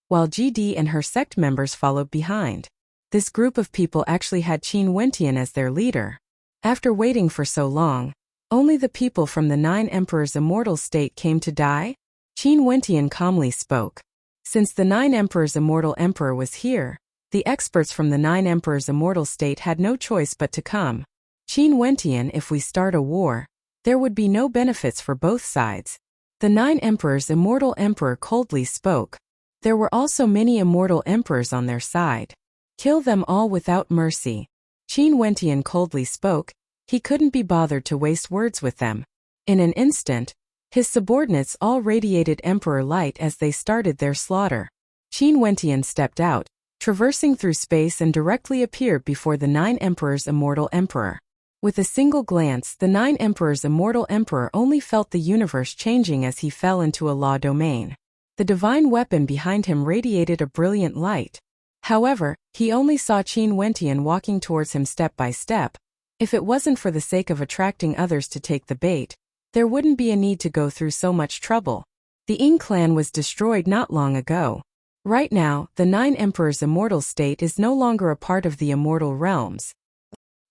while GD and her sect members followed behind. This group of people actually had Qin Wentian as their leader. After waiting for so long, only the people from the 9 Emperors' immortal state came to die? Qin Wentian calmly spoke. Since the 9 Emperors' immortal emperor was here, the experts from the 9 Emperors' immortal state had no choice but to come. Qin Wentian, if we start a war, there would be no benefits for both sides. The 9 Emperors' immortal emperor coldly spoke. There were also many immortal emperors on their side. Kill them all without mercy. Qin Wentian coldly spoke. He couldn't be bothered to waste words with them. In an instant, his subordinates all radiated emperor light as they started their slaughter. Qin Wentian stepped out, traversing through space, and directly appeared before the 9 Emperors' immortal emperor. With a single glance, the 9 Emperors' immortal emperor only felt the universe changing as he fell into a law domain. The divine weapon behind him radiated a brilliant light. However, he only saw Qin Wentian walking towards him step by step. If it wasn't for the sake of attracting others to take the bait, there wouldn't be a need to go through so much trouble. The Ying clan was destroyed not long ago. Right now, the 9 Emperors' immortal state is no longer a part of the immortal realms.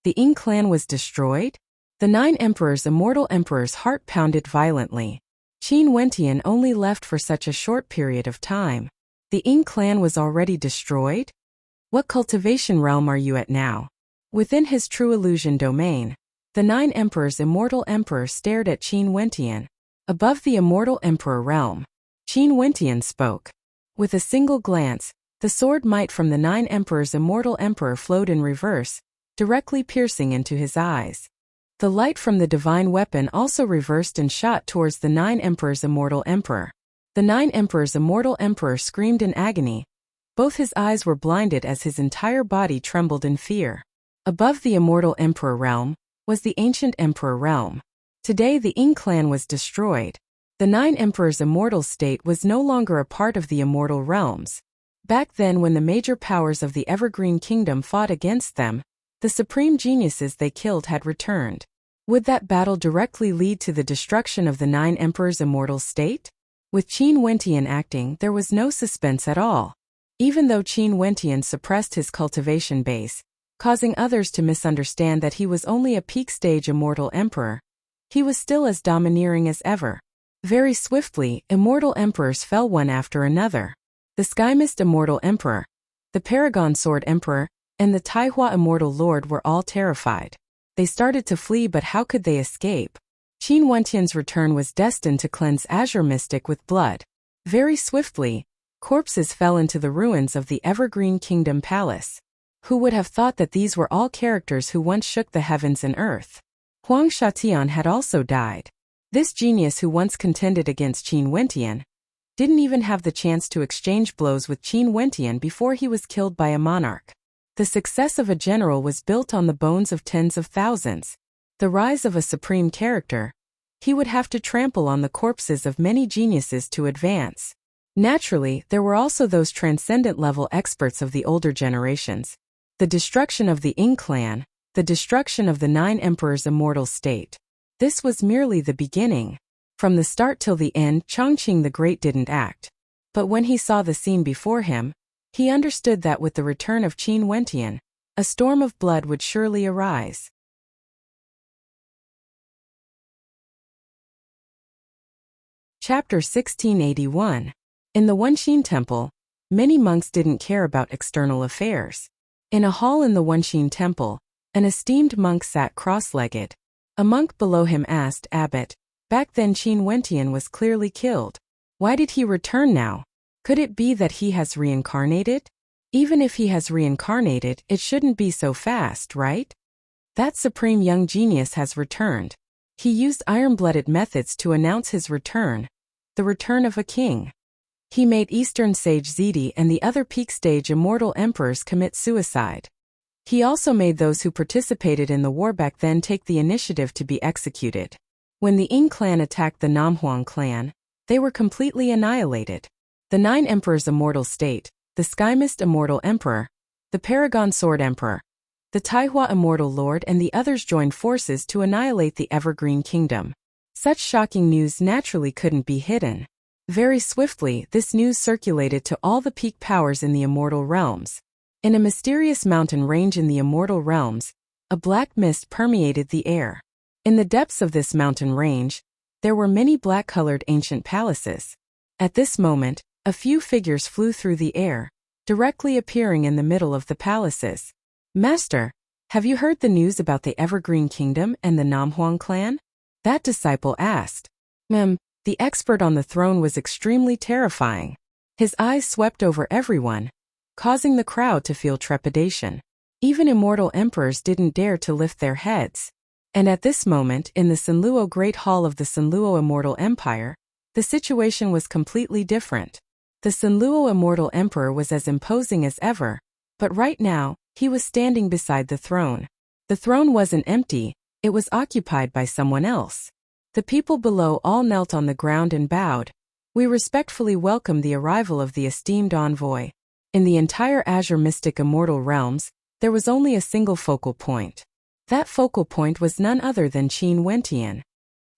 The Ying clan was destroyed? The 9 Emperors' immortal emperor's heart pounded violently. Qin Wentian only left for such a short period of time. The Ying clan was already destroyed? What cultivation realm are you at now? Within his true illusion domain, the 9 Emperors' immortal emperor stared at Qin Wentian. Above the immortal emperor realm, Qin Wentian spoke. With a single glance, the sword might from the 9 Emperors' immortal emperor flowed in reverse, directly piercing into his eyes. The light from the divine weapon also reversed and shot towards the 9 Emperors' immortal emperor. The 9 Emperors' immortal emperor screamed in agony. Both his eyes were blinded as his entire body trembled in fear. Above the immortal emperor realm was the ancient emperor realm. Today the Ying clan was destroyed. The 9 Emperors' immortal state was no longer a part of the immortal realms. Back then, when the major powers of the Evergreen Kingdom fought against them, the supreme geniuses they killed had returned. Would that battle directly lead to the destruction of the 9 Emperors' immortal state? With Qin Wentian acting, there was no suspense at all. Even though Qin Wentian suppressed his cultivation base, causing others to misunderstand that he was only a peak-stage immortal emperor, he was still as domineering as ever. Very swiftly, immortal emperors fell one after another. The Sky Mist immortal emperor, the Paragon Sword emperor, and the Taihua immortal lord were all terrified. They started to flee, but how could they escape? Qin Wentian's return was destined to cleanse Azure Mystic with blood. Very swiftly, corpses fell into the ruins of the Evergreen Kingdom Palace. Who would have thought that these were all characters who once shook the heavens and earth? Huang Shatian had also died. This genius who once contended against Qin Wentian didn't even have the chance to exchange blows with Qin Wentian before he was killed by a monarch. The success of a general was built on the bones of tens of thousands. The rise of a supreme character, he would have to trample on the corpses of many geniuses to advance. Naturally, there were also those transcendent-level experts of the older generations. The destruction of the Ying clan, the destruction of the 9 Emperors' immortal state. This was merely the beginning. From the start till the end, Chongqing the Great didn't act. But when he saw the scene before him, he understood that with the return of Qin Wentian, a storm of blood would surely arise. Chapter 1681. In the Wenxin Temple, many monks didn't care about external affairs. In a hall in the Wenxin Temple, an esteemed monk sat cross-legged. A monk below him asked, "Abbot, back then Qin Wentian was clearly killed. Why did he return now? Could it be that he has reincarnated? Even if he has reincarnated, it shouldn't be so fast, right? That supreme young genius has returned. He used iron-blooded methods to announce his return, the return of a king. He made Eastern Sage Zidi and the other peak-stage immortal emperors commit suicide. He also made those who participated in the war back then take the initiative to be executed. When the Ying clan attacked the Namhuang clan, They were completely annihilated. The 9 emperors immortal state, the Sky Mist immortal emperor, the Paragon Sword emperor, the Taihua immortal lord and the others joined forces to annihilate the Evergreen Kingdom. Such shocking news naturally couldn't be hidden. Very swiftly, this news circulated to all the peak powers in the immortal realms. In a mysterious mountain range in the immortal realms, a black mist permeated the air. In the depths of this mountain range, there were many black-colored ancient palaces. At this moment, a few figures flew through the air, directly appearing in the middle of the palaces. "Master, have you heard the news about the Evergreen Kingdom and the Namhuang clan?" That disciple asked. The expert on the throne was extremely terrifying. His eyes swept over everyone, causing the crowd to feel trepidation. Even immortal emperors didn't dare to lift their heads. And at this moment, in the Sanluo Great Hall of the Sanluo Immortal Empire, the situation was completely different. The Sanluo Immortal Emperor was as imposing as ever, but right now, he was standing beside the throne. The throne wasn't empty, it was occupied by someone else. The people below all knelt on the ground and bowed. "We respectfully welcome the arrival of the esteemed envoy." In the entire Azure Mystic Immortal Realms, there was only a single focal point. That focal point was none other than Qin Wentian.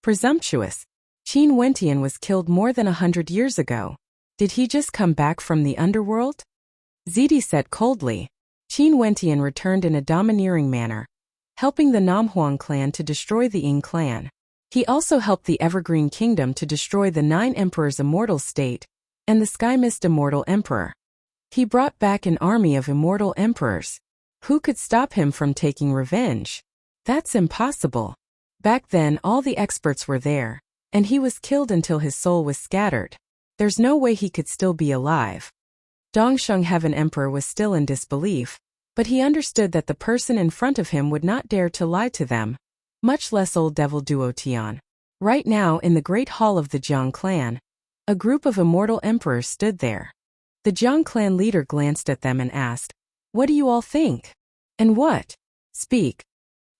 Presumptuous. Qin Wentian was killed more than 100 years ago. Did he just come back from the underworld? Zidi said coldly. Qin Wentian returned in a domineering manner, helping the Namhuang clan to destroy the Ying clan. He also helped the Evergreen Kingdom to destroy the 9 emperors immortal state and the Sky Mist immortal emperor. He brought back an army of immortal emperors. Who could stop him from taking revenge? That's impossible. Back then all the experts were there, and he was killed until his soul was scattered. There's no way he could still be alive. Dongsheng Heaven Emperor was still in disbelief, but he understood that the person in front of him would not dare to lie to them, much less old devil Duo Tian. Right now, in the great hall of the Jiang clan, a group of immortal emperors stood there. The Jiang clan leader glanced at them and asked, "What do you all think?" "And what?" "Speak."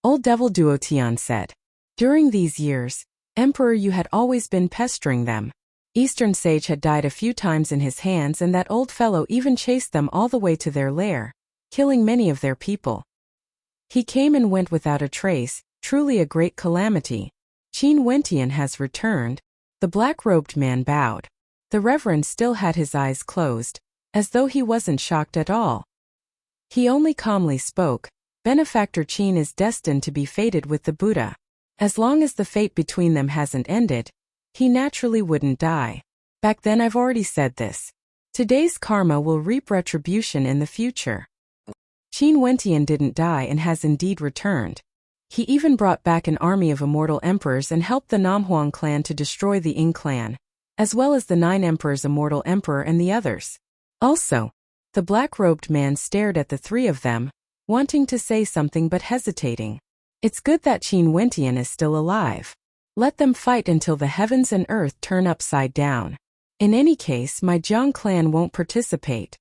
Old devil Duo Tian said. "During these years, Emperor, you had always been pestering them. Eastern Sage had died a few times in his hands, and that old fellow even chased them all the way to their lair, killing many of their people. He came and went without a trace, truly a great calamity. Qin Wentian has returned." The black-robed man bowed. The Reverend still had his eyes closed, as though he wasn't shocked at all. He only calmly spoke, "Benefactor Qin is destined to be fated with the Buddha. As long as the fate between them hasn't ended, he naturally wouldn't die. Back then I've already said this. Today's karma will reap retribution in the future." Qin Wentian didn't die and has indeed returned. He even brought back an army of immortal emperors and helped the Namhuang clan to destroy the Ying clan, as well as the 9 emperors immortal emperor and the others. Also, the black-robed man stared at the 3 of them, wanting to say something but hesitating. It's good that Qin Wentian is still alive. Let them fight until the heavens and earth turn upside down. In any case, my Jiang clan won't participate.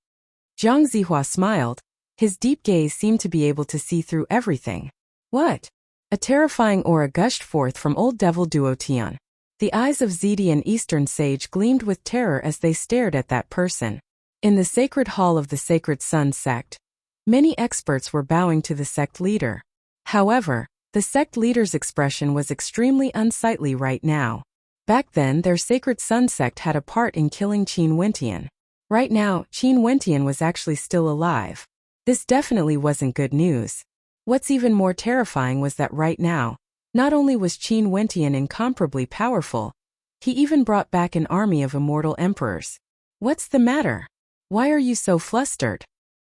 Jiang Zihua smiled. His deep gaze seemed to be able to see through everything. What? A terrifying aura gushed forth from old devil Duo Tian. The eyes of Zidi and Eastern Sage gleamed with terror as they stared at that person. In the sacred hall of the Sacred Sun sect, many experts were bowing to the sect leader. However, the sect leader's expression was extremely unsightly right now. Back then, their Sacred Sun sect had a part in killing Qin Wentian. Right now, Qin Wentian was actually still alive. This definitely wasn't good news. What's even more terrifying was that right now, not only was Qin Wentian incomparably powerful, he even brought back an army of immortal emperors. What's the matter? Why are you so flustered?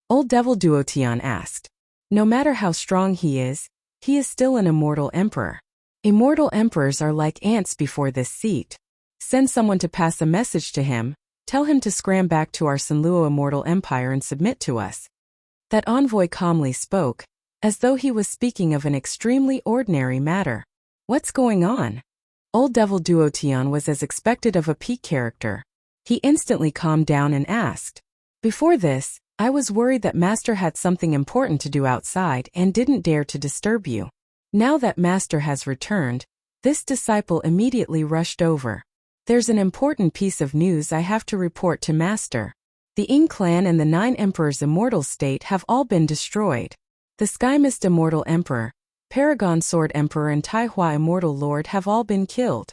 Old devil Duo Tian asked. No matter how strong he is still an immortal emperor. Immortal emperors are like ants before this seat. Send someone to pass a message to him, tell him to scram back to our Sanluo Immortal Empire and submit to us. That envoy calmly spoke, as though he was speaking of an extremely ordinary matter. What's going on? Old devil Duo Tian was as expected of a peak character. He instantly calmed down and asked. Before this, I was worried that Master had something important to do outside and didn't dare to disturb you. Now that Master has returned, this disciple immediately rushed over. There's an important piece of news I have to report to Master. The Ying clan and the 9 Emperors Immortal State have all been destroyed. The Sky Mist Immortal Emperor, Paragon Sword Emperor and Taihua Immortal Lord have all been killed.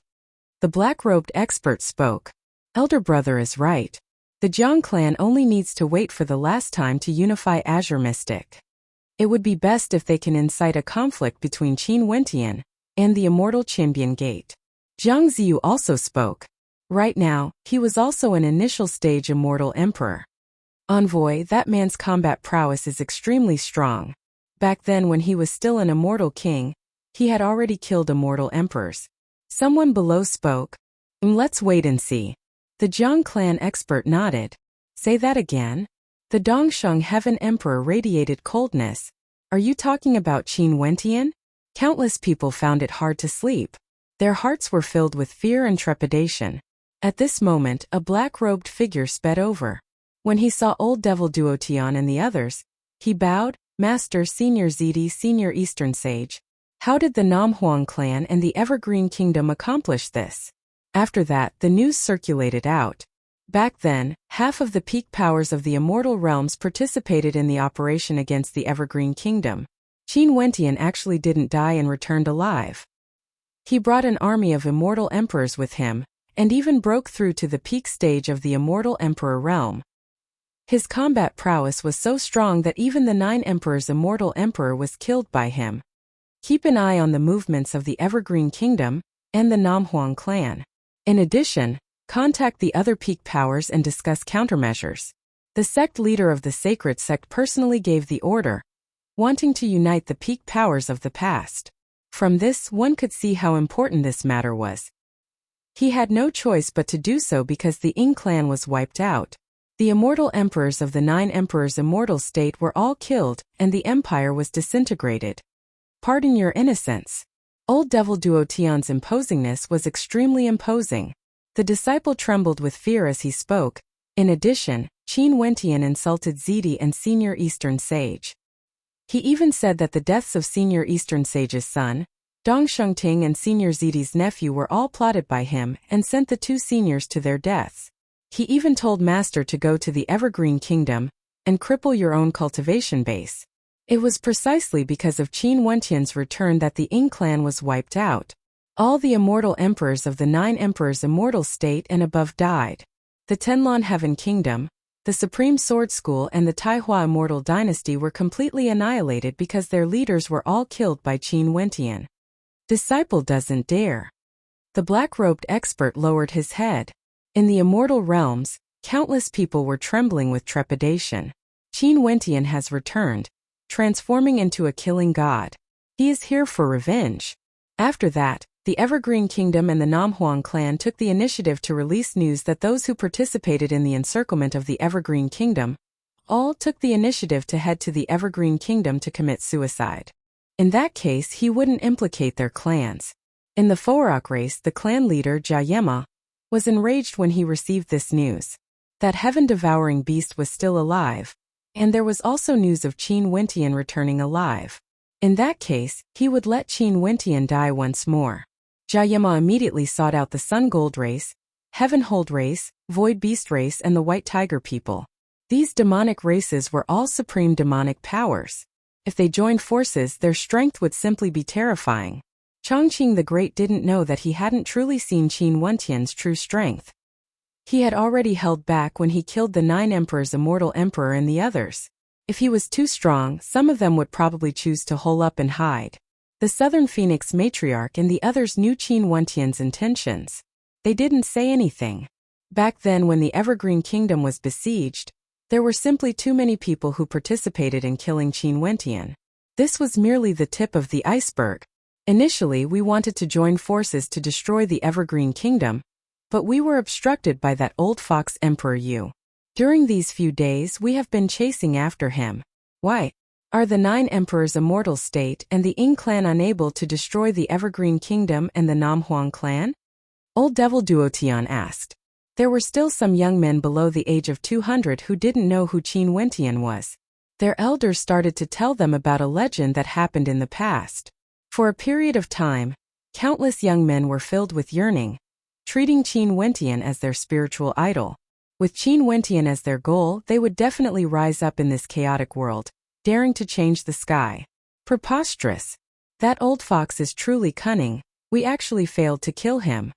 The black-robed expert spoke. Elder brother is right. The Jiang clan only needs to wait for the last time to unify Azure Mystic. It would be best if they can incite a conflict between Qin Wentian and the Immortal Champion Gate. Jiang Ziyu also spoke. Right now, he was also an initial stage Immortal Emperor. Envoy, that man's combat prowess is extremely strong. Back then when he was still an Immortal King, he had already killed Immortal Emperors. Someone below spoke. Let's wait and see. The Jiang clan expert nodded. Say that again? The Dongsheng Heaven Emperor radiated coldness. Are you talking about Qin Wentian? Countless people found it hard to sleep. Their hearts were filled with fear and trepidation. At this moment, a black-robed figure sped over. When he saw Old Devil Duotian and the others, he bowed. Master Senior Zidi Senior Eastern Sage. How did the Namhuang clan and the Evergreen Kingdom accomplish this? After that, the news circulated out. Back then, half of the peak powers of the Immortal Realms participated in the operation against the Evergreen Kingdom. Qin Wentian actually didn't die and returned alive. He brought an army of Immortal Emperors with him, and even broke through to the peak stage of the Immortal Emperor realm. His combat prowess was so strong that even the 9 Emperors Immortal Emperor was killed by him. Keep an eye on the movements of the Evergreen Kingdom and the Namhuang clan. In addition, contact the other peak powers and discuss countermeasures. The sect leader of the sacred sect personally gave the order, wanting to unite the peak powers of the past. From this, one could see how important this matter was. He had no choice but to do so because the Ying clan was wiped out. The immortal emperors of the 9 Emperors Immortal State were all killed, and the empire was disintegrated. Pardon your innocence. Old Devil Duotian's imposingness was extremely imposing. The disciple trembled with fear as he spoke. In addition, Qin Wentian insulted Zidi and Senior Eastern Sage. He even said that the deaths of Senior Eastern Sage's son, Dong Shengting, and Senior Zidi's nephew were all plotted by him and sent the 2 seniors to their deaths. He even told Master to go to the Evergreen Kingdom and cripple your own cultivation base. It was precisely because of Qin Wentian's return that the Ying clan was wiped out. All the immortal emperors of the 9 Emperors Immortal State and above died. The Tenlon Heaven Kingdom, the Supreme Sword School, and the Taihua Immortal Dynasty were completely annihilated because their leaders were all killed by Qin Wentian. Disciple doesn't dare. The black-robed expert lowered his head. In the immortal realms, countless people were trembling with trepidation. Qin Wentian has returned, transforming into a killing god. He is here for revenge. After that, the Evergreen Kingdom and the Namhuang clan took the initiative to release news that those who participated in the encirclement of the Evergreen Kingdom all took the initiative to head to the Evergreen Kingdom to commit suicide. In that case, he wouldn't implicate their clans. In the Forak race, the clan leader, Jayema, was enraged when he received this news. That heaven-devouring beast was still alive, and there was also news of Qin Wentian returning alive. In that case, he would let Qin Wentian die once more. Jayema immediately sought out the Sun Gold race, Heaven Hold race, Void Beast race, and the White Tiger people. These demonic races were all supreme demonic powers. If they joined forces, their strength would simply be terrifying. Chongqing the Great didn't know that he hadn't truly seen Qin Wentian's true strength. He had already held back when he killed the 9 Emperors Immortal Emperor and the others. If he was too strong, some of them would probably choose to hole up and hide. The Southern Phoenix Matriarch and the others knew Qin Wentian's intentions. They didn't say anything. Back then, when the Evergreen Kingdom was besieged, there were simply too many people who participated in killing Qin Wentian. This was merely the tip of the iceberg. Initially, we wanted to join forces to destroy the Evergreen Kingdom, but we were obstructed by that old fox Emperor Yu. During these few days, we have been chasing after him. Why? Are the 9 Emperors Immortal State and the Ying clan unable to destroy the Evergreen Kingdom and the Namhuang clan? Old Devil Duotian asked. There were still some young men below the age of 200 who didn't know who Qin Wentian was. Their elders started to tell them about a legend that happened in the past. For a period of time, countless young men were filled with yearning. treating Qin Wentian as their spiritual idol. With Qin Wentian as their goal, they would definitely rise up in this chaotic world, daring to change the sky. Preposterous. That old fox is truly cunning. We actually failed to kill him.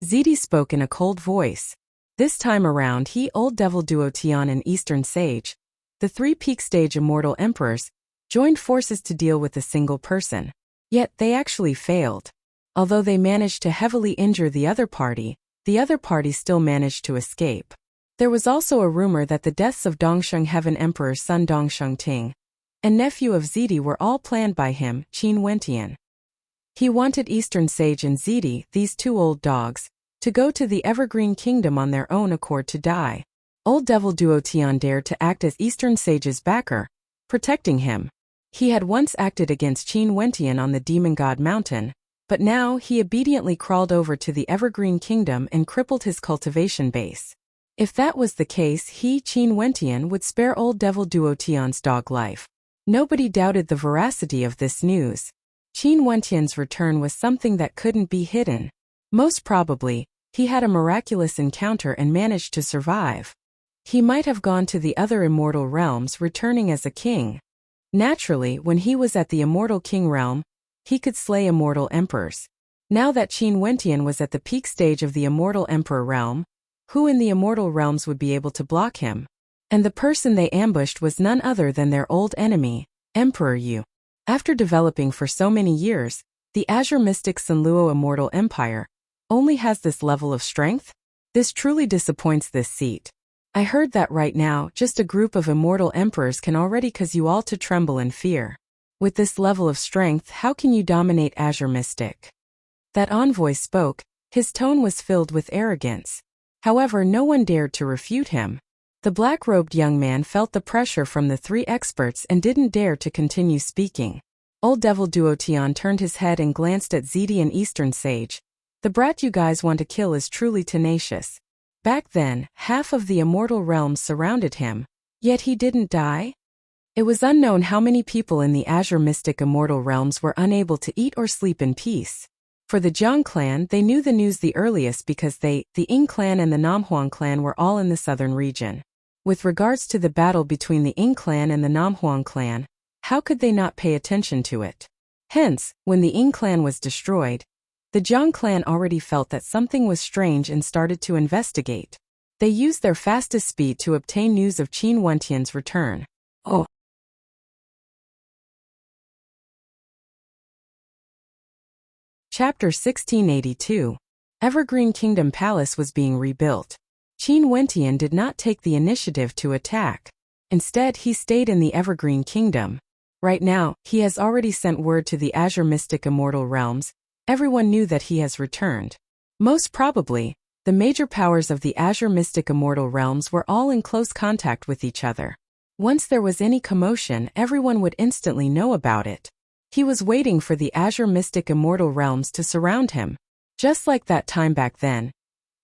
Ziti spoke in a cold voice. This time around Old Devil Duo Tian and Eastern Sage, the three peak stage immortal emperors, joined forces to deal with a single person. Yet they actually failed. Although they managed to heavily injure the other party still managed to escape. There was also a rumor that the deaths of Dongsheng Heaven Emperor's son Dongsheng Ting and nephew of Ziti were all planned by him, Qin Wentian. He wanted Eastern Sage and Ziti, these two old dogs, to go to the Evergreen Kingdom on their own accord to die. Old Devil Duo Tian dared to act as Eastern Sage's backer, protecting him. He had once acted against Qin Wentian on the Demon God Mountain, but now he obediently crawled over to the Evergreen Kingdom and crippled his cultivation base. If that was the case, Qin Wentian, would spare Old Devil Duo Tian's dog life. Nobody doubted the veracity of this news. Qin Wentian's return was something that couldn't be hidden. Most probably, he had a miraculous encounter and managed to survive. He might have gone to the other immortal realms, returning as a king. Naturally, when he was at the immortal king realm, he could slay immortal emperors. Now that Qin Wentian was at the peak stage of the immortal emperor realm, who in the immortal realms would be able to block him? And the person they ambushed was none other than their old enemy, Emperor Yu. After developing for so many years, the Azure Mystic Sunluo Immortal Empire only has this level of strength? This truly disappoints this seat. I heard that right now, just a group of immortal emperors can already cause you all to tremble in fear. With this level of strength, how can you dominate Azure Mystic? That envoy spoke, his tone was filled with arrogance. However, no one dared to refute him. The black-robed young man felt the pressure from the three experts and didn't dare to continue speaking. Old Devil Duo Tian turned his head and glanced at Ziti and Eastern Sage. The brat you guys want to kill is truly tenacious. Back then, half of the immortal realms surrounded him. Yet he didn't die? It was unknown how many people in the Azure Mystic Immortal Realms were unable to eat or sleep in peace. For the Jiang clan, they knew the news the earliest because the Ying clan and the Namhuang clan were all in the southern region. With regards to the battle between the Ying clan and the Namhuang clan, how could they not pay attention to it? Hence, when the Ying clan was destroyed, the Jiang clan already felt that something was strange and started to investigate. They used their fastest speed to obtain news of Qin Wentian's return. Oh. Chapter 1682. Evergreen Kingdom Palace was being rebuilt. Qin Wentian did not take the initiative to attack. Instead, he stayed in the Evergreen Kingdom. Right now, he has already sent word to the Azure Mystic Immortal Realms. Everyone knew that he has returned. Most probably, the major powers of the Azure Mystic Immortal Realms were all in close contact with each other. Once there was any commotion, everyone would instantly know about it. He was waiting for the Azure Mystic Immortal Realms to surround him. Just like that time back then,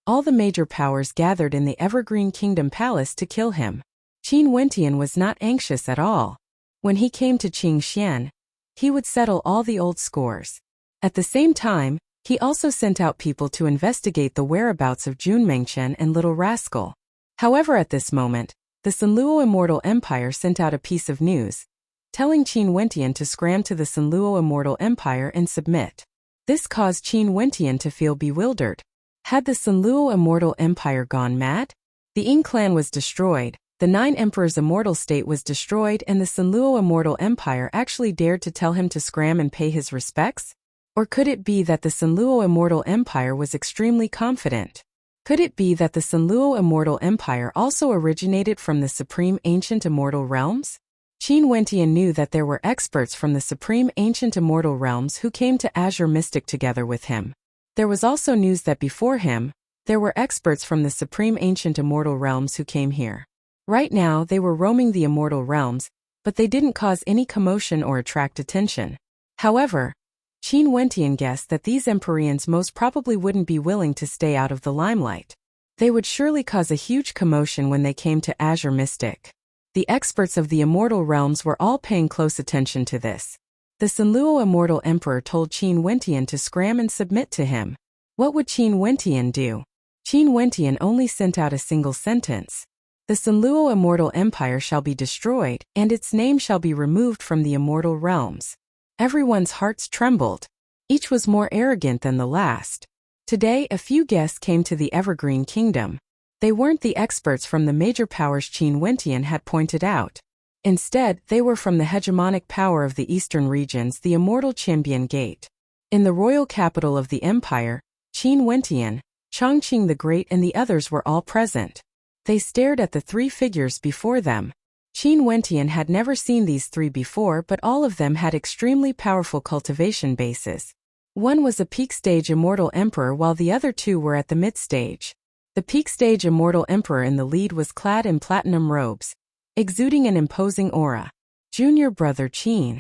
all the major powers gathered in the Evergreen Kingdom Palace to kill him. Qin Wentian was not anxious at all. When he came to Qingxian, he would settle all the old scores. At the same time, he also sent out people to investigate the whereabouts of Jun Mengchen and Little Rascal. However, at this moment, the Sunluo Immortal Empire sent out a piece of news, telling Qin Wentian to scram to the Sunluo Immortal Empire and submit. This caused Qin Wentian to feel bewildered. Had the Sunluo Immortal Empire gone mad? The Ying clan was destroyed, the Nine Emperors' immortal state was destroyed, and the Sunluo Immortal Empire actually dared to tell him to scram and pay his respects? Or could it be that the Sunluo Immortal Empire was extremely confident? Could it be that the Sunluo Immortal Empire also originated from the Supreme Ancient Immortal Realms? Qin Wentian knew that there were experts from the Supreme Ancient Immortal Realms who came to Azure Mystic together with him. There was also news that before him, there were experts from the Supreme Ancient Immortal Realms who came here. Right now, they were roaming the Immortal Realms, but they didn't cause any commotion or attract attention. However, Qin Wentian guessed that these Empyreans most probably wouldn't be willing to stay out of the limelight. They would surely cause a huge commotion when they came to Azure Mystic. The experts of the Immortal Realms were all paying close attention to this. The Sunluo Immortal Emperor told Qin Wentian to scram and submit to him. What would Qin Wentian do? Qin Wentian only sent out a single sentence. The Sunluo immortal empire shall be destroyed, and its name shall be removed from the immortal realms. Everyone's hearts trembled. Each was more arrogant than the last. Today, a few guests came to the Evergreen Kingdom. They weren't the experts from the major powers Qin Wentian had pointed out. Instead, they were from the hegemonic power of the eastern regions, the immortal Champion Gate. In the royal capital of the empire, Qin Wentian, Chongqing the Great and the others were all present. They stared at the three figures before them. Qin Wentian had never seen these three before, but all of them had extremely powerful cultivation bases. One was a peak stage immortal emperor while the other two were at the mid stage. The peak stage immortal emperor in the lead was clad in platinum robes, exuding an imposing aura. Junior brother Qin.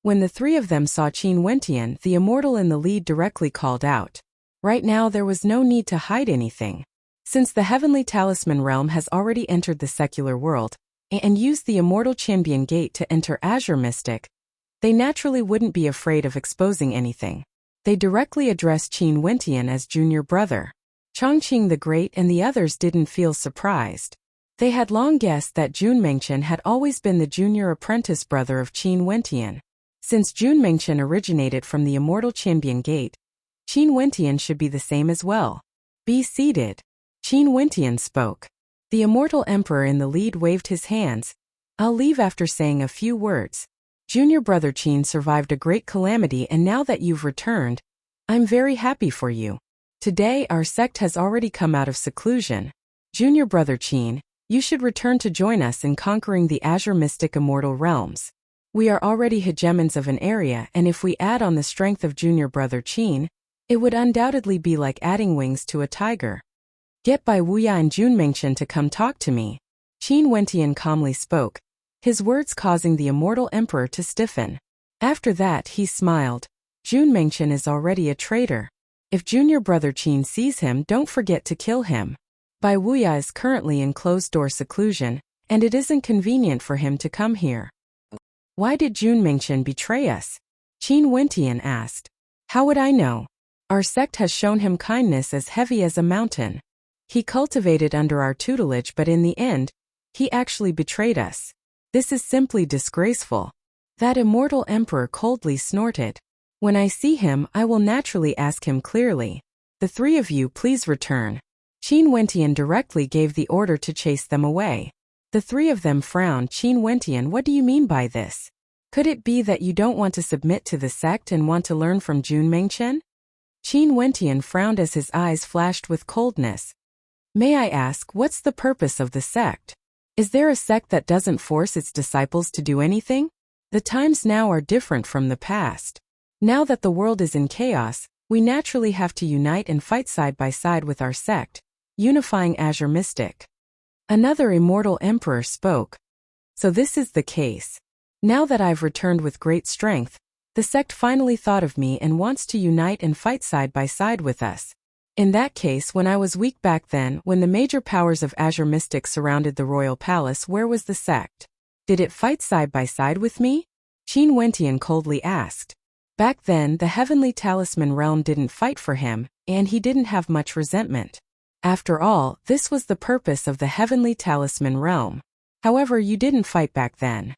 When the three of them saw Qin Wentian, the immortal in the lead directly called out. Right now there was no need to hide anything. Since the heavenly talisman realm has already entered the secular world, and used the immortal Champion Gate to enter Azure Mystic, they naturally wouldn't be afraid of exposing anything. They directly addressed Qin Wentian as junior brother. Chongqing the Great and the others didn't feel surprised. They had long guessed that Junmengchen had always been the junior apprentice brother of Qin Wentian. Since Junmengchen originated from the immortal Champion Gate, Qin Wentian should be the same as well. Be seated. Qin Wentian spoke. The immortal emperor in the lead waved his hands. I'll leave after saying a few words. Junior brother Qin survived a great calamity, and now that you've returned, I'm very happy for you. Today our sect has already come out of seclusion. Junior brother Qin, you should return to join us in conquering the Azure Mystic immortal realms. We are already hegemons of an area, and if we add on the strength of junior brother Qin, it would undoubtedly be like adding wings to a tiger. Get Bai Wuya and Junmengchen to come talk to me. Qin Wentian calmly spoke, his words causing the immortal emperor to stiffen. After that he smiled. Junmengchen is already a traitor. If junior brother Qin sees him, don't forget to kill him. Bai Wuya is currently in closed-door seclusion, and it isn't convenient for him to come here. Why did Junmengchen betray us? Qin Wentian asked. How would I know? Our sect has shown him kindness as heavy as a mountain. He cultivated under our tutelage, but in the end, he actually betrayed us. This is simply disgraceful. That immortal emperor coldly snorted. When I see him, I will naturally ask him clearly. The three of you please return. Qin Wentian directly gave the order to chase them away. The three of them frowned. Qin Wentian, what do you mean by this? Could it be that you don't want to submit to the sect and want to learn from Junmengchen? Qin Wentian frowned as his eyes flashed with coldness. May I ask, what's the purpose of the sect? Is there a sect that doesn't force its disciples to do anything? The times now are different from the past. Now that the world is in chaos, we naturally have to unite and fight side by side with our sect, unifying Azure Mystic. Another immortal emperor spoke. So this is the case. Now that I've returned with great strength, the sect finally thought of me and wants to unite and fight side by side with us. In that case, when I was weak back then, when the major powers of Azure Mystic surrounded the royal palace, where was the sect? Did it fight side by side with me? Qin Wentian coldly asked. Back then, the heavenly talisman realm didn't fight for him, and he didn't have much resentment. After all, this was the purpose of the heavenly talisman realm. However, you didn't fight back then.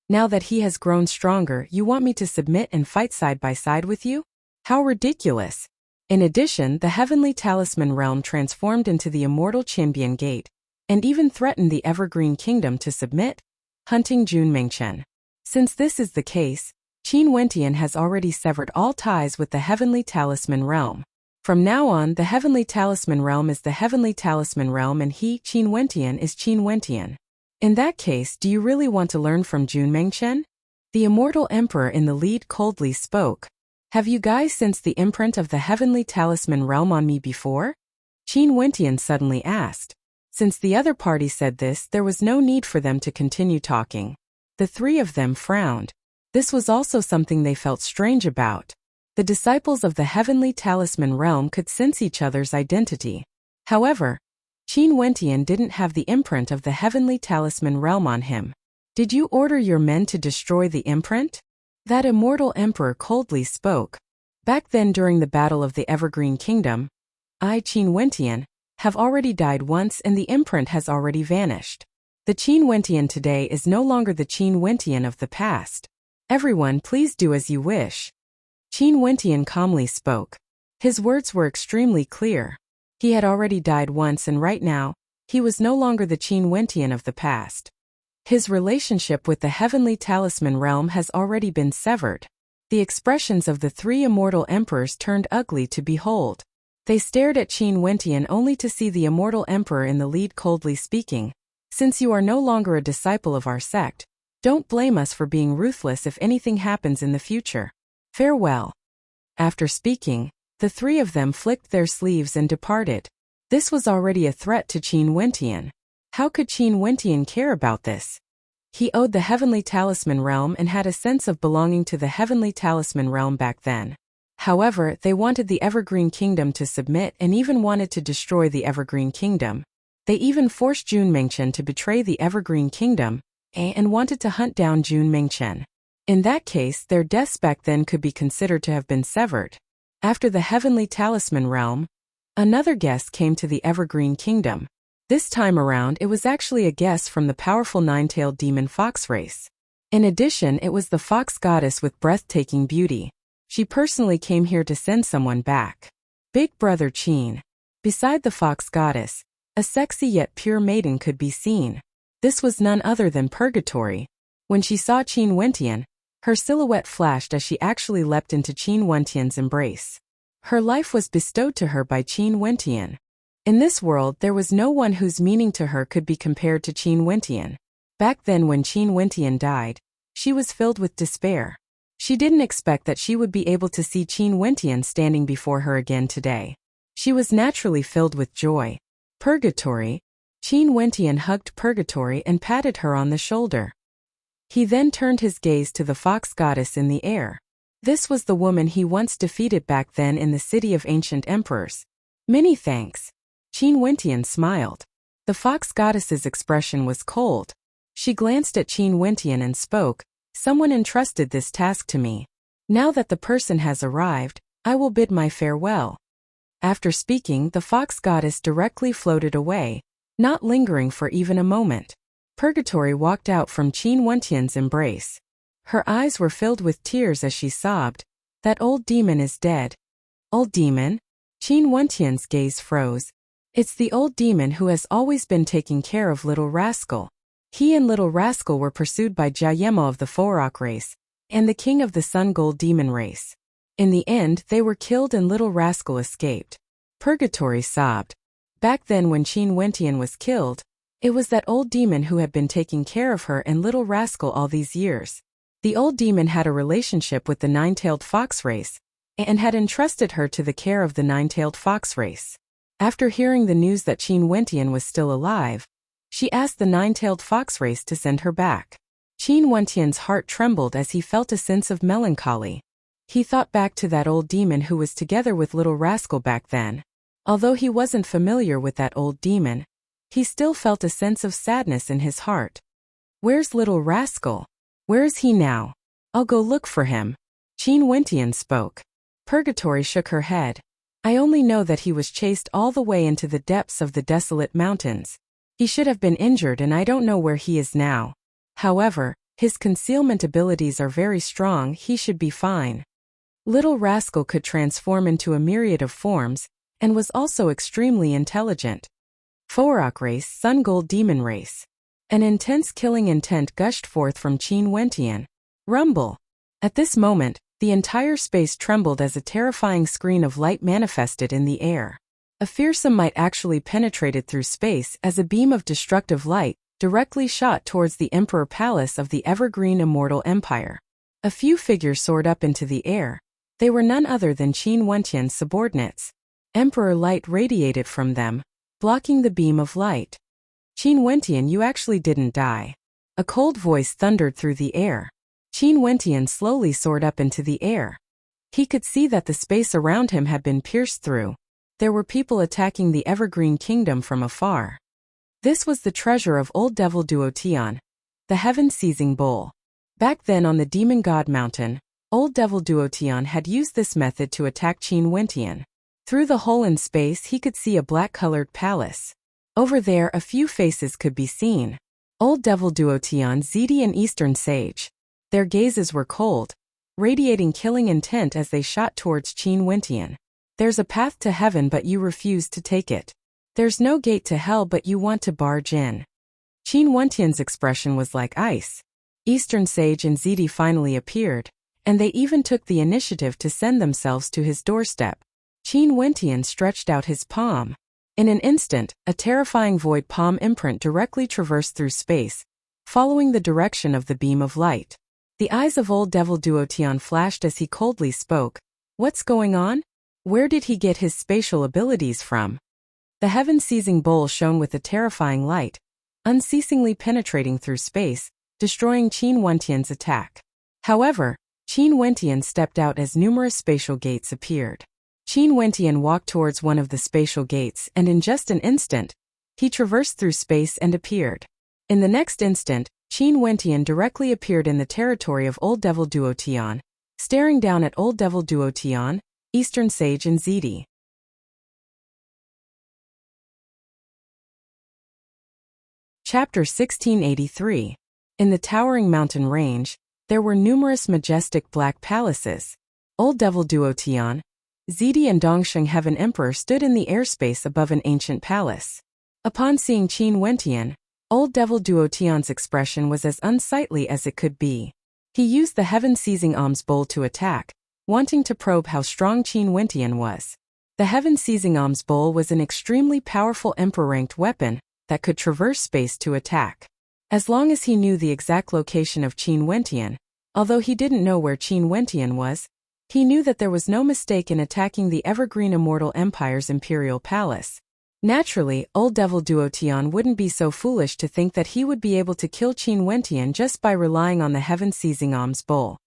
Now that he has grown stronger, you want me to submit and fight side by side with you? How ridiculous! In addition, the heavenly talisman realm transformed into the immortal Champion Gate, and even threatened the Evergreen Kingdom to submit, hunting Junmengchen. Since this is the case, Qin Wentian has already severed all ties with the heavenly talisman realm. From now on, the heavenly talisman realm is the heavenly talisman realm, and he, Qin Wentian, is Qin Wentian. In that case, do you really want to learn from Junmengchen? The immortal emperor in the lead coldly spoke. Have you guys sensed the imprint of the heavenly talisman realm on me before? Qin Wentian suddenly asked. Since the other party said this, there was no need for them to continue talking. The three of them frowned. This was also something they felt strange about. The disciples of the heavenly talisman realm could sense each other's identity. However, Qin Wentian didn't have the imprint of the heavenly talisman realm on him. Did you order your men to destroy the imprint? That immortal emperor coldly spoke. Back then during the Battle of the Evergreen Kingdom, I, Qin Wentian, have already died once and the imprint has already vanished. The Qin Wentian today is no longer the Qin Wentian of the past. Everyone please do as you wish. Qin Wentian calmly spoke. His words were extremely clear. He had already died once and right now, he was no longer the Qin Wentian of the past. His relationship with the heavenly talisman realm has already been severed. The expressions of the three immortal emperors turned ugly to behold. They stared at Qin Wentian only to see the immortal emperor in the lead coldly speaking. Since you are no longer a disciple of our sect, don't blame us for being ruthless if anything happens in the future. Farewell. After speaking, the three of them flicked their sleeves and departed. This was already a threat to Qin Wentian. How could Qin Wentian care about this? He owed the heavenly talisman realm and had a sense of belonging to the heavenly talisman realm back then. However, they wanted the Evergreen Kingdom to submit and even wanted to destroy the Evergreen Kingdom. They even forced Jun Mengchen to betray the Evergreen Kingdom, and wanted to hunt down Jun Mengchen. In that case, their deaths back then could be considered to have been severed. After the heavenly talisman realm, another guest came to the Evergreen Kingdom. This time around it was actually a guest from the powerful nine-tailed demon fox race. In addition, it was the fox goddess with breathtaking beauty. She personally came here to send someone back. Big brother Qin. Beside the fox goddess, a sexy yet pure maiden could be seen. This was none other than Purgatory. When she saw Qin Wentian, her silhouette flashed as she actually leapt into Qin Wentian's embrace. Her life was bestowed to her by Qin Wentian. In this world there was no one whose meaning to her could be compared to Qin Wentian. Back then when Qin Wentian died, she was filled with despair. She didn't expect that she would be able to see Qin Wentian standing before her again today. She was naturally filled with joy. Purgatory. Qin Wentian hugged Purgatory and patted her on the shoulder. He then turned his gaze to the fox goddess in the air. This was the woman he once defeated back then in the city of ancient emperors. Many thanks. Qin Wentian smiled. The fox goddess's expression was cold. She glanced at Qin Wentian and spoke, "Someone entrusted this task to me. Now that the person has arrived, I will bid my farewell." After speaking, the fox goddess directly floated away, not lingering for even a moment. Purgatory walked out from Qin Wentian's embrace. Her eyes were filled with tears as she sobbed, "That old demon is dead." Old demon? Qin Wentian's gaze froze. It's the old demon who has always been taking care of Little Rascal. He and Little Rascal were pursued by Jiayemo of the Forak race, and the king of the Sun Gold demon race. In the end, they were killed and Little Rascal escaped. Purgatory sobbed. Back then when Qin Wentian was killed, it was that old demon who had been taking care of her and Little Rascal all these years. The old demon had a relationship with the nine-tailed fox race, and had entrusted her to the care of the nine-tailed fox race. After hearing the news that Qin Wentian was still alive, she asked the nine-tailed fox race to send her back. Qin Wentian's heart trembled as he felt a sense of melancholy. He thought back to that old demon who was together with Little Rascal back then. Although he wasn't familiar with that old demon, he still felt a sense of sadness in his heart. Where's Little Rascal? Where is he now? I'll go look for him. Qin Wentian spoke. Purgatory shook her head. I only know that he was chased all the way into the depths of the desolate mountains. He should have been injured and I don't know where he is now. However, his concealment abilities are very strong, he should be fine. Little Rascal could transform into a myriad of forms, and was also extremely intelligent. Forak race, Sun Gold demon race. An intense killing intent gushed forth from Qin Wentian. Rumble. At this moment, the entire space trembled as a terrifying screen of light manifested in the air. A fearsome might actually penetrated through space as a beam of destructive light directly shot towards the Emperor Palace of the Evergreen Immortal Empire. A few figures soared up into the air. They were none other than Qin Wentian's subordinates. Emperor light radiated from them, blocking the beam of light. Qin Wentian, you actually didn't die. A cold voice thundered through the air. Qin Wentian slowly soared up into the air. He could see that the space around him had been pierced through. There were people attacking the Evergreen Kingdom from afar. This was the treasure of Old Devil Duotian, the heaven-seizing bull. Back then on the Demon God Mountain, Old Devil Duotian had used this method to attack Qin Wentian. Through the hole in space he could see a black-colored palace. Over there a few faces could be seen. Old Devil Duotian, Ziti and Eastern Sage. Their gazes were cold, radiating killing intent as they shot towards Qin Wentian. There's a path to heaven but you refuse to take it. There's no gate to hell but you want to barge in. Qin Wentian's expression was like ice. Eastern Sage and Ziti finally appeared, and they even took the initiative to send themselves to his doorstep. Qin Wentian stretched out his palm. In an instant, a terrifying void palm imprint directly traversed through space, following the direction of the beam of light. The eyes of Old Devil Duotian flashed as he coldly spoke. What's going on? Where did he get his spatial abilities from? The heaven-seizing bowl shone with a terrifying light, unceasingly penetrating through space, destroying Qin Wentian's attack. However, Qin Wentian stepped out as numerous spatial gates appeared. Qin Wentian walked towards one of the spatial gates and in just an instant, he traversed through space and appeared. In the next instant, Qin Wentian directly appeared in the territory of Old Devil Duotian, staring down at Old Devil Duotian, Eastern Sage and Ziti. Chapter 1683. In the towering mountain range, there were numerous majestic black palaces. Old Devil Duotian, Ziti and Dongsheng Heaven Emperor stood in the airspace above an ancient palace. Upon seeing Qin Wentian, Old Devil Duotian's expression was as unsightly as it could be. He used the heaven-seizing alms bowl to attack, wanting to probe how strong Qin Wentian was. The heaven-seizing alms bowl was an extremely powerful emperor-ranked weapon that could traverse space to attack. As long as he knew the exact location of Qin Wentian, although he didn't know where Qin Wentian was, he knew that there was no mistake in attacking the Evergreen Immortal Empire's imperial palace. Naturally, Old Devil Duotian wouldn't be so foolish to think that he would be able to kill Qin Wentian just by relying on the heaven-seizing alms bowl.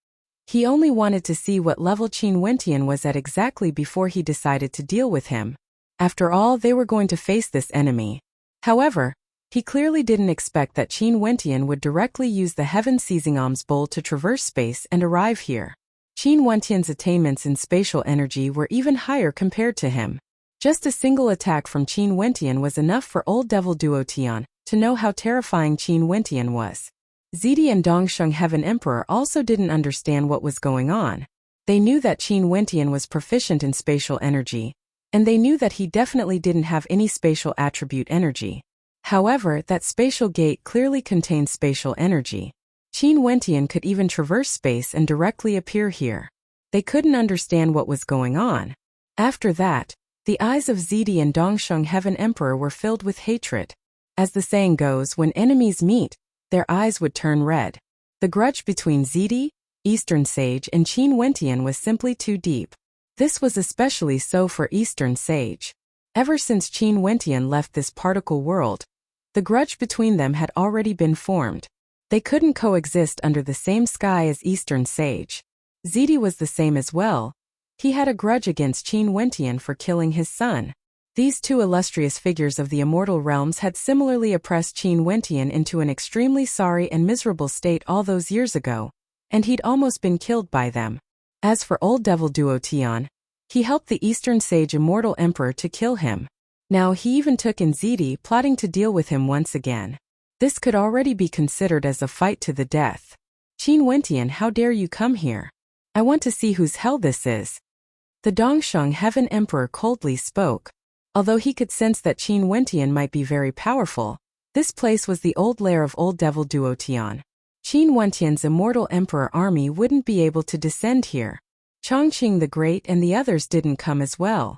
He only wanted to see what level Qin Wentian was at exactly before he decided to deal with him. After all, they were going to face this enemy. However, he clearly didn't expect that Qin Wentian would directly use the heaven-seizing alms bowl to traverse space and arrive here. Qin Wentian's attainments in spatial energy were even higher compared to him. Just a single attack from Qin Wentian was enough for Old Devil Duotian to know how terrifying Qin Wentian was. Ziti and Dongsheng Heaven Emperor also didn't understand what was going on. They knew that Qin Wentian was proficient in spatial energy, and they knew that he definitely didn't have any spatial attribute energy. However, that spatial gate clearly contained spatial energy. Qin Wentian could even traverse space and directly appear here. They couldn't understand what was going on. After that, the eyes of Ziti and Dongsheng Heaven Emperor were filled with hatred. As the saying goes, when enemies meet, their eyes would turn red. The grudge between Ziti, Eastern Sage and Qin Wentian was simply too deep. This was especially so for Eastern Sage. Ever since Qin Wentian left this particle world, the grudge between them had already been formed. They couldn't coexist under the same sky as Eastern Sage. Ziti was the same as well. He had a grudge against Qin Wentian for killing his son. These two illustrious figures of the immortal realms had similarly oppressed Qin Wentian into an extremely sorry and miserable state all those years ago, and he'd almost been killed by them. As for Old Devil Duotian, he helped the Eastern Sage Immortal Emperor to kill him. Now he even took in Ziti, plotting to deal with him once again. This could already be considered as a fight to the death. Qin Wentian, how dare you come here? I want to see whose hell this is. The Dongsheng Heaven Emperor coldly spoke. Although he could sense that Qin Wentian might be very powerful, this place was the old lair of Old Devil Duotian. Qin Wentian's Immortal Emperor army wouldn't be able to descend here. Chongqing the Great and the others didn't come as well.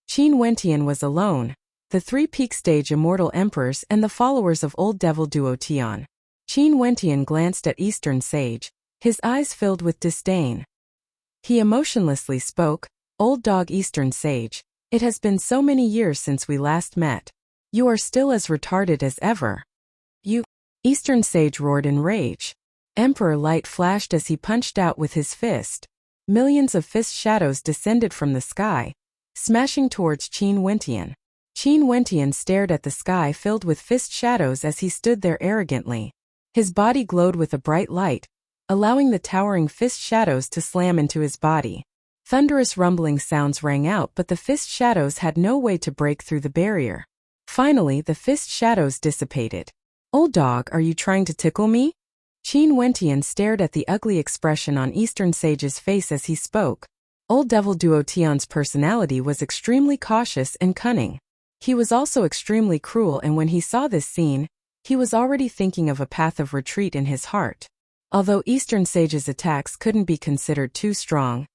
Qin Wentian was alone, the three peak stage Immortal Emperors and the followers of Old Devil Duotian. Qin Wentian glanced at Eastern Sage, his eyes filled with disdain. He emotionlessly spoke, "Old dog Eastern Sage, it has been so many years since we last met. You are still as retarded as ever." "You..." Eastern Sage roared in rage. Emperor Light flashed as he punched out with his fist. Millions of fist shadows descended from the sky, smashing towards Qin Wentian. Qin Wentian stared at the sky filled with fist shadows as he stood there arrogantly. His body glowed with a bright light, allowing the towering fist shadows to slam into his body. Thunderous rumbling sounds rang out, but the fist shadows had no way to break through the barrier. Finally, the fist shadows dissipated. "Old dog, are you trying to tickle me?" Qin Wentian stared at the ugly expression on Eastern Sage's face as he spoke. Old Devil Duo Tian's personality was extremely cautious and cunning. He was also extremely cruel, and when he saw this scene, he was already thinking of a path of retreat in his heart. Although Eastern Sage's attacks couldn't be considered too strong,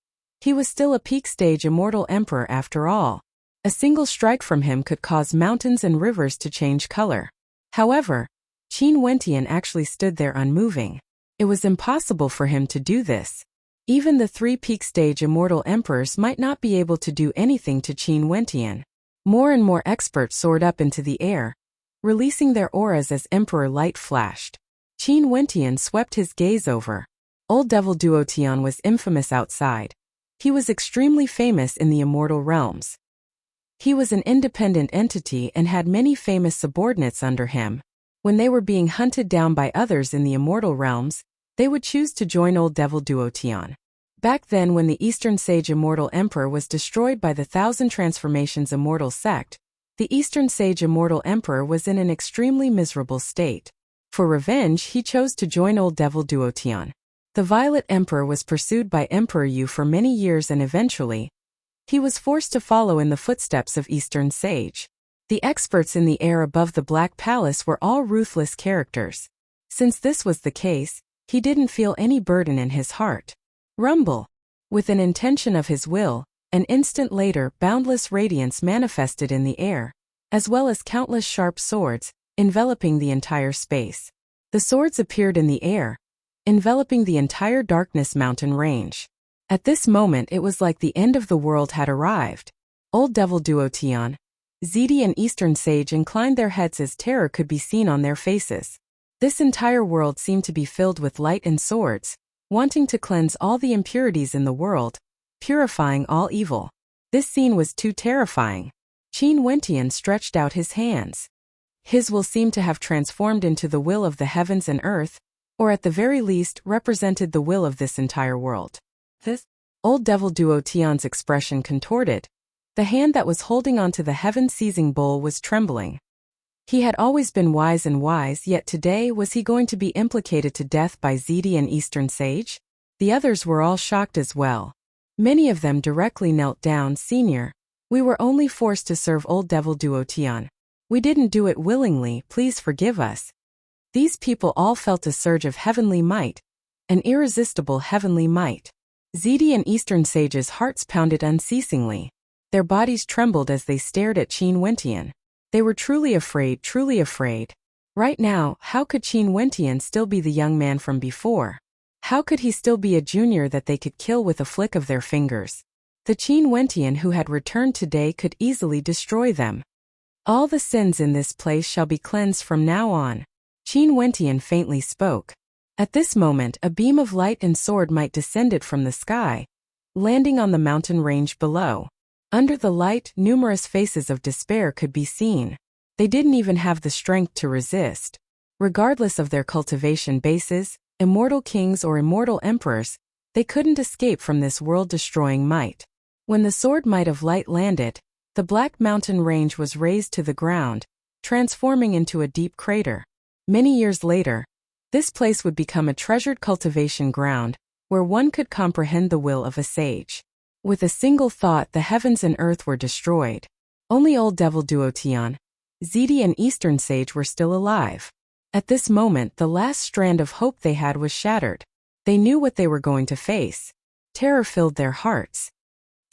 he was still a peak-stage immortal emperor after all. A single strike from him could cause mountains and rivers to change color. However, Qin Wentian actually stood there unmoving. It was impossible for him to do this. Even the 3 peak-stage immortal emperors might not be able to do anything to Qin Wentian. More and more experts soared up into the air, releasing their auras as emperor light flashed. Qin Wentian swept his gaze over. Old Devil Duo Tian was infamous outside. He was extremely famous in the immortal realms. He was an independent entity and had many famous subordinates under him. When they were being hunted down by others in the immortal realms, they would choose to join Old Devil Duo Tian. Back then, when the Eastern Sage Immortal Emperor was destroyed by the Thousand Transformations Immortal Sect, the Eastern Sage Immortal Emperor was in an extremely miserable state. For revenge, he chose to join Old Devil Duo Tian. The Violet Emperor was pursued by Emperor Yu for many years, and eventually, he was forced to follow in the footsteps of Eastern Sage. The experts in the air above the Black Palace were all ruthless characters. Since this was the case, he didn't feel any burden in his heart. Rumble. With an intention of his will, an instant later, boundless radiance manifested in the air, as well as countless sharp swords, enveloping the entire space. The swords appeared in the air, enveloping the entire Darkness Mountain range. At this moment, it was like the end of the world had arrived. Old Devil Duo Tian, Zedi and Eastern Sage inclined their heads as terror could be seen on their faces. This entire world seemed to be filled with light and swords, wanting to cleanse all the impurities in the world, purifying all evil. This scene was too terrifying. Qin Wentian stretched out his hands. His will seemed to have transformed into the will of the heavens and earth, or at the very least represented the will of this entire world. This Old Devil Duo Tian's expression contorted. The hand that was holding onto the heaven-seizing bowl was trembling. He had always been wise, yet today was he going to be implicated to death by Zedi and Eastern Sage? The others were all shocked as well. Many of them directly knelt down. "Senior, we were only forced to serve Old Devil Duo Tian. We didn't do it willingly, please forgive us." These people all felt a surge of heavenly might, an irresistible heavenly might. Zedi and Eastern Sage's hearts pounded unceasingly. Their bodies trembled as they stared at Qin Wentian. They were truly afraid, truly afraid. Right now, how could Qin Wentian still be the young man from before? How could he still be a junior that they could kill with a flick of their fingers? The Qin Wentian who had returned today could easily destroy them. "All the sins in this place shall be cleansed from now on," Qin Wentian faintly spoke. At this moment, a beam of light and sword might descended from the sky, landing on the mountain range below. Under the light, numerous faces of despair could be seen. They didn't even have the strength to resist. Regardless of their cultivation bases, immortal kings or immortal emperors, they couldn't escape from this world-destroying might. When the sword might of light landed, the Black Mountain range was razed to the ground, transforming into a deep crater. Many years later, this place would become a treasured cultivation ground, where one could comprehend the will of a sage. With a single thought, the heavens and earth were destroyed. Only Old Devil Duo Tian, Zedi and Eastern Sage were still alive. At this moment, the last strand of hope they had was shattered. They knew what they were going to face. Terror filled their hearts.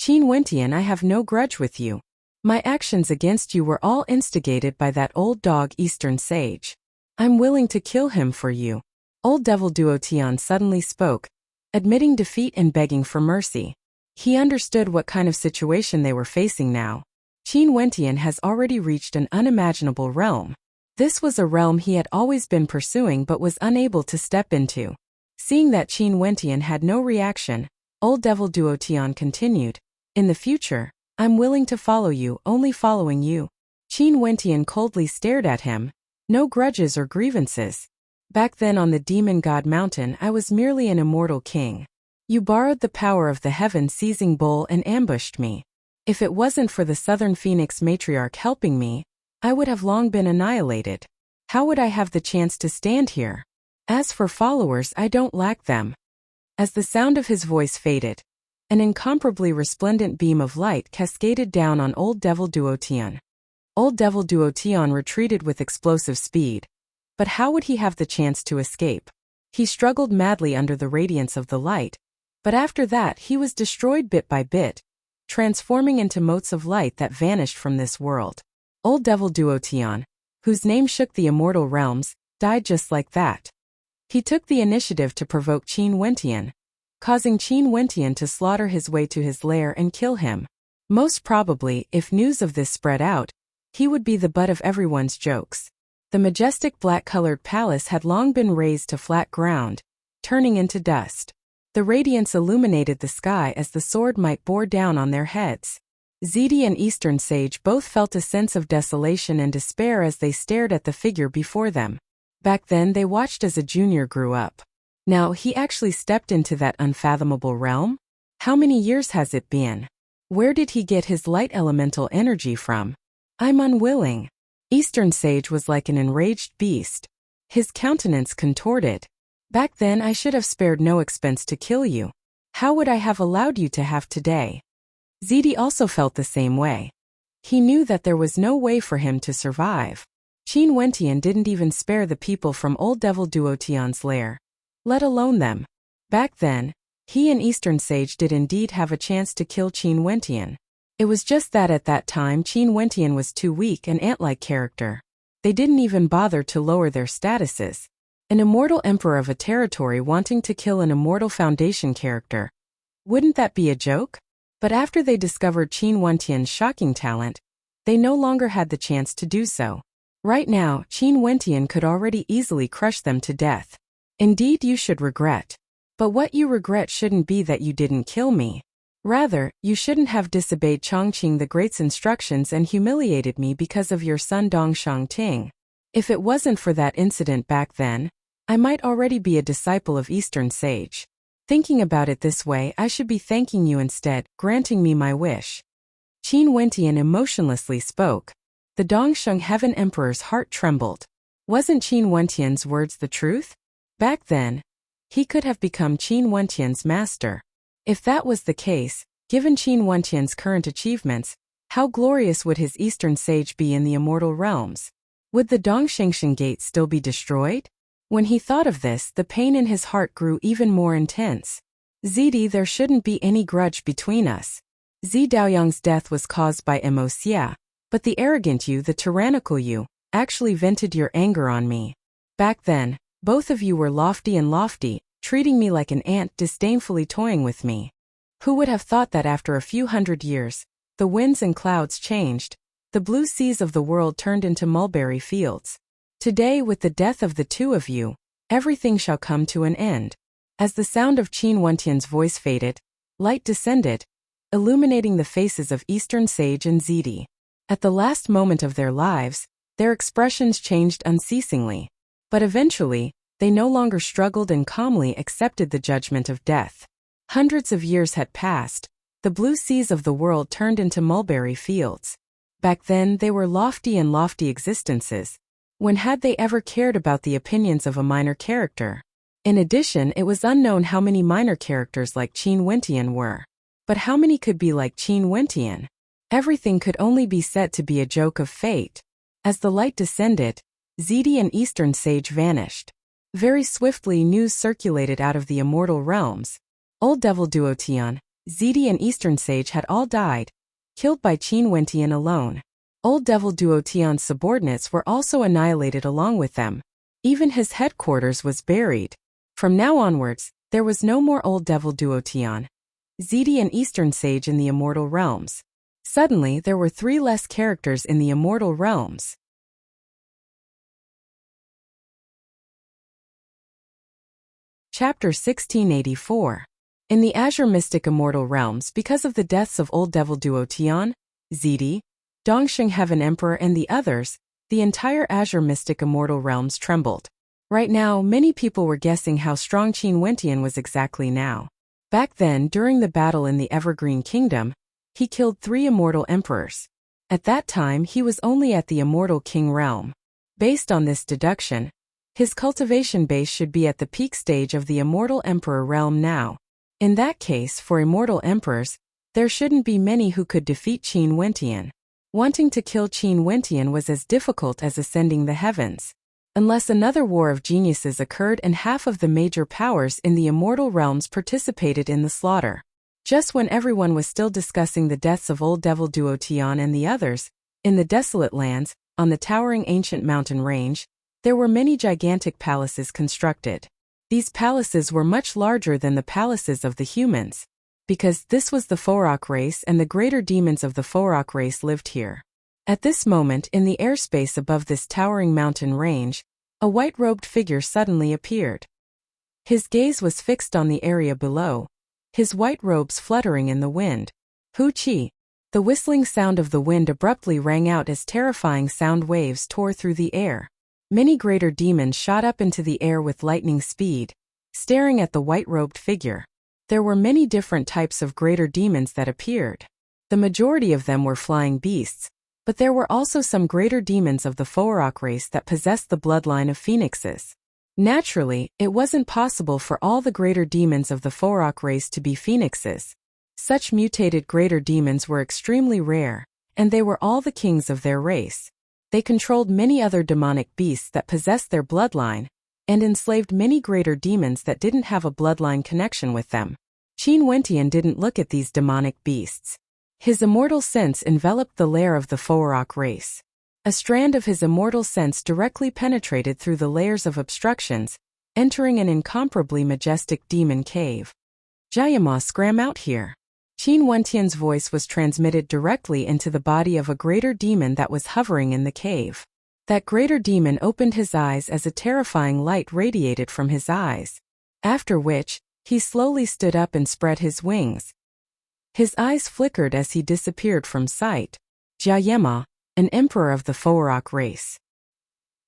"Qin Wentian, I have no grudge with you. My actions against you were all instigated by that old dog Eastern Sage. I'm willing to kill him for you." Old Devil Duo Tian suddenly spoke, admitting defeat and begging for mercy. He understood what kind of situation they were facing now. Qin Wentian has already reached an unimaginable realm. This was a realm he had always been pursuing but was unable to step into. Seeing that Qin Wentian had no reaction, Old Devil Duo Tian continued, "In the future, I'm willing to follow you, only following you." Qin Wentian coldly stared at him. "No grudges or grievances. Back then on the Demon God Mountain I was merely an immortal king. You borrowed the power of the heaven-seizing bull and ambushed me. If it wasn't for the Southern Phoenix matriarch helping me, I would have long been annihilated. How would I have the chance to stand here? As for followers, I don't lack them." As the sound of his voice faded, an incomparably resplendent beam of light cascaded down on Old Devil Duotian. Old Devil Duotian retreated with explosive speed. But how would he have the chance to escape? He struggled madly under the radiance of the light, but after that he was destroyed bit by bit, transforming into motes of light that vanished from this world. Old Devil Duotian, whose name shook the immortal realms, died just like that. He took the initiative to provoke Qin Wentian, causing Qin Wentian to slaughter his way to his lair and kill him. Most probably, if news of this spread out, he would be the butt of everyone's jokes. The majestic black-colored palace had long been razed to flat ground, turning into dust. The radiance illuminated the sky as the sword might bore down on their heads. Ziti and Eastern Sage both felt a sense of desolation and despair as they stared at the figure before them. Back then they watched as a junior grew up. Now he actually stepped into that unfathomable realm? How many years has it been? Where did he get his light elemental energy from? I'm unwilling. Eastern Sage was like an enraged beast. His countenance contorted. Back then I should have spared no expense to kill you. How would I have allowed you to have today? Ziti also felt the same way. He knew that there was no way for him to survive. Qin Wentian didn't even spare the people from Old Devil Duotian's lair, let alone them. Back then, he and Eastern Sage did indeed have a chance to kill Qin Wentian. It was just that at that time Qin Wentian was too weak an ant-like character. They didn't even bother to lower their statuses. An immortal emperor of a territory wanting to kill an immortal foundation character. Wouldn't that be a joke? But after they discovered Qin Wentian's shocking talent, they no longer had the chance to do so. Right now, Qin Wentian could already easily crush them to death. Indeed, you should regret. But what you regret shouldn't be that you didn't kill me. Rather, you shouldn't have disobeyed Chongqing the Great's instructions and humiliated me because of your son Dongshang Ting. If it wasn't for that incident back then, I might already be a disciple of Eastern Sage. Thinking about it this way, I should be thanking you instead, granting me my wish. Qin Wentian emotionlessly spoke. The Dongsheng Heaven Emperor's heart trembled. Wasn't Qin Wentian's words the truth? Back then, he could have become Qin Wentian's master. If that was the case, given Qin Wentian's current achievements, how glorious would his Eastern Sage be in the immortal realms? Would the Dongshengshen Gate still be destroyed? When he thought of this, the pain in his heart grew even more intense. Ziti, there shouldn't be any grudge between us. Zi Daoyang's death was caused by Emosia, but the arrogant you, the tyrannical you, actually vented your anger on me. Back then, both of you were lofty, treating me like an ant, disdainfully toying with me. Who would have thought that after a few hundred years, the winds and clouds changed, the blue seas of the world turned into mulberry fields. Today, with the death of the two of you, everything shall come to an end. As the sound of Qin Wentian's voice faded, light descended, illuminating the faces of Eastern Sage and Ziti. At the last moment of their lives, their expressions changed unceasingly. But eventually, they no longer struggled and calmly accepted the judgment of death. Hundreds of years had passed. The blue seas of the world turned into mulberry fields. Back then, they were lofty existences. When had they ever cared about the opinions of a minor character? In addition, it was unknown how many minor characters like Qin Wentian were. But how many could be like Qin Wentian? Everything could only be said to be a joke of fate. As the light descended, Ziti and Eastern Sage vanished. Very swiftly news circulated out of the immortal realms. Old Devil Duotian, Ziti and Eastern Sage had all died, killed by Qin Wentian alone. Old Devil Duotian's subordinates were also annihilated along with them. Even his headquarters was buried. From now onwards, there was no more Old Devil Duotian, Ziti and Eastern Sage in the immortal realms. Suddenly, there were 3 less characters in the immortal realms. Chapter 1684. In the Azure Mystic Immortal Realms, because of the deaths of Old Devil Duotian, Ziti, Dongsheng Heaven Emperor and the others, the entire Azure Mystic Immortal Realms trembled. Right now, many people were guessing how strong Qin Wentian was exactly now. Back then, during the battle in the Evergreen Kingdom, he killed 3 immortal emperors. At that time, he was only at the immortal king realm. Based on this deduction, his cultivation base should be at the peak stage of the immortal emperor realm now. In that case, for immortal emperors, there shouldn't be many who could defeat Qin Wentian. Wanting to kill Qin Wentian was as difficult as ascending the heavens. Unless another war of geniuses occurred and half of the major powers in the immortal realms participated in the slaughter. Just when everyone was still discussing the deaths of Old Devil Duo Tian and the others, in the desolate lands, on the towering ancient mountain range, there were many gigantic palaces constructed. These palaces were much larger than the palaces of the humans, because this was the Forok race and the greater demons of the Forok race lived here. At this moment, in the airspace above this towering mountain range, a white-robed figure suddenly appeared. His gaze was fixed on the area below, his white robes fluttering in the wind. Hu Qi. The whistling sound of the wind abruptly rang out as terrifying sound waves tore through the air. Many greater demons shot up into the air with lightning speed, staring at the white-robed figure. There were many different types of greater demons that appeared. The majority of them were flying beasts, but there were also some greater demons of the Forok race that possessed the bloodline of phoenixes. Naturally, it wasn't possible for all the greater demons of the Forok race to be phoenixes. Such mutated greater demons were extremely rare, and they were all the kings of their race. They controlled many other demonic beasts that possessed their bloodline, and enslaved many greater demons that didn't have a bloodline connection with them. Qin Wentian didn't look at these demonic beasts. His immortal sense enveloped the lair of the Forok race. A strand of his immortal sense directly penetrated through the layers of obstructions, entering an incomparably majestic demon cave. Jayama scram out here. Qin Wentian's voice was transmitted directly into the body of a greater demon that was hovering in the cave. That greater demon opened his eyes as a terrifying light radiated from his eyes. After which, he slowly stood up and spread his wings. His eyes flickered as he disappeared from sight. Jayama, an emperor of the Forok race.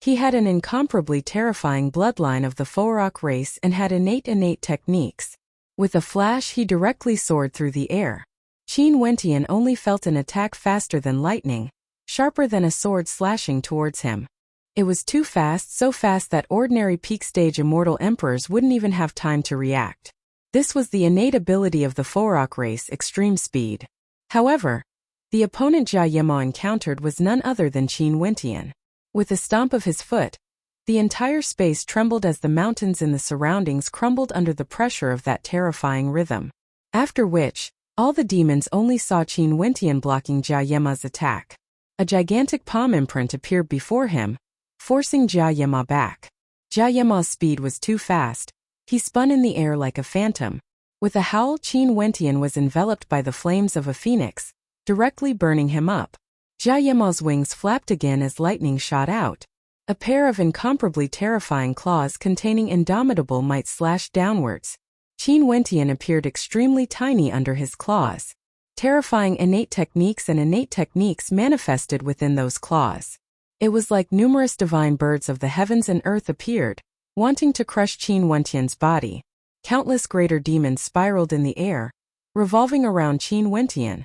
He had an incomparably terrifying bloodline of the Forok race and had innate techniques. With a flash, he directly soared through the air. Qin Wentian only felt an attack faster than lightning, sharper than a sword slashing towards him. It was too fast, so fast that ordinary peak stage immortal emperors wouldn't even have time to react. This was the innate ability of the Forok race, extreme speed. However, the opponent Jayama encountered was none other than Qin Wentian. With a stomp of his foot, the entire space trembled as the mountains in the surroundings crumbled under the pressure of that terrifying rhythm. After which, all the demons only saw Qin Wentian blocking Jayama's attack. A gigantic palm imprint appeared before him, forcing Jayama back. Jayama's speed was too fast. He spun in the air like a phantom. With a howl, Qin Wentian was enveloped by the flames of a phoenix, directly burning him up. Jayama's wings flapped again as lightning shot out. A pair of incomparably terrifying claws containing indomitable might slashed downwards. Qin Wentian appeared extremely tiny under his claws. Terrifying innate techniques manifested within those claws. It was like numerous divine birds of the heavens and earth appeared, wanting to crush Qin Wentian's body. Countless greater demons spiraled in the air, revolving around Qin Wentian,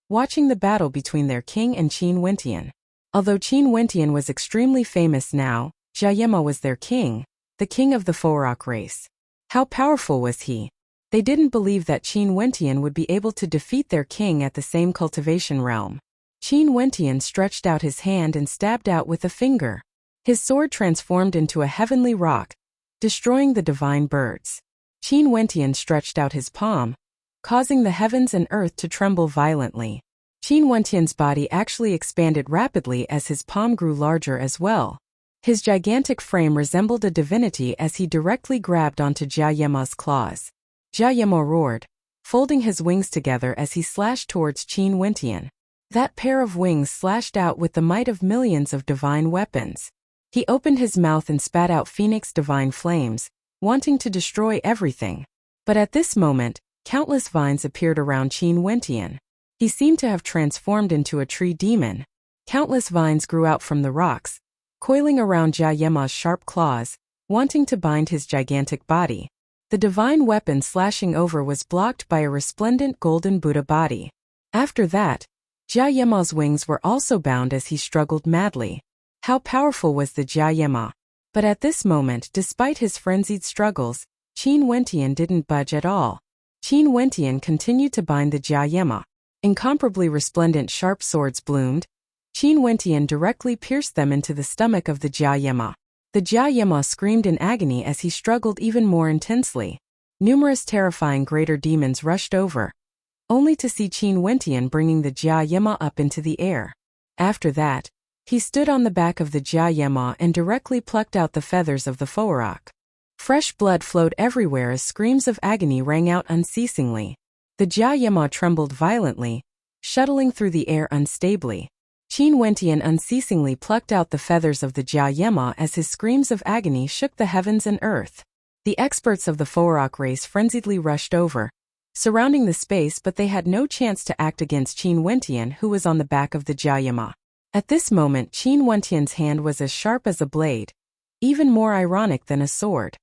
watching the battle between their king and Qin Wentian. Although Qin Wentian was extremely famous now, Jayama was their king, the king of the Forok race. How powerful was he? They didn't believe that Qin Wentian would be able to defeat their king at the same cultivation realm. Qin Wentian stretched out his hand and stabbed out with a finger. His sword transformed into a heavenly rock, destroying the divine birds. Qin Wentian stretched out his palm, causing the heavens and earth to tremble violently. Qin Wentian's body actually expanded rapidly as his palm grew larger as well. His gigantic frame resembled a divinity as he directly grabbed onto Jayama's claws. Jayama roared, folding his wings together as he slashed towards Qin Wentian. That pair of wings slashed out with the might of millions of divine weapons. He opened his mouth and spat out phoenix divine flames, wanting to destroy everything. But at this moment, countless vines appeared around Qin Wentian. He seemed to have transformed into a tree demon. Countless vines grew out from the rocks, coiling around Jayama's sharp claws, wanting to bind his gigantic body. The divine weapon slashing over was blocked by a resplendent golden Buddha body. After that, Jia Yema's wings were also bound as he struggled madly. How powerful was the Jia Yema? But at this moment, despite his frenzied struggles, Qin Wentian didn't budge at all. Qin Wentian continued to bind the Jia Yema. Incomparably resplendent sharp swords bloomed. Qin Wentian directly pierced them into the stomach of the Jia Yema. The Jia Yema screamed in agony as he struggled even more intensely. Numerous terrifying greater demons rushed over, only to see Qin Wentian bringing the Jia Yema up into the air. After that, he stood on the back of the Jia Yema and directly plucked out the feathers of the Forak. Fresh blood flowed everywhere as screams of agony rang out unceasingly. The Jia Yema trembled violently, shuttling through the air unstably. Qin Wentian unceasingly plucked out the feathers of the Jia Yema as his screams of agony shook the heavens and earth. The experts of the Forak race frenziedly rushed over, surrounding the space, but they had no chance to act against Qin Wentian, who was on the back of the Jia Yema. At this moment, Qin Wentian's hand was as sharp as a blade, even more ironic than a sword.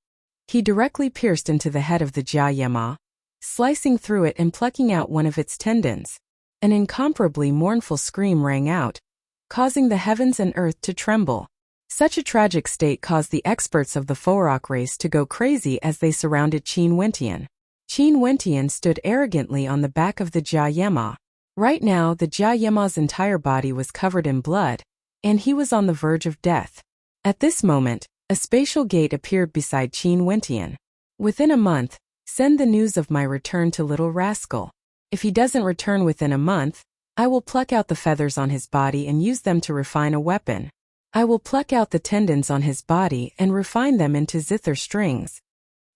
He directly pierced into the head of the Jia Yema, slicing through it and plucking out one of its tendons. An incomparably mournful scream rang out, causing the heavens and earth to tremble. Such a tragic state caused the experts of the Forak race to go crazy as they surrounded Qin Wentian. Qin Wentian stood arrogantly on the back of the Jia Yema. Right now, the Jia Yema's entire body was covered in blood, and he was on the verge of death. At this moment, a spatial gate appeared beside Qin Wentian. Within a month, send the news of my return to Little Rascal. If he doesn't return within a month, I will pluck out the feathers on his body and use them to refine a weapon. I will pluck out the tendons on his body and refine them into zither strings.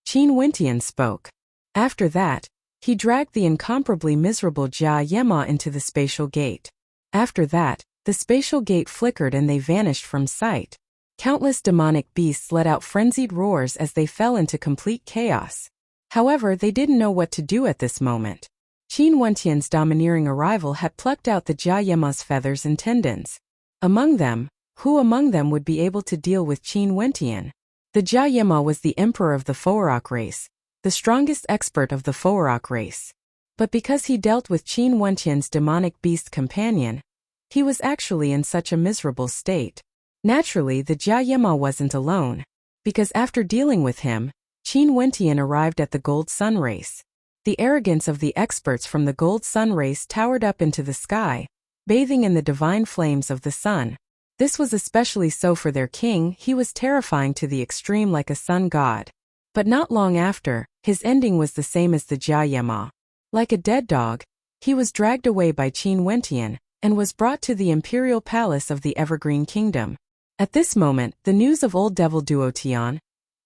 Qin Wentian spoke. After that, he dragged the incomparably miserable Jia Yema into the spatial gate. After that, the spatial gate flickered and they vanished from sight. Countless demonic beasts let out frenzied roars as they fell into complete chaos. However, they didn't know what to do at this moment. Qin Wentian's domineering arrival had plucked out the Jia Yema's feathers and tendons. Who among them would be able to deal with Qin Wentian? The Jia Yema was the emperor of the Forak race, the strongest expert of the Forak race. But because he dealt with Qin Wentian's demonic beast companion, he was actually in such a miserable state. Naturally, the Jia Yema wasn't alone, because after dealing with him, Qin Wentian arrived at the Gold Sun race. The arrogance of the experts from the Gold Sun race towered up into the sky, bathing in the divine flames of the sun. This was especially so for their king. He was terrifying to the extreme, like a sun god. But not long after, his ending was the same as the Jia Yema. Like a dead dog, he was dragged away by Qin Wentian, and was brought to the imperial palace of the Evergreen Kingdom. At this moment, the news of Old Devil Duo Tian,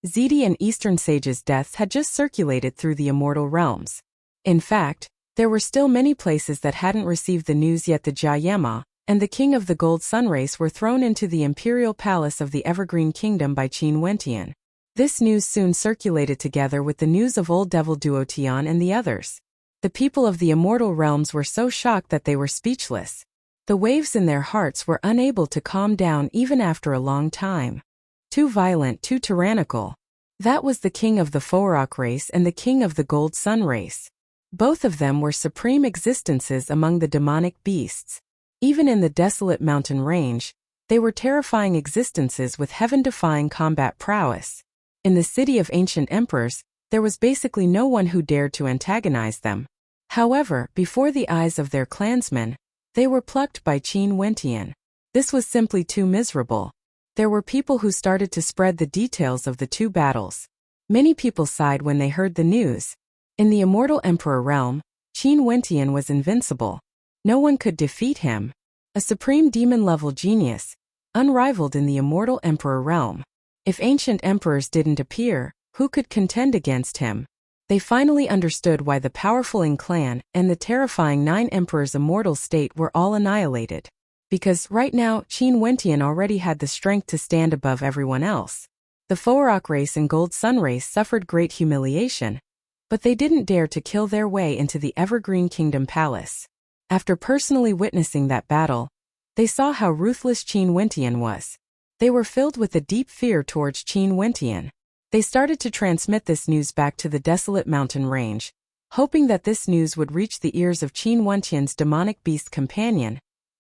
Ziti and Eastern Sage's deaths had just circulated through the immortal realms. In fact, there were still many places that hadn't received the news yet. The Jia Yema and the king of the Gold Sun race were thrown into the imperial palace of the Evergreen Kingdom by Qin Wentian. This news soon circulated together with the news of Old Devil Duo Tian and the others. The people of the immortal realms were so shocked that they were speechless. The waves in their hearts were unable to calm down even after a long time. Too violent, too tyrannical. That was the king of the Forak race and the king of the Gold Sun race. Both of them were supreme existences among the demonic beasts. Even in the desolate mountain range, they were terrifying existences with heaven-defying combat prowess. In the city of ancient emperors, there was basically no one who dared to antagonize them. However, before the eyes of their clansmen, they were plucked by Qin Wentian. This was simply too miserable. There were people who started to spread the details of the two battles. Many people sighed when they heard the news. In the immortal emperor realm, Qin Wentian was invincible. No one could defeat him. A supreme demon-level genius, unrivaled in the immortal emperor realm. If ancient emperors didn't appear, who could contend against him? They finally understood why the powerful Ing clan and the terrifying 9 emperors' immortal state were all annihilated. Because right now, Qin Wentian already had the strength to stand above everyone else. The Forak race and Gold Sun race suffered great humiliation, but they didn't dare to kill their way into the Evergreen Kingdom Palace. After personally witnessing that battle, they saw how ruthless Qin Wentian was. They were filled with a deep fear towards Qin Wentian. They started to transmit this news back to the desolate mountain range, hoping that this news would reach the ears of Qin Wentian's demonic beast companion,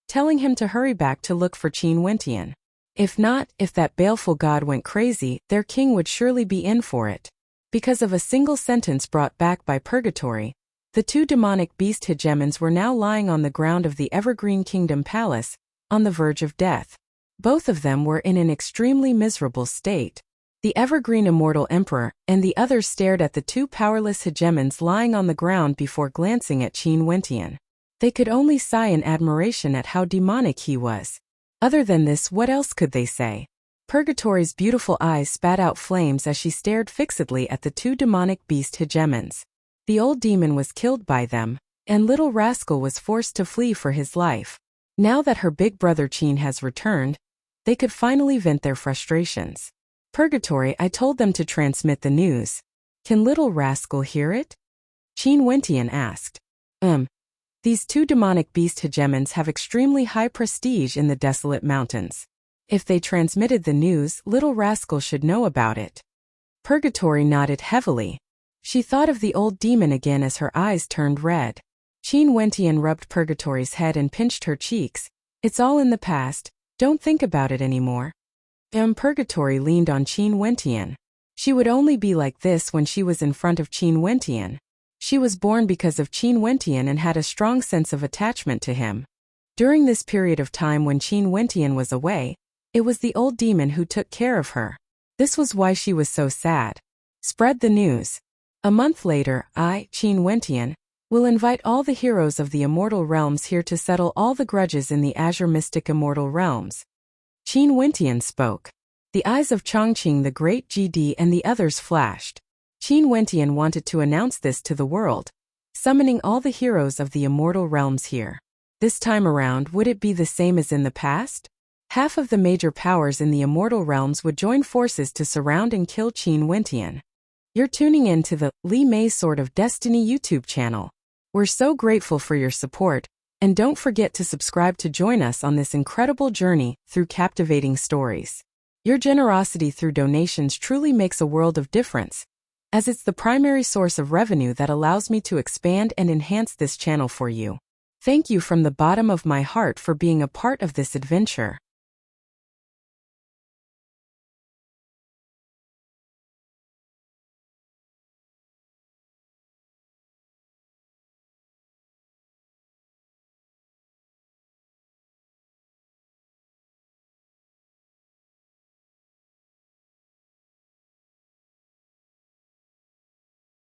telling him to hurry back to look for Qin Wentian. If not, if that baleful god went crazy, their king would surely be in for it. Because of a single sentence brought back by Purgatory, the two demonic beast hegemons were now lying on the ground of the Evergreen Kingdom Palace, on the verge of death. Both of them were in an extremely miserable state. The Evergreen Immortal Emperor and the others stared at the two powerless hegemons lying on the ground before glancing at Qin Wentian. They could only sigh in admiration at how demonic he was. Other than this, what else could they say? Purgatory's beautiful eyes spat out flames as she stared fixedly at the two demonic beast hegemons. The old demon was killed by them, and little rascal was forced to flee for his life. Now that her big brother Qin has returned, they could finally vent their frustrations. Purgatory, I told them to transmit the news. Can little rascal hear it? Qin Wentian asked. These two demonic beast hegemons have extremely high prestige in the desolate mountains. If they transmitted the news, little rascal should know about it. Purgatory nodded heavily. She thought of the old demon again as her eyes turned red. Qin Wentian rubbed Purgatory's head and pinched her cheeks. It's all in the past, don't think about it anymore. Purgatory leaned on Qin Wentian. She would only be like this when she was in front of Qin Wentian. She was born because of Qin Wentian and had a strong sense of attachment to him. During this period of time when Qin Wentian was away, it was the old demon who took care of her. This was why she was so sad. Spread the news. A month later, I, Qin Wentian, will invite all the heroes of the Immortal Realms here to settle all the grudges in the Azure Mystic Immortal Realms. Qin Wentian spoke. The eyes of Chongqing the Great GD and the others flashed. Qin Wentian wanted to announce this to the world, summoning all the heroes of the Immortal Realms here. This time around, would it be the same as in the past? Half of the major powers in the Immortal Realms would join forces to surround and kill Qin Wentian. You're tuning in to the Li Mei's Sword of Destiny YouTube channel. We're so grateful for your support, and don't forget to subscribe to join us on this incredible journey through captivating stories. Your generosity through donations truly makes a world of difference, as it's the primary source of revenue that allows me to expand and enhance this channel for you. Thank you from the bottom of my heart for being a part of this adventure.